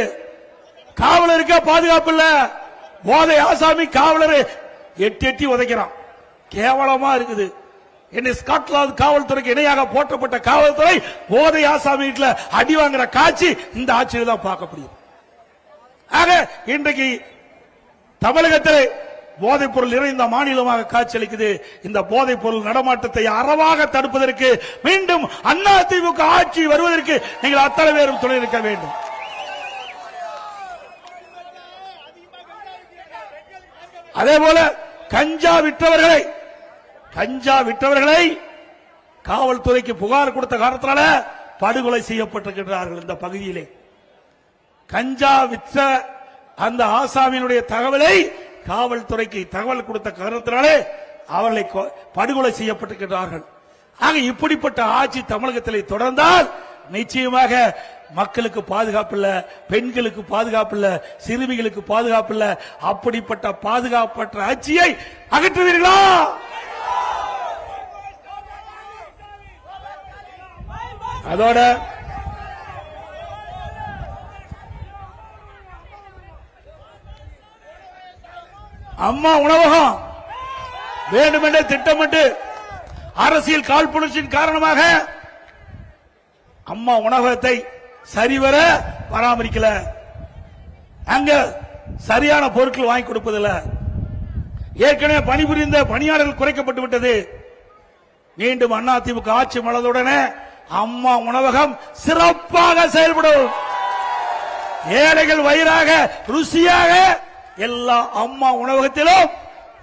காவலருக்கே பாதுகாப்பு இல்ல. போதை ஆசாமி காவலரை எட்டி உதைக்கிறான். கேவலமா இருக்குது. ஸ்காட்லாந்து காவல்துறைக்கு இணையாக போற்றப்பட்ட காவல்துறை போதை ஆசாமி வீட்டுல அடி வாங்குற காட்சி இந்த ஆட்சியில் தான் பார்க்கப்படுகிறது. ஆக இன்றைக்கு தமிழகத்தில் போதைப் பொருள் நிறைந்த மாநிலமாக காட்சியளிக்குது. இந்த போதைப் பொருள் நடமாட்டத்தை அறவாக தடுப்பதற்கு மீண்டும் அதிமுக ஆட்சி வருவதற்கு நீங்கள் அத்தனை பேரும் துணை நிற்க வேண்டும். அதே போல கஞ்சா விற்றவர்களை காவல்துறைக்கு புகார் கொடுத்த காரணத்தினால படுகொலை செய்யப்பட்டிருக்கிறார்கள். இந்த பகுதியிலே கஞ்சா விற்ற அந்த ஆசாமியினுடைய தகவலை காவல்துறைக்கு தகவல் கொடுத்த காரணத்தினாலே அவர்களை படுகொலை செய்யப்பட்டிருக்கிறார்கள். ஆக இப்படிப்பட்ட ஆட்சி தமிழகத்தில் தொடர்ந்தால் நிச்சயமாக மக்களுக்கு பாதுகாப்பு இல்ல, பெண்களுக்கு பாதுகாப்பு இல்ல, சிறுமிகளுக்கு பாதுகாப்பு இல்ல. அப்படிப்பட்ட பாதுகாப்பற்ற ஆட்சியை அகற்றுவீர்களா? அதோட அம்மா உணவகம் வேண்டுமென்றே திட்டமிட்டு அரசியல் காழ்ப்புணர்ச்சியின் காரணமாக அம்மா உணவகத்தை சரிவர பராமரிக்கல. அங்க சரியான பொருட்கள் வாங்கி கொடுப்பதில்லை. ஏற்கனவே பணிபுரிந்த பணியாளர்கள் குறைக்கப்பட்டு விட்டது. மீண்டும் அதிமுக ஆட்சி மலர்ந்தவுடனே அம்மா உணவகம் சிறப்பாக செயல்படும். ஏழைகள் வயிறாக ருசியாக எல்லா அம்மா உணவகத்திலும்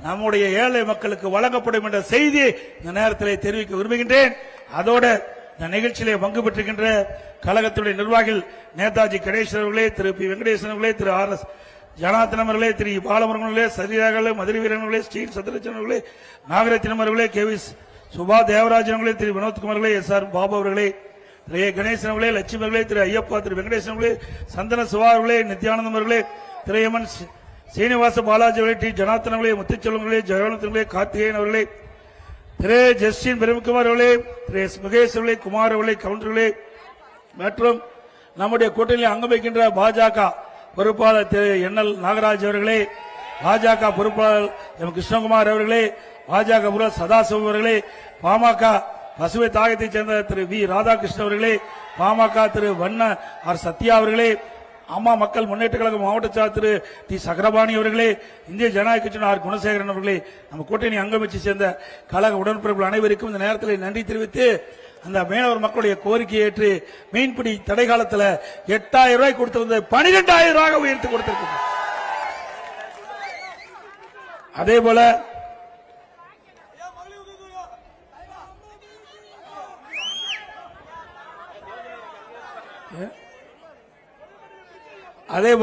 நம்முடைய ஏழை மக்களுக்கு வழங்கப்படும் என்ற செய்தியை இந்த நேரத்தில் தெரிவிக்க விரும்புகின்றேன். அதோட இந்த நிகழ்ச்சியிலே பங்கு பெற்றிருக்கின்ற கழகத்துடைய நிர்வாகிகள் நேதாஜி கணேசன் அவர்களே, திரு பி வெங்கடேசன் அவர்களே, திரு ஆர் எஸ் ஜனார்த்தனம் அவர்களே, திரு பாலமுருகன் அவர்களே, சரியாக மதுரை வீரன் அவர்களே, ஸ்ரீ சத்ரஜன் அவர்களே, நாகரத்தினம் அவர்களே, கே வி சுபா தேவராஜன் அவர்களே, திரு வினோத்குமார் அவர்களே, எஸ் ஆர் பாபு அவர்களே, திரு ஏ கணேசன் அவர்களே, லட்சுமி அவர்களே, திரு ஐயப்பா, திரு வெங்கடேசன் அவர்களே, சந்தன சிவா அவர்களே, நித்யானந்தம் அவர்களே, திரு எமன் சீனிவாச பாலாஜி அவர்களே, டி ஜனார்த்தன் அவர்களே, முத்துச்செல்வன் அவர்களே, ஜெயவனத்தன் அவர்களே, கார்த்திகேயன் அவர்களே, திரு ஜஸ்டின் பிரேம்குமார் அவர்களே, திரு எஸ் முகேஷ் அவர்களே, குமார் அவர்களே, கவுண்டர்களே மற்றும் நம்முடைய கூட்டணியில் அங்கம் வைக்கின்ற பாஜக பொறுப்பாளர் திரு என்எல் நாகராஜ் அவர்களே, பாஜக பொறுப்பாளர் எம் கிருஷ்ணகுமார் அவர்களே, பாஜக பொருளாளர் சதாசிவம் அவர்களே, பாமக பசுமை தாயத்தைச் சேர்ந்த திரு வி ராதாகிருஷ்ணன் அவர்களே, பாமக திரு வண்ண ஆர் சத்யா அவர்களே, அம்மா மக்கள் முன்னேற்ற கழக மாவட்ட செயலாளர் திரு டி சக்கரபாணி அவர்களே, இந்திய ஜனநாயக கட்சியின் ஆர் குணசேகரன் அவர்களே, நம்ம கூட்டணி அங்கம் வச்சு சேர்ந்த கழக உடன்பிறப்புகள் அனைவருக்கும் இந்த நேரத்தில் நன்றி தெரிவித்து, அந்த மீனவர் மக்களுடைய கோரிக்கையை ஏற்று மீன்பிடி தடை காலத்தில் 8,000 ரூபாய் கொடுத்திருந்த 12,000 ரூபாய் உயர்த்தி கொடுத்திருக்கிறார். அதே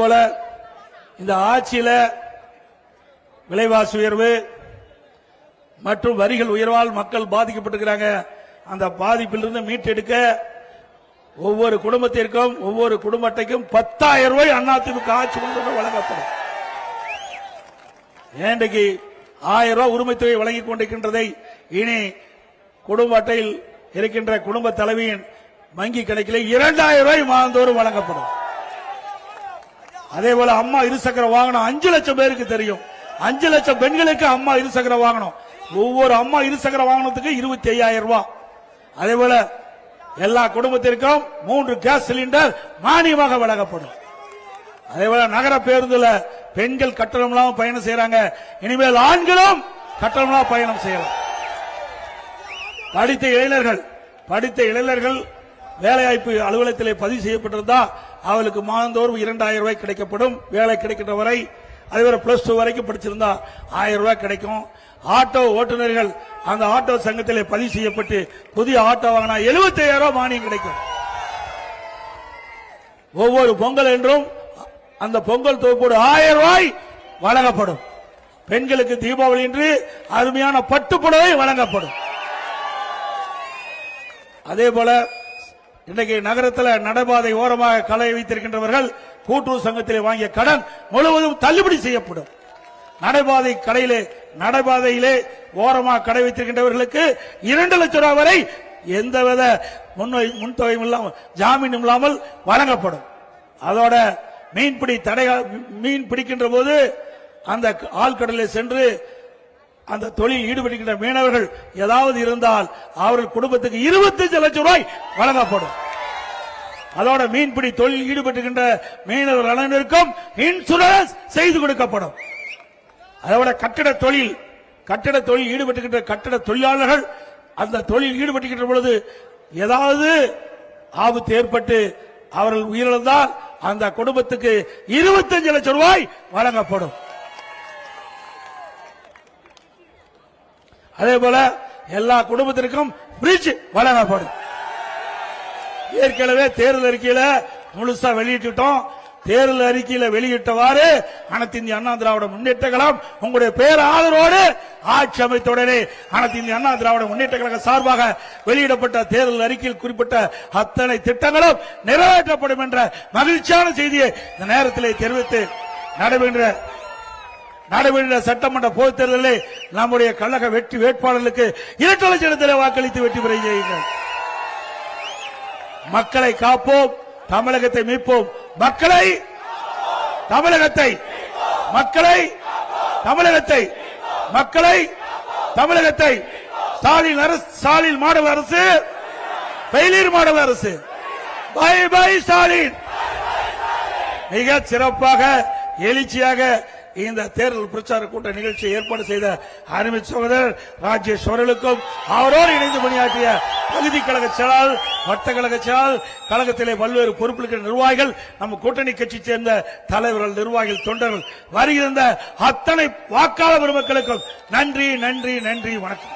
போல இந்த ஆட்சியில விலைவாசி உயர்வு மற்றும் வரிகள் உயர்வால் மக்கள் பாதிக்கப்பட்டிருக்கிறாங்க. அந்த பாதிப்பிலிருந்து மீட்டெடுக்க ஒவ்வொரு குடும்பத்திற்கும் ஒவ்வொரு குடும்ப அட்டைக்கும் 10,000 ரூபாய் அதிமுக ஆட்சி வழங்கப்படும். இன்றைக்கு 1000 ரூபாய் உரிமை தொகை வழங்கிக் கொண்டிருக்கின்றதை இனி குடும்ப அட்டையில் இருக்கின்ற குடும்ப தலைவியின் வங்கி கணக்கில் 2,000 ரூபாய் மாதந்தோறும் வழங்கப்படும். அதே போல அம்மா இருசக்கர வாகனம் 5 லட்சம் பேருக்கு தெரியும். 5 லட்சம் பெண்களுக்கு அம்மா இருசக்கர வாகனம். ஒவ்வொரு அம்மா இருசக்கர வாகனத்துக்கு 25,000 ரூபாய். அதே போல எல்லா குடும்பத்திற்கும் 3 கேஸ் சிலிண்டர் மானியமாக வழங்கப்படும். அதே போல நகர பேருந்துல பெண்கள் கட்டணம் இல்லாம பயணம் செய்யறாங்க. இனிமேல் ஆண்களும் கட்டணம் இல்லாம பயணம் செய்யலாம். படித்த இளைஞர்கள் வேலைவாய்ப்பு அலுவலகத்திலே பதிவு செய்யப்பட்டிருந்தா அவளுக்கு மாதந்தோறும் 2000 ரூபாய் கிடைக்கப்படும். வேலை கிடைக்கின்ற வரை, அதே +2 வரைக்கும் படிச்சிருந்தா 1000 ரூபாய் கிடைக்கும். ஆட்டோ ஓட்டுநர்கள் அந்த ஆட்டோ சங்கத்திலே பதிவு செய்யப்பட்டு புதிய ஆட்டோ வாங்கினா 75,000 ரூபாய் மானியம் கிடைக்கும். ஒவ்வொரு பொங்கல் என்றும் அந்த பொங்கல் தொகுப்போடு 1000 ரூபாய் வழங்கப்படும். பெண்களுக்கு தீபாவளி என்று அருமையான பட்டுப்புடவை வழங்கப்படும். அதே போல இன்றைக்கு நகரத்தில் நடைபாதை ஓரமாக கடை வைத்திருக்கின்றவர்கள் கூட்டுறவு சங்கத்திலே வாங்கிய கடன் முழுவதும் தள்ளுபடி செய்யப்படும். நடைபாதையிலே ஓரமாக கடை வைத்திருக்கின்றவர்களுக்கு 2 லட்சம் ரூபாய் வரை எந்தவித முன்தொகையும் இல்லாமல், ஜாமீனும் இல்லாமல் வழங்கப்படும். அதோட மீன் பிடிக்கின்ற போது அந்த ஆழ்கடலில் சென்று அந்த தொழில் ஈடுபடுகின்ற மீனவர்கள் ஏதாவது இருந்தால் அவர்கள் குடும்பத்துக்கு 25 லட்சம் ரூபாய் வழங்கப்படும். அதோட மீன்பிடி தொழில் ஈடுபட்டுகின்ற மீனவர் நலனுக்கும் இன்சூரன்ஸ் செய்து கொடுக்கப்படும். அதோட கட்டிட தொழில் ஈடுபட்டுகின்ற கட்டிட தொழிலாளர்கள் அந்த தொழில் ஈடுபட்டுகின்ற பொழுது ஏதாவது ஆபத்து ஏற்பட்டு அவர்கள் உயிரிழந்தால் அந்த குடும்பத்துக்கு 25 லட்சம் ரூபாய் வழங்கப்படும். அதே போல எல்லா குடும்பத்திற்கும் பிரிட்ஜ் வழங்கப்படும். ஏற்கனவே தேர்தல் அறிக்கையில முழுசா வெளியிட்டோம். தேர்தல் அறிக்கையில வெளியிட்டவாறு அனைத்து இந்திய அண்ணா திராவிட முன்னேற்ற கழகம் உங்களுடைய பேர் ஆதரவோடு ஆட்சி அமைத்தவுடனே அனைத்து இந்திய அண்ணா திராவிட முன்னேற்ற கழக சார்பாக வெளியிடப்பட்ட தேர்தல் அறிக்கையில் குறிப்பிட்ட அத்தனை திட்டங்களும் நிறைவேற்றப்படும் என்ற மகிழ்ச்சியான செய்தியை இந்த நேரத்திலே தெரிவித்து நடைபெறுகின்ற சட்டமன்ற பொதுத் தேர்தலில் நம்முடைய கழக வெற்றி வேட்பாளர்களுக்கு 2 லட்சத்தில் வாக்களித்து வெற்றி பெற செய்யுங்கள். மக்களை காப்போம், தமிழகத்தை மீட்போம். தமிழகத்தை ஸ்டாலின் மாடல் அரசு, ஃபெயிலியர் மாடல் அரசு. Bye bye Stalin. மிக சிறப்பாக எழுச்சியாக இந்த தேர்தல் பிரச்சார கூட்ட நிகழ்ச்சியை ஏற்பாடு செய்த அருமை சகோதரர் ராஜேஷ் அவர்களுக்கும் அவரோடு இணைந்து பணியாற்றிய பகுதி கழக செயலாளர், வட்ட கழக செயலாளர், கழகத்திலே பல்வேறு பொறுப்பில் நிர்வாகிகள், நம்ம கூட்டணி கட்சி சேர்ந்த தலைவர்கள், நிர்வாகிகள், தொண்டர்கள், வருகின்ற அத்தனை வாக்காளர் பெருமக்களுக்கும் நன்றி. வணக்கம்.